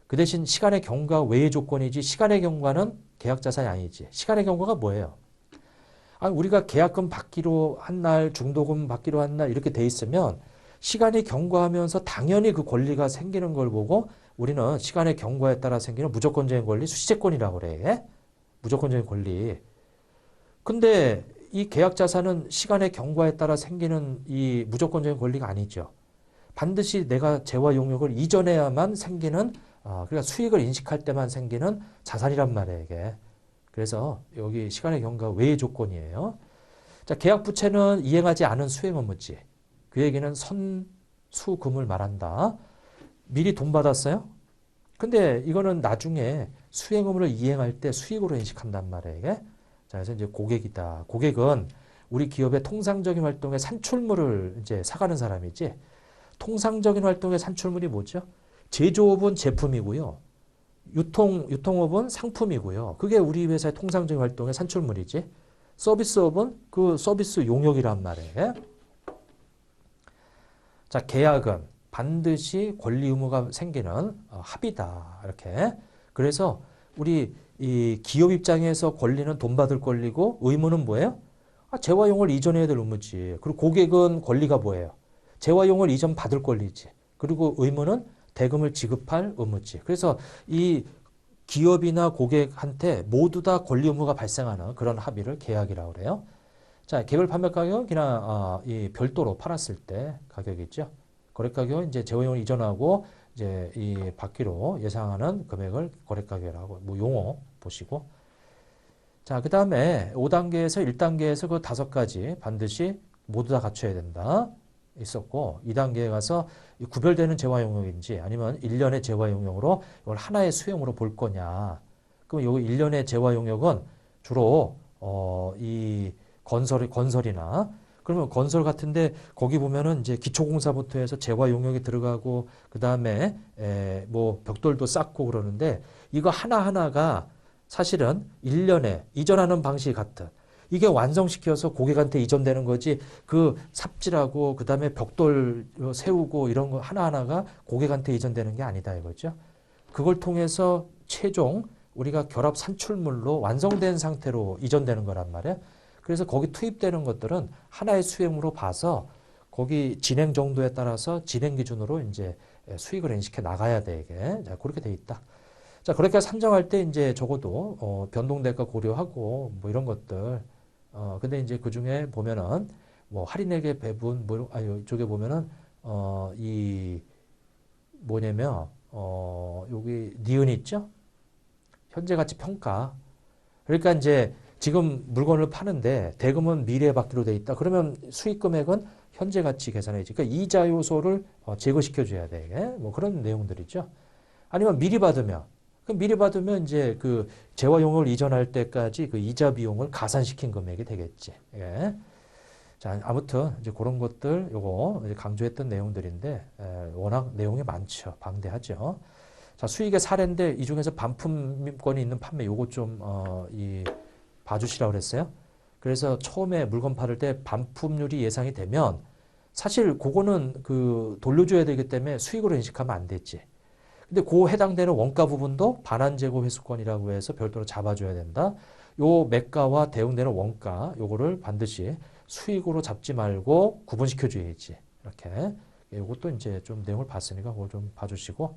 그 대신 시간의 경과 외의 조건이지, 시간의 경과는 계약자산이 아니지. 시간의 경과가 뭐예요? 우리가 계약금 받기로 한 날, 중도금 받기로 한 날 이렇게 돼 있으면 시간이 경과하면서 당연히 그 권리가 생기는 걸 보고 우리는 시간의 경과에 따라 생기는 무조건적인 권리, 수시채권이라고 그래. 무조건적인 권리. 근데 이 계약자산은 시간의 경과에 따라 생기는 이 무조건적인 권리가 아니죠. 반드시 내가 재화 용역을 이전해야만 생기는, 그러니까 수익을 인식할 때만 생기는 자산이란 말이에요, 이게. 그래서 여기 시간의 경과 외의 조건이에요. 자, 계약 부채는 이행하지 않은 수행 의무지. 그 얘기는 선수금을 말한다. 미리 돈 받았어요? 근데 이거는 나중에 수행 의무를 이행할 때 수익으로 인식한단 말이에요, 이게. 자, 그래서 이제 고객이다. 고객은 우리 기업의 통상적인 활동의 산출물을 이제 사가는 사람이지. 통상적인 활동의 산출물이 뭐죠? 제조업은 제품이고요. 유통업은 상품이고요. 그게 우리 회사의 통상적인 활동의 산출물이지. 서비스업은 그 서비스 용역이란 말이에요. 자, 계약은 반드시 권리 의무가 생기는 합의다. 이렇게. 그래서 우리 이 기업 입장에서 권리는 돈 받을 권리고 의무는 뭐예요? 재화용을 이전해야 될 의무지. 그리고 고객은 권리가 뭐예요? 재화용을 이전 받을 권리지. 그리고 의무는 대금을 지급할 의무지. 그래서 이 기업이나 고객한테 모두 다 권리 의무가 발생하는 그런 합의를 계약이라고 그래요. 자, 개별 판매 가격은 그냥 이 별도로 팔았을 때 가격이죠. 거래 가격은 이제 재화용을 이전하고 이제 이 받기로 예상하는 금액을 거래 가격이라고 뭐 용어 보시고. 자, 그다음에 5단계에서 1단계에서 그 5가지 반드시 모두 다 갖춰야 된다. 있었고 2단계에 가서 구별되는 재화 용역인지 아니면 1년의 재화 용역으로 이걸 하나의 수용으로 볼 거냐. 그럼 요 1년의 재화 용역은 주로 이 건설이나 그러면 건설 같은데 거기 보면은 이제 기초공사부터 해서 재화 용역이 들어가고 그다음에 뭐 벽돌도 쌓고 그러는데 이거 하나하나가 사실은 1년에 이전하는 방식이 같은 이게 완성시켜서 고객한테 이전되는 거지 그 삽질하고 그다음에 벽돌 세우고 이런 거 하나하나가 고객한테 이전되는 게 아니다 이거죠. 그걸 통해서 최종 우리가 결합 산출물로 완성된 상태로 이전되는 거란 말이에요. 그래서 거기 투입되는 것들은 하나의 수행으로 봐서 거기 진행 정도에 따라서 진행 기준으로 이제 수익을 인식해 나가야 돼 이게. 자, 그렇게 돼 있다. 자, 그렇게 산정할 때 이제 적어도 변동대가 고려하고 뭐 이런 것들 근데 이제 그 중에 보면은 뭐 할인액의 배분 뭐 이쪽에 보면은 이 뭐냐면 여기 니은 있죠? 현재 가치 평가. 그러니까 이제 지금 물건을 파는데 대금은 미래에 받기로 돼 있다. 그러면 수익 금액은 현재 가치 계산해야지. 그러니까 이자 요소를 제거시켜 줘야 돼. 이게. 뭐 그런 내용들이죠. 아니면 미리 받으면 그럼 미리 받으면 이제 그 재화용을 이전할 때까지 그 이자 비용을 가산시킨 금액이 되겠지. 예. 자, 아무튼 이제 그런 것들 요거 강조했던 내용들인데 워낙 내용이 많죠. 방대하죠. 자, 수익의 사례인데 이 중에서 반품권이 있는 판매 요거 좀 봐주시라고 그랬어요. 그래서 처음에 물건 팔을 때 반품률이 예상이 되면 사실 그거는 그 돌려줘야 되기 때문에 수익으로 인식하면 안 됐지. 근데 그 해당되는 원가 부분도 반환재고 회수권이라고 해서 별도로 잡아줘야 된다. 요 매가와 대응되는 원가 요거를 반드시 수익으로 잡지 말고 구분시켜 줘야지. 이렇게. 요것도 이제 좀 내용을 봤으니까 그걸 좀 봐주시고.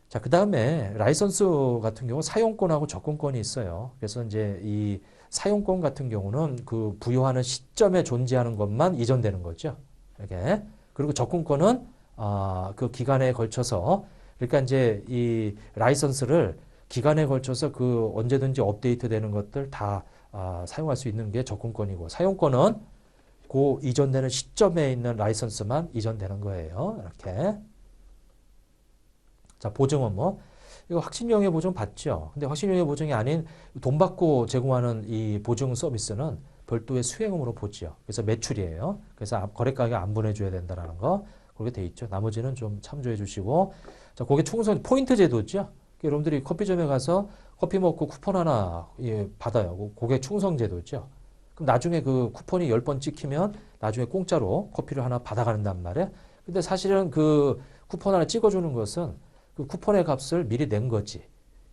자, 그 다음에 라이선스 같은 경우 사용권하고 접근권이 있어요. 그래서 이제 이 사용권 같은 경우는 그 부여하는 시점에 존재하는 것만 이전되는 거죠. 이렇게. 그리고 접근권은 그 기간에 걸쳐서 그러니까 이제 이 라이선스를 기간에 걸쳐서 그 언제든지 업데이트 되는 것들 다 사용할 수 있는 게 접근권이고 사용권은 그 이전되는 시점에 있는 라이선스만 이전되는 거예요. 이렇게. 자, 보증은 뭐 이거 확신용의 보증 받죠. 근데 확신용의 보증이 아닌 돈 받고 제공하는 이 보증 서비스는 별도의 수행음으로 보죠. 그래서 매출이에요. 그래서 거래 가격 안 보내줘야 된다라는 거 그렇게 돼 있죠. 나머지는 좀 참조해 주시고. 자, 고객 충성 포인트 제도죠. 여러분들이 커피점에 가서 커피 먹고 쿠폰 하나 받아요. 고객 충성 제도죠. 그럼 나중에 그 쿠폰이 10번 찍히면 나중에 공짜로 커피를 하나 받아간단 말이에요. 근데 사실은 그 쿠폰 하나 찍어주는 것은 그 쿠폰의 값을 미리 낸 거지.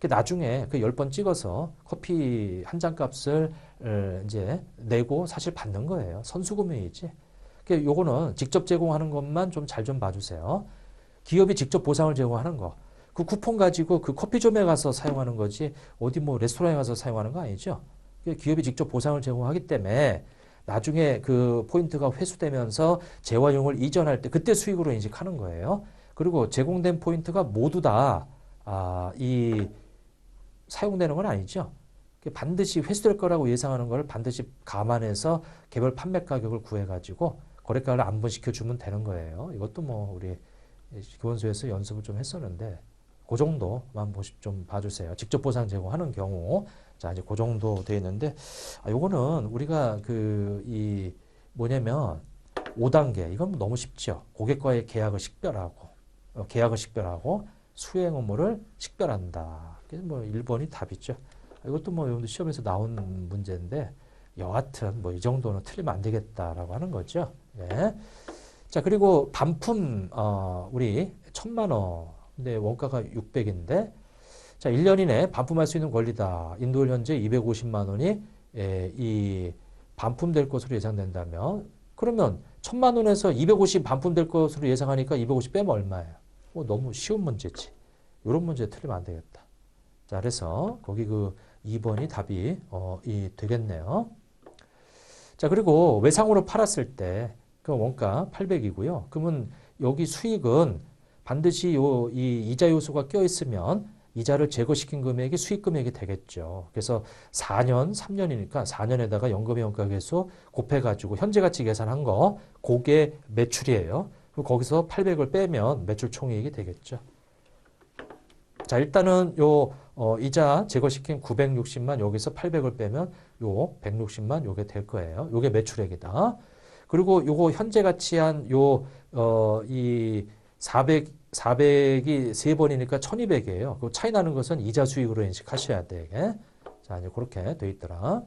나중에 그 10번 찍어서 커피 한 잔 값을 이제 내고 사실 받는 거예요. 선수금액이지. 요거는 직접 제공하는 것만 좀 잘 좀 봐주세요. 기업이 직접 보상을 제공하는 거. 그 쿠폰 가지고 그 커피점에 가서 사용하는 거지 어디 뭐 레스토랑에 가서 사용하는 거 아니죠. 기업이 직접 보상을 제공하기 때문에 나중에 그 포인트가 회수되면서 재활용을 이전할 때 그때 수익으로 인식하는 거예요. 그리고 제공된 포인트가 모두 다 사용되는 건 아니죠. 반드시 회수될 거라고 예상하는 걸 반드시 감안해서 개별 판매 가격을 구해가지고 거래가를 안분시켜 주면 되는 거예요. 이것도 뭐 우리 기본소에서 연습을 좀 했었는데 그 정도만 좀 봐주세요. 직접 보상 제공하는 경우 자 이제 그 정도 되어 있는데 요거는 우리가 뭐냐면 5단계 이건 너무 쉽죠. 고객과의 계약을 식별하고 계약을 식별하고 수행 의무를 식별한다. 그래서 뭐 1번이 답이죠. 이것도 뭐 여러분들 시험에서 나온 문제인데 여하튼 뭐 이 정도는 틀리면 안 되겠다라고 하는 거죠. 네. 자, 그리고 반품 우리 1,000만 원. 근데 원가가 600인데 자, 1년 이내 반품할 수 있는 권리다. 인도율 현재 250만 원이 이 반품될 것으로 예상된다면 그러면 1,000만 원에서 250 반품될 것으로 예상하니까 250 빼면 얼마예요? 너무 쉬운 문제지. 이런 문제 틀리면 안 되겠다. 자, 그래서 거기 그 2번이 답이 되겠네요. 자, 그리고 외상으로 팔았을 때 그 원가 800이고요. 그러면 여기 수익은 반드시 이 이자 요소가 껴 있으면 이자를 제거시킨 금액이 수익 금액이 되겠죠. 그래서 4년, 3년이니까 4년에다가 연금의 원가계수 곱해가지고 현재 가치 계산한 거, 그게 매출이에요. 그리고 거기서 800을 빼면 매출 총이익이 되겠죠. 자, 일단은 이자 제거시킨 960만 여기서 800을 빼면 요 160만 요게 될 거예요. 요게 매출액이다. 그리고 요거 현재 가치한 이 400이 3번이니까 1200이에요. 그 차이 나는 것은 이자 수익으로 인식하셔야 돼. 이게. 자, 이제 그렇게 돼 있더라.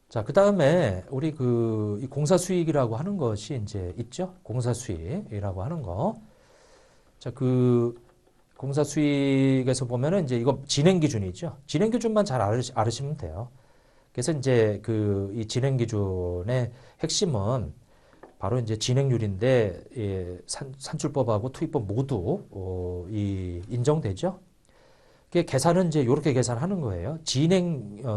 자, 그 다음에 우리 이 공사 수익이라고 하는 것이 이제 있죠? 공사 수익이라고 하는 거. 자, 그 공사 수익에서 보면은 이제 이거 진행 기준이죠. 진행 기준만 잘 알으시면 돼요. 그래서 이제 이 진행 기준의 핵심은 바로 이제 진행률인데 산출법하고 투입법 모두 인정되죠. 그 계산은 이제 이렇게 계산하는 거예요.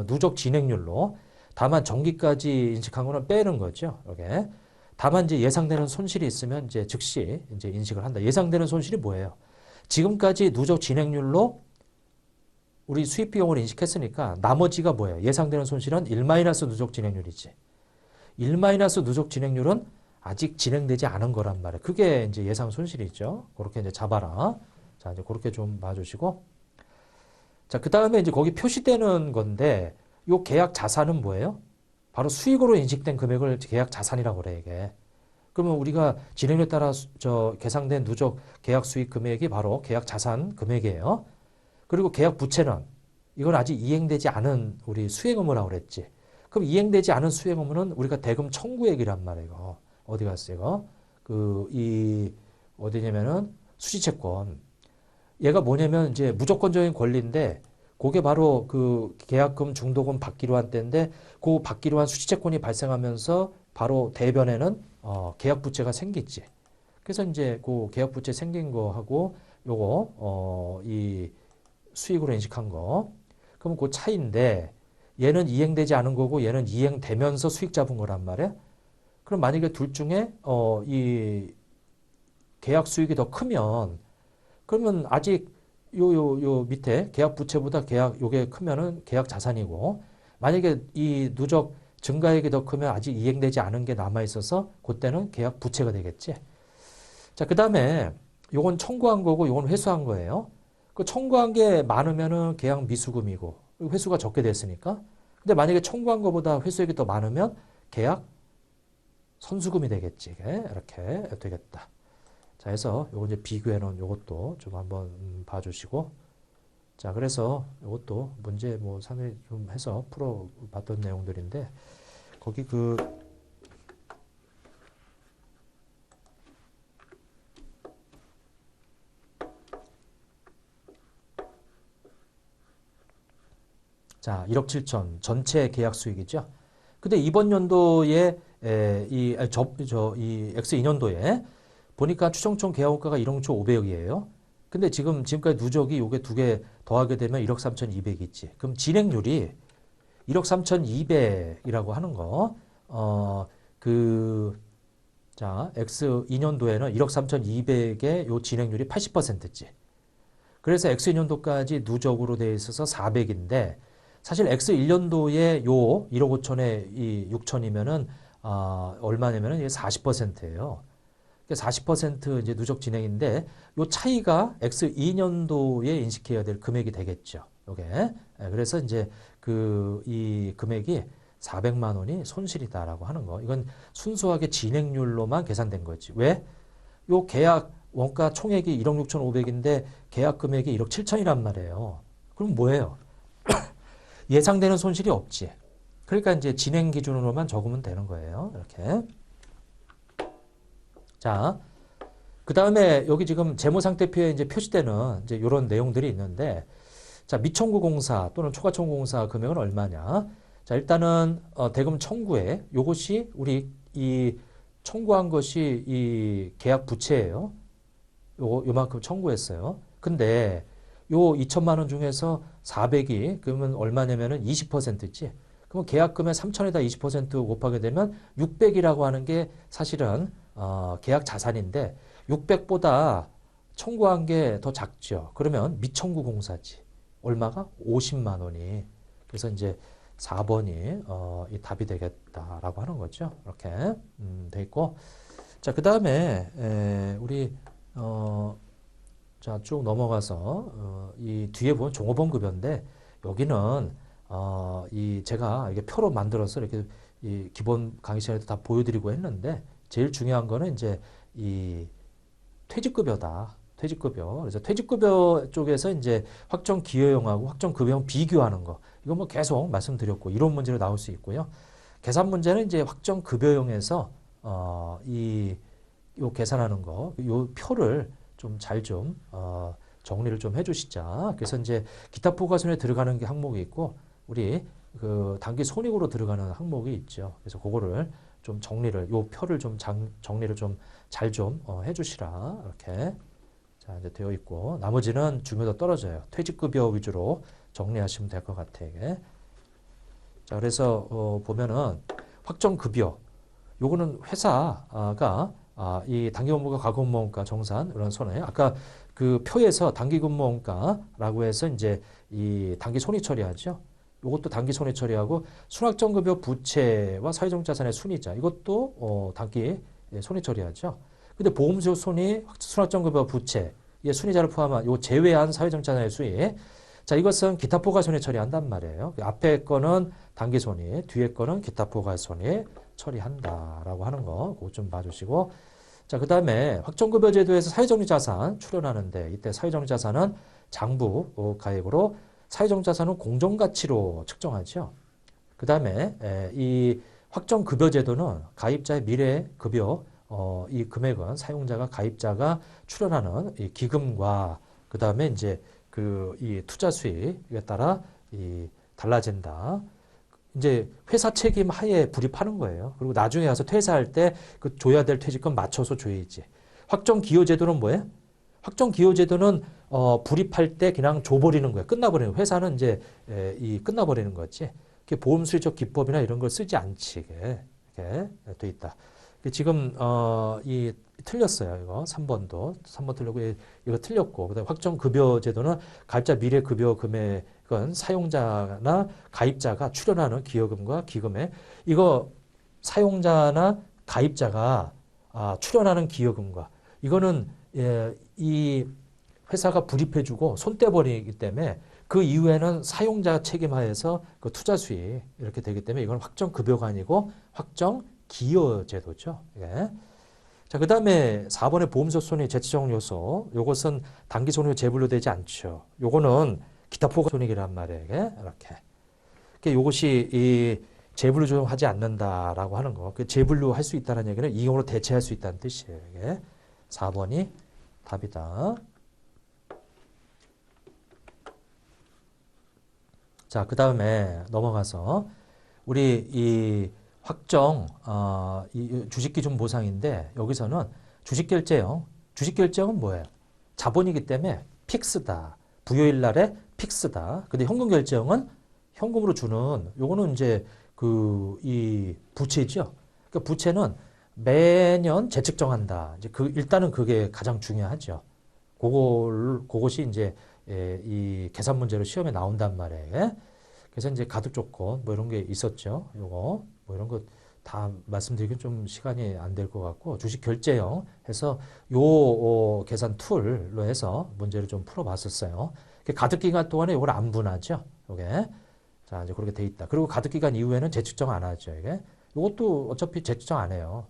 누적 진행률로 다만 전기까지 인식한 거는 빼는 거죠. 이렇게. 다만 이제 예상되는 손실이 있으면 이제 즉시 이제 인식을 한다. 예상되는 손실이 뭐예요? 지금까지 누적 진행률로 우리 수입 비용을 인식했으니까 나머지가 뭐예요? 예상되는 손실은 1- 누적 진행률이지. 1- 누적 진행률은 아직 진행되지 않은 거란 말이에요. 그게 이제 예상 손실이죠. 그렇게 이제 잡아라. 자, 이제 그렇게 좀 봐주시고. 자, 그 다음에 이제 거기 표시되는 건데, 요 계약 자산은 뭐예요? 바로 수익으로 인식된 금액을 계약 자산이라고 그래, 이게. 그러면 우리가 진행률에 따라 계상된 누적 계약 수익 금액이 바로 계약 자산 금액이에요. 그리고 계약 부채는 이건 아직 이행되지 않은 우리 수행 의무라고 그랬지. 그럼 이행되지 않은 수행 의무는 우리가 대금 청구액이란 말이에요. 어디 갔어요, 이거? 어디냐면은 수시채권. 얘가 뭐냐면 이제 무조건적인 권리인데, 그게 바로 그 계약금, 중도금 받기로 한 때인데, 그 받기로 한 수시채권이 발생하면서 바로 대변에는 계약 부채가 생기지. 그래서 이제 그 계약 부채 생긴 거하고 요거 이 수익으로 인식한 거. 그럼 그 차이인데, 얘는 이행되지 않은 거고 얘는 이행되면서 수익 잡은 거란 말이야. 그럼 만약에 둘 중에 이 계약 수익이 더 크면 그러면 아직 요 밑에 계약 부채보다 요게 크면은 계약 자산이고, 만약에 이 누적 증가액이 더 크면 아직 이행되지 않은 게 남아 있어서 그때는 계약 부채가 되겠지. 자, 그다음에 요건 청구한 거고 요건 회수한 거예요. 그 청구한 게 많으면은 계약 미수금이고 회수가 적게 됐으니까. 근데 만약에 청구한 거보다 회수액이 더 많으면 계약 선수금이 되겠지. 이렇게 되겠다. 자, 해서 요거 이제 비교해 놓은 요것도 좀 한번 봐주시고. 자, 그래서 요것도 문제 뭐 상당히 좀 해서 풀어 봤던 내용들인데, 거기 자, 1억 7천 전체 계약 수익이죠. 근데 이번 연도에 이 X2년도에 보니까 추정총 계약원가가 1억 500억이에요. 근데 지금까지 누적이 요게 두 개 더하게 되면 1억 3,200이 있지. 그럼 진행률이 1억 3,200이라고 하는 거. 자, X2년도에는 1억 3,200의 요 진행률이 80%지. 그래서 X2년도까지 누적으로 되어 있어서 400인데, 사실 X1년도에 요 1억 5천에 이 6천이면은 얼마냐면은 이게 40%예요. 40% 이제 누적 진행인데, 요 차이가 X2년도에 인식해야 될 금액이 되겠죠. 요게. 그래서 이제 이 금액이 400만 원이 손실이다라고 하는 거. 이건 순수하게 진행률로만 계산된 거지. 왜? 요 계약 원가 총액이 1억 6,500인데 계약 금액이 1억 7천이란 말이에요. 그럼 뭐예요? 예상되는 손실이 없지. 그러니까 이제 진행 기준으로만 적으면 되는 거예요. 이렇게. 자, 그 다음에 여기 지금 재무상태표에 이제 표시되는 이제 이런 내용들이 있는데, 자, 미청구 공사 또는 초과청구 공사 금액은 얼마냐? 자, 일단은 대금 청구에 요것이 우리 이 청구한 것이 이 계약 부채예요. 요만큼 청구했어요. 근데 요 2천만 원 중에서 400이 그러면 얼마냐면은 20%지. 그럼 계약금의 3천에다 20% 곱하게 되면 600이라고 하는 게 사실은 계약 자산인데 600보다 청구한 게 더 작죠. 그러면 미청구 공사지. 얼마가? 50만 원이. 그래서 이제 4번이 이 답이 되겠다라고 하는 거죠. 이렇게 돼 있고. 자, 그다음에 우리 자, 쭉 넘어가서 이 뒤에 보면 종업원 급여인데 여기는 이 제가 이게 표로 만들어서 이렇게 이 기본 강의 시간에도 다 보여드리고 했는데 제일 중요한 거는 이제 이 퇴직급여다. 퇴직급여. 그래서 퇴직급여 쪽에서 이제 확정 기여형하고 확정 급여형 비교하는 거. 이거 뭐 계속 말씀드렸고 이론 문제로 나올 수 있고요. 계산 문제는 이제 확정 급여형에서 요 계산하는 거, 요 표를 좀 잘 좀 정리를 좀 해주시자. 그래서 이제 기타 포괄손에 들어가는 게 항목이 있고 우리 그 단기 손익으로 들어가는 항목이 있죠. 그래서 그거를 좀 정리를 요 표를 좀 정리를 좀 잘 좀 해주시라 이렇게 자 이제 되어 있고 나머지는 중요도 떨어져요. 퇴직급여 위주로 정리하시면 될 것 같아 이게. 자 그래서 보면은 확정급여 요거는 회사가 이 단기근무원가, 과거근무원가, 정산 이런 손해. 아까 그 표에서 단기근무원가라고 해서 이제 이 단기 손익 처리하죠. 이것도 단기 손익 처리하고 순확정급여 부채와 사회정자산의 순이자 이것도 단기 손익 처리하죠. 근데 보험료 손익, 순확정급여 부채, 순이자를 포함한 요 제외한 사회정자산의 수익. 자 이것은 기타 포괄 손익 처리한단 말이에요. 앞에 거는 단기 손익, 뒤에 거는 기타 포괄 손익 처리한다라고 하는 거 그거 좀 봐주시고 자 그 다음에 확정급여제도에서 사회정리자산 출연하는데 이때 사회정리자산은 장부 가액으로 사회정리자산은 공정가치로 측정하죠. 그 다음에 이 확정급여제도는 가입자의 미래급여 이 금액은 사용자가 가입자가 출연하는 이 기금과 그 다음에 이제 그 이 투자 수익에 따라 이 달라진다. 이제 회사 책임 하에 불입하는 거예요. 그리고 나중에 가서 퇴사할 때 그 줘야 될 퇴직금 맞춰서 줘야지. 확정기여제도는 뭐예요? 확정기여제도는 불입할 때 그냥 줘버리는 거예요. 끝나버리는 거예요. 회사는 이제 이 끝나버리는 거지. 보험수리적 기법이나 이런 걸 쓰지 않지. 이게 돼 있다. 지금 이 틀렸어요. 이거 3번도 3번 틀렸고 이거 틀렸고 그다음에 확정급여제도는 가입자 미래급여 금액은 사용자나 가입자가 출연하는 기여금과 기금액 이거 사용자나 가입자가 출연하는 기여금과 이거는 이 회사가 불입해주고 손 떼버리기 때문에 그 이후에는 사용자 책임하에서 그 투자 수익 이렇게 되기 때문에 이건 확정급여가 아니고 확정기여제도죠. 예. 자, 그 다음에 4번의 보험료 손익 재치적 요소. 요것은 단기 손익으로 재분류되지 않죠. 요거는 기타 포괄 손익이란 말이에요. 이렇게. 요것이 이 재분류 조정하지 않는다라고 하는 거. 그 재분류할 수 있다는 얘기는 이용으로 대체할 수 있다는 뜻이에요. 이게 4번이 답이다. 자, 그 다음에 넘어가서 우리 이 확정 이 주식기준 보상인데 여기서는 주식결제형. 주식결제형은 뭐예요? 자본이기 때문에 픽스다. 부여일 날에 픽스다. 근데 현금결제형은 현금으로 주는 요거는 이제 그 이 부채죠. 그러니까 부채는 매년 재측정한다. 이제 일단은 그게 가장 중요하죠. 그것이 이제 이 계산 문제로 시험에 나온단 말이에요. 그래서 이제 가득 조건 뭐 이런 게 있었죠. 요거 뭐 이런 거 다 말씀드리긴 좀 시간이 안 될 것 같고 주식 결제형 해서 요 계산 툴로 해서 문제를 좀 풀어봤었어요. 가득 기간 동안에 요걸 안 분하죠. 요게 자, 이제 그렇게 돼 있다. 그리고 가득기간 이후에는 재측정 안 하죠, 이게. 이것도 어차피 재측정 안 해요.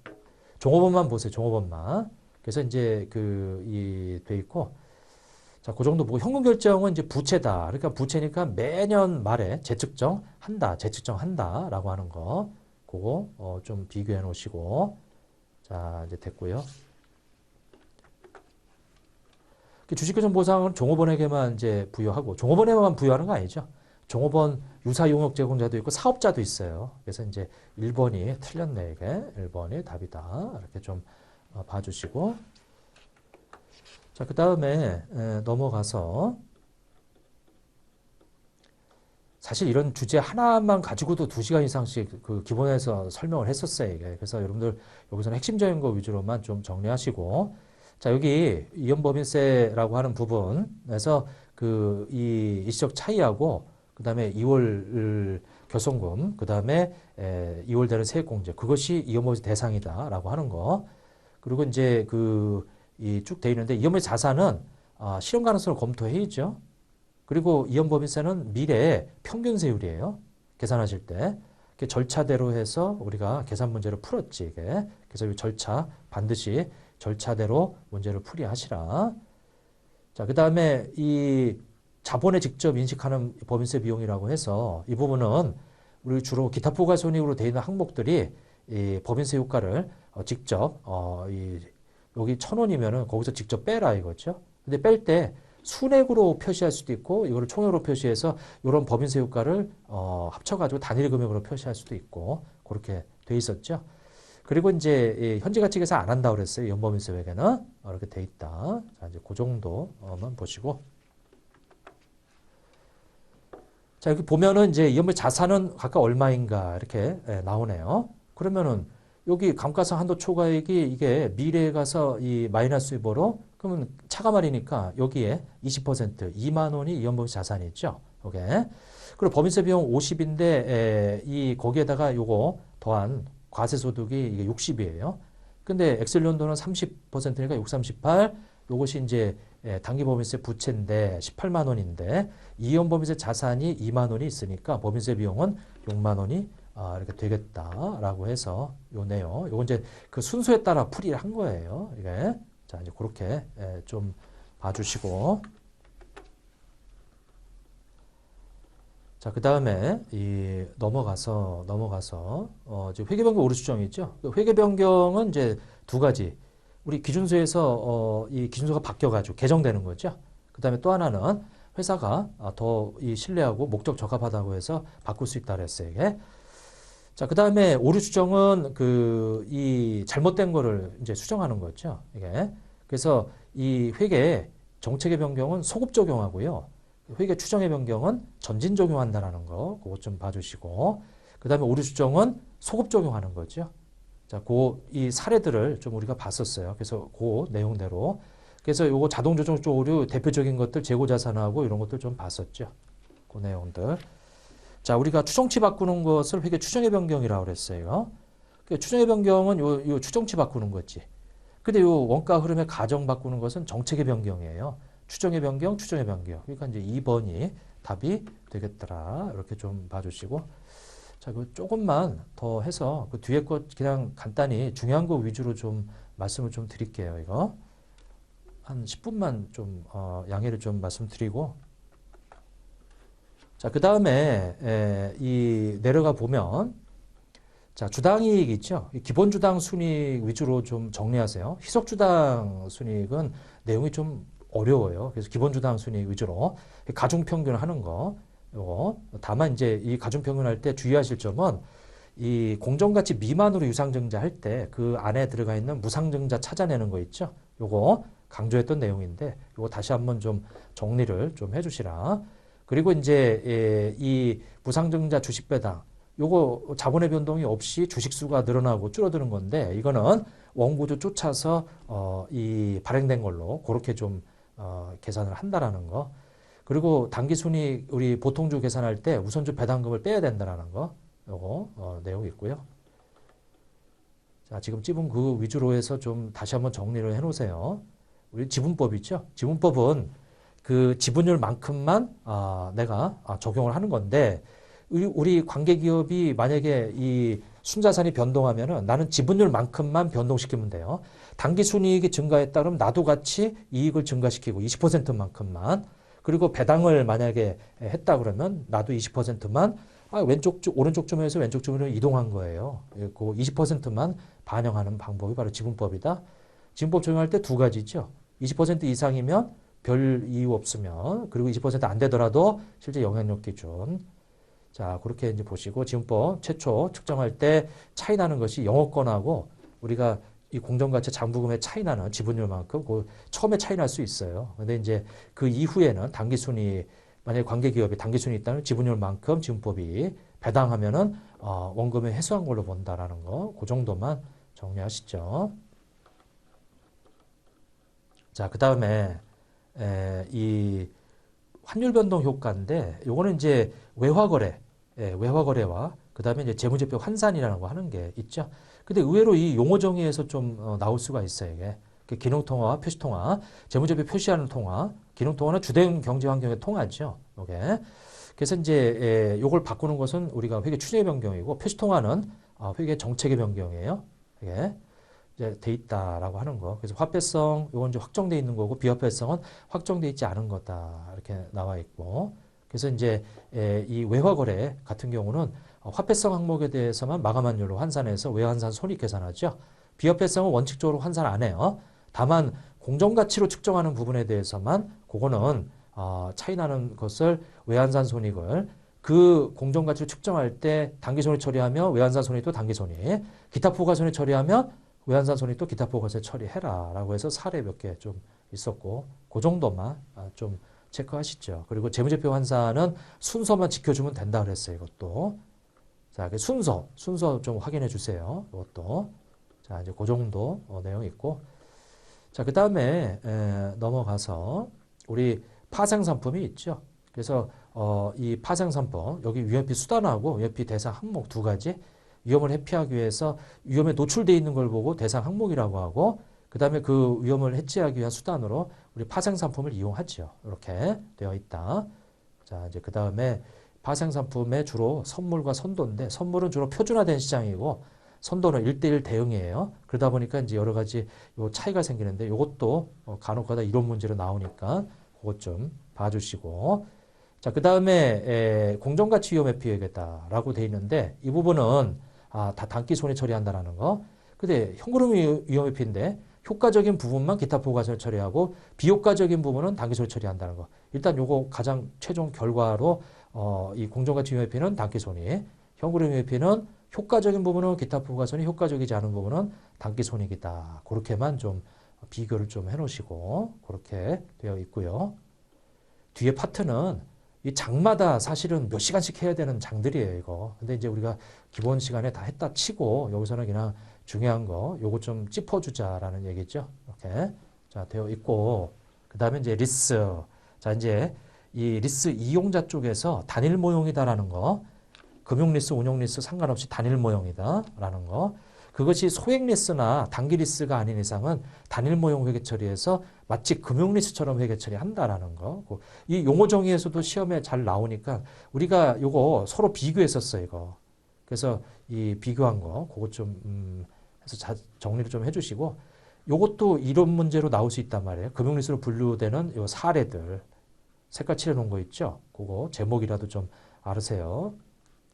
종업원만 보세요, 종업원만. 그래서 이제 돼 있고. 자, 그 정도 보고 현금 결정은 이제 부채다. 그러니까 부채니까 매년 말에 재측정한다라고 하는 거. 그거 좀 비교해 놓으시고. 자, 이제 됐고요. 주식교정 보상은 종업원에게만 이제 부여하고 종업원에게만 부여하는 거 아니죠. 종업원 유사 용역 제공자도 있고 사업자도 있어요. 그래서 이제 1번이 틀렸네, 이게. 1번이 답이다. 이렇게 좀 봐주시고. 자, 그 다음에 넘어가서 사실 이런 주제 하나만 가지고도 2시간 이상씩 그 기본에서 설명을 했었어요, 이게. 그래서 여러분들 여기서는 핵심적인 거 위주로만 좀 정리하시고. 자, 여기 이연법인세라고 하는 부분에서 이 일시적 차이하고 그 다음에 2월 결손금, 그 다음에 2월 되는 세액공제, 그것이 이연법인세 대상이다라고 하는 거. 그리고 이제 이 쭉 돼 있는데 이연법인세 자산은 실현 가능성을 검토해야죠. 그리고 이연법인세는 미래의 평균세율이에요. 계산하실 때. 절차대로 해서 우리가 계산 문제를 풀었지, 이게. 그래서 이 절차, 반드시 절차대로 문제를 풀이하시라. 자, 그 다음에 이 자본에 직접 인식하는 법인세 비용이라고 해서 이 부분은 우리 주로 기타 부가손익으로 되어 있는 항목들이 이 법인세 효과를 직접 여기 1,000원이면은 거기서 직접 빼라 이거죠. 근데 뺄 때 순액으로 표시할 수도 있고 이거를 총액으로 표시해서 이런 법인세 효과를 합쳐가지고 단일 금액으로 표시할 수도 있고 그렇게 돼 있었죠. 그리고 이제 현재 가치계산 안 한다고 그랬어요. 연법인세 외에는 이렇게 돼 있다. 자, 이제 그 정도만 보시고. 자, 여기 보면은 이제 이연법 자산은 각각 얼마인가 이렇게 나오네요. 그러면은 여기 감가상 한도 초과액이 이게 미래에 가서 이 마이너스 유보로 그러면 차감할이니까 여기에 20% 2만 원이 이연법 자산이죠. 요게. 그리고 법인세 비용 50인데 거기에다가 요거 더한 과세소득이 이게 60이에요. 근데 엑셀연도는 30%니까 6, 38. 요것이 이제 단기법인세 부채인데 18만 원인데 이연법인세 자산이 2만 원이 있으니까 법인세 비용은 6만 원이 이렇게 되겠다라고 해서 요 내용. 요건 이제 그 순서에 따라 풀이를 한 거예요. 이게. 자, 이제 그렇게 좀 봐주시고. 자, 그 다음에 넘어가서 이제 회계 변경 오류 추정이 있죠. 회계 변경은 이제 2가지. 우리 기준소에서 이 기준소가 바뀌어가지고 개정되는 거죠. 그 다음에 또 하나는 회사가 더 이 신뢰하고 목적 적합하다고 해서 바꿀 수 있다 그랬어요. 이게. 자, 그 다음에 오류 추정은 이 잘못된 거를 이제 수정하는 거죠. 이게. 그래서 이 회계 정책의 변경은 소급 적용하고요. 회계 추정의 변경은 전진 적용한다라는 거, 그것 좀 봐주시고. 그 다음에 오류 추정은 소급 적용하는 거죠. 자, 이 사례들을 좀 우리가 봤었어요. 그래서 그 내용대로. 그래서 요거 자동 조정 쪽 오류 대표적인 것들 재고 자산하고 이런 것들 좀 봤었죠. 그 내용들. 자, 우리가 추정치 바꾸는 것을 회계 추정의 변경이라고 그랬어요. 추정의 변경은 요 추정치 바꾸는 거지. 근데 요 원가 흐름의 가정 바꾸는 것은 정책의 변경이에요. 추정의 변경, 추정의 변경. 그러니까 이제 2번이 답이 되겠더라. 이렇게 좀 봐주시고. 자, 조금만 더 해서 뒤에 것 그냥 간단히 중요한 거 위주로 좀 말씀을 좀 드릴게요. 이거. 한 10분만 좀 양해를 좀 말씀드리고. 자, 그 다음에 내려가 보면 자, 주당이익 있죠. 기본주당 순이익 위주로 좀 정리하세요. 희석주당 순이익은 내용이 좀 어려워요. 그래서 기본주당 순이익 위주로 가중평균을 하는 거. 요거. 다만 이제 이 가중평균 할 때 주의하실 점은 이 공정가치 미만으로 유상증자 할 때 그 안에 들어가 있는 무상증자 찾아내는 거 있죠. 요거 강조했던 내용인데 요거 다시 한번 좀 정리를 좀 해주시라. 그리고 이제 이 무상증자 주식 배당 요거 자본의 변동이 없이 주식수가 늘어나고 줄어드는 건데 이거는 원구조 쫓아서 이 발행된 걸로 그렇게 좀 계산을 한다라는 거. 그리고 당기순이익 우리 보통주 계산할 때 우선주 배당금을 빼야 된다라는 거. 요거 내용이 있고요. 자, 지금 찝은 그 위주로 해서 좀 다시 한번 정리를 해 놓으세요. 우리 지분법 있죠? 지분법은 그 지분율만큼만 내가 적용을 하는 건데 우리 관계기업이 만약에 이 순자산이 변동하면은 나는 지분율만큼만 변동시키면 돼요. 당기순이익이 증가했다 그러면 나도 같이 이익을 증가시키고 20%만큼만. 그리고 배당을 만약에 했다 그러면 나도 20%만 오른쪽 주머니에서 왼쪽 주머니로 이동한 거예요. 그 20%만 반영하는 방법이 바로 지분법이다. 지분법 적용할 때 두 가지죠. 20% 이상이면 별 이유 없으면, 그리고 20%안 되더라도 실제 영향력 기준. 자, 그렇게 이제 보시고, 지분법 최초 측정할 때 차이 나는 것이 영업권하고 우리가 이 공정가치 장부금의 차이 나는 지분율만큼 처음에 차이 날 수 있어요. 근데 이제 그 이후에는 당기순이, 만약에 관계기업이 당기순이 있다면 지분율만큼 지분법이 배당하면은 원금을 회수한 걸로 본다라는 거, 그 정도만 정리하시죠. 자, 그 다음에 이 환율 변동 효과인데, 요거는 이제 외화거래, 외화거래와 그 다음에 이제 재무제표 환산이라는 거 하는 게 있죠. 근데 의외로 이 용어 정의에서 좀 나올 수가 있어요, 이게. 기능통화와 표시통화, 재무제표 표시하는 통화, 기능통화는 주된 경제 환경의 통화죠, 요게. 그래서 이제 요걸 바꾸는 것은 우리가 회계 추진의 변경이고, 표시통화는 회계 정책의 변경이에요. 이게. 이제 돼 있다라고 하는 거. 그래서 화폐성, 요건 이제 확정돼 있는 거고, 비화폐성은 확정돼 있지 않은 거다. 이렇게 나와 있고. 그래서 이제 이 외화거래 같은 경우는 화폐성 항목에 대해서만 마감환율로 환산해서 외환산 손익 계산하죠. 비화폐성은 원칙적으로 환산 안 해요. 다만 공정가치로 측정하는 부분에 대해서만 그거는 차이 나는 것을 외환산 손익을 그 공정가치로 측정할 때 당기손익 처리하면 외환산 손익도 당기손익, 기타 포괄손익 처리하면 외환산 손익도 기타 포괄세 처리해라 라고 해서 사례 몇 개 좀 있었고, 그 정도만 좀 체크하시죠. 그리고 재무제표 환산은 순서만 지켜주면 된다 그랬어요, 이것도. 자, 순서 좀 확인해 주세요. 이것도. 자, 이제 그 정도 내용 있고. 자, 그 다음에 넘어가서 우리 파생상품이 있죠. 그래서 이 파생상품, 여기 위험피 수단하고 위험피 대상 항목 두 가지. 위험을 회피하기 위해서 위험에 노출되어 있는 걸 보고 대상 항목이라고 하고, 그 다음에 그 위험을 해지하기 위한 수단으로 우리 파생상품을 이용하죠. 이렇게 되어 있다. 자, 이제 그 다음에 파생상품의 주로 선물과 선도인데, 선물은 주로 표준화된 시장이고, 선도는 1대1 대응이에요. 그러다 보니까 이제 여러 가지 요 차이가 생기는데, 요것도 간혹가다 이론 문제로 나오니까 그것 좀 봐주시고. 자, 그 다음에 공정가치 위험 회피해야겠다라고 돼 있는데, 이 부분은 다 단기 손해 처리한다라는 거. 근데 현금흐름 위험 회피인데 효과적인 부분만 기타 포괄손해 처리하고 비효과적인 부분은 단기 손해 처리한다는 거. 일단 요거 가장 최종 결과로 이 공정가치 위험 회피는 단기 손해, 현금흐름 위험 회피는 효과적인 부분은 기타 포괄손해, 효과적이지 않은 부분은 단기 손익이다. 그렇게만 좀 비교를 좀 해놓으시고 그렇게 되어 있고요. 뒤에 파트는 이 장마다 사실은 몇 시간씩 해야 되는 장들이에요, 이거. 근데 이제 우리가 기본 시간에 다 했다 치고 여기서는 그냥 중요한 거 요거 좀 짚어주자라는 얘기죠. 이렇게 자 되어 있고, 그 다음에 이제 리스. 자, 이제 이 리스 이용자 쪽에서 단일 모형이다라는 거, 금융 리스, 운용 리스 상관없이 단일 모형이다라는 거. 그것이 소액 리스나 단기 리스가 아닌 이상은 단일 모형 회계 처리해서 마치 금융 리스처럼 회계 처리한다라는 거. 이 용어 정의에서도 시험에 잘 나오니까 우리가 요거 서로 비교했었어요, 이거. 그래서 이 비교한 거 그것 좀 해서 정리를 좀 해주시고, 요것도 이론 문제로 나올 수 있단 말이에요. 금융 리스로 분류되는 요 사례들 색깔 칠해 놓은 거 있죠. 그거 제목이라도 좀 알으세요.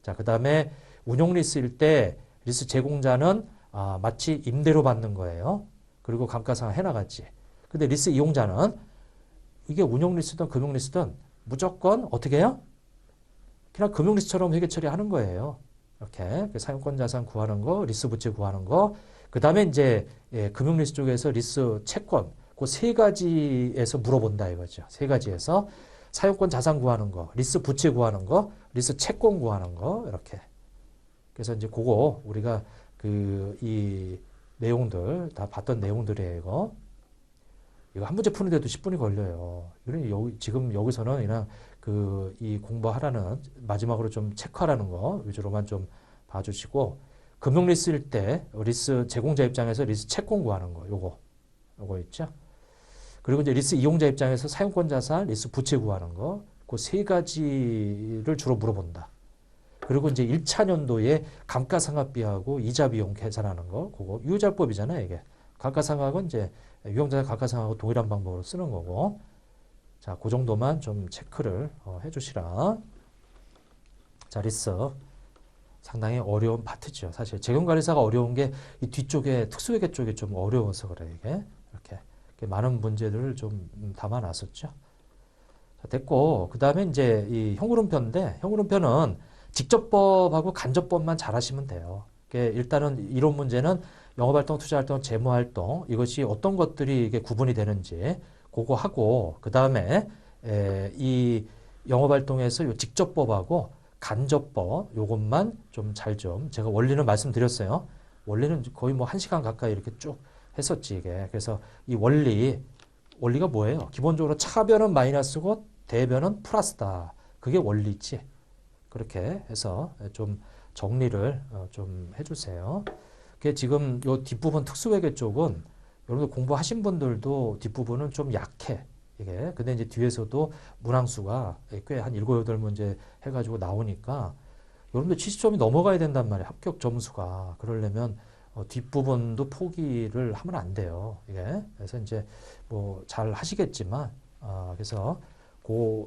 자, 그 다음에 운용 리스일 때 리스 제공자는 마치 임대료 받는 거예요. 그리고 감가상각 해나갔지. 근데 리스 이용자는 이게 운용 리스든 금융 리스든 무조건 어떻게 해요? 그냥 금융 리스처럼 회계 처리하는 거예요. 이렇게 사용권 자산 구하는 거, 리스 부채 구하는 거. 그 다음에 이제 금융 리스 쪽에서 리스 채권 그 세 가지에서 물어본다 이거죠. 세 가지에서 사용권 자산 구하는 거, 리스 부채 구하는 거, 리스 채권 구하는 거 이렇게. 그래서 이제 그거 우리가 이 내용들 다 봤던 내용들이에요, 이거. 이거 한 문제 푸는데도 10분이 걸려요. 지금 여기서는 그냥 이 공부하라는, 마지막으로 좀 체크하라는 거 위주로만 좀 봐주시고, 금융 리스일 때 리스 제공자 입장에서 리스 채권 구하는 거, 요거 있죠. 그리고 이제 리스 이용자 입장에서 사용권 자산, 리스 부채 구하는 거, 그 세 가지를 주로 물어본다. 그리고 이제 1차 년도에 감가상각비하고 이자 비용 계산하는 거, 그거 유효자법이잖아요, 이게. 감가상각은 이제 유형자산 감가상각하고 동일한 방법으로 쓰는 거고. 자, 그 정도만 좀 체크를 해주시라. 잘 있어. 상당히 어려운 파트죠. 사실 재경관리사가 어려운 게 이 뒤쪽에 특수회계 쪽이 좀 어려워서 그래 이게 이렇게 많은 문제들을 좀 담아놨었죠. 자, 됐고 그 다음에 이제 이 형구름편인데 형구름편은 직접법하고 간접법만 잘하시면 돼요. 일단은 이론 문제는 영업활동, 투자활동, 재무활동 이것이 어떤 것들이 이게 구분이 되는지 그거 하고 그 다음에 이 영업활동에서 요 직접법하고 간접법 요것만 좀 잘 좀 제가 원리는 말씀드렸어요. 원리는 거의 뭐 1시간 가까이 이렇게 쭉 했었지 이게. 그래서 이 원리가 뭐예요? 기본적으로 차변은 마이너스고 대변은 플러스다. 그게 원리지. 그렇게 해서 좀 정리를 좀 해주세요. 그게 지금 요 뒷부분 특수회계 쪽은 여러분들 공부하신 분들도 뒷부분은 좀 약해. 이게. 근데 이제 뒤에서도 문항수가 꽤 한 7, 8문제 해가지고 나오니까 여러분들 70점이 넘어가야 된단 말이에요. 합격 점수가. 그러려면 뒷부분도 포기를 하면 안 돼요. 이게. 그래서 이제 뭐 잘 하시겠지만, 그래서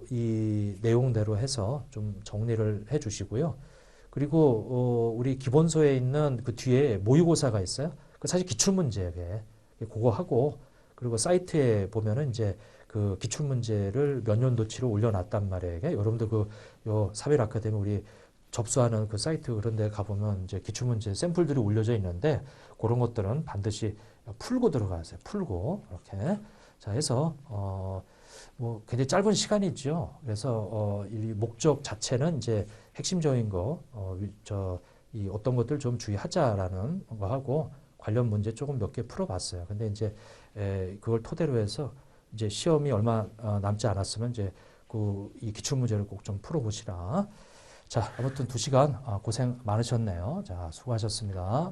이 내용대로 해서 좀 정리를 해 주시고요. 그리고 우리 기본서에 있는 그 뒤에 모의고사가 있어요. 그 사실 기출문제에 그거 하고 그리고 사이트에 보면은 이제 그 기출문제를 몇 년도치로 올려놨단 말이에요. 여러분들 요 사별 아카데미 우리 접수하는 그 사이트 그런 데 가보면 이제 기출문제 샘플들이 올려져 있는데 그런 것들은 반드시 풀고 들어가세요. 풀고 이렇게. 자, 해서 뭐 굉장히 짧은 시간이죠. 그래서 이 목적 자체는 이제 핵심적인 이 어떤 것들 좀 주의하자라는 거 하고 관련 문제 조금 몇 개 풀어봤어요. 근데 이제 그걸 토대로 해서 이제 시험이 얼마 남지 않았으면 이제 이 기출 문제를 꼭 좀 풀어보시라. 자, 아무튼 2시간 고생 많으셨네요. 자, 수고하셨습니다.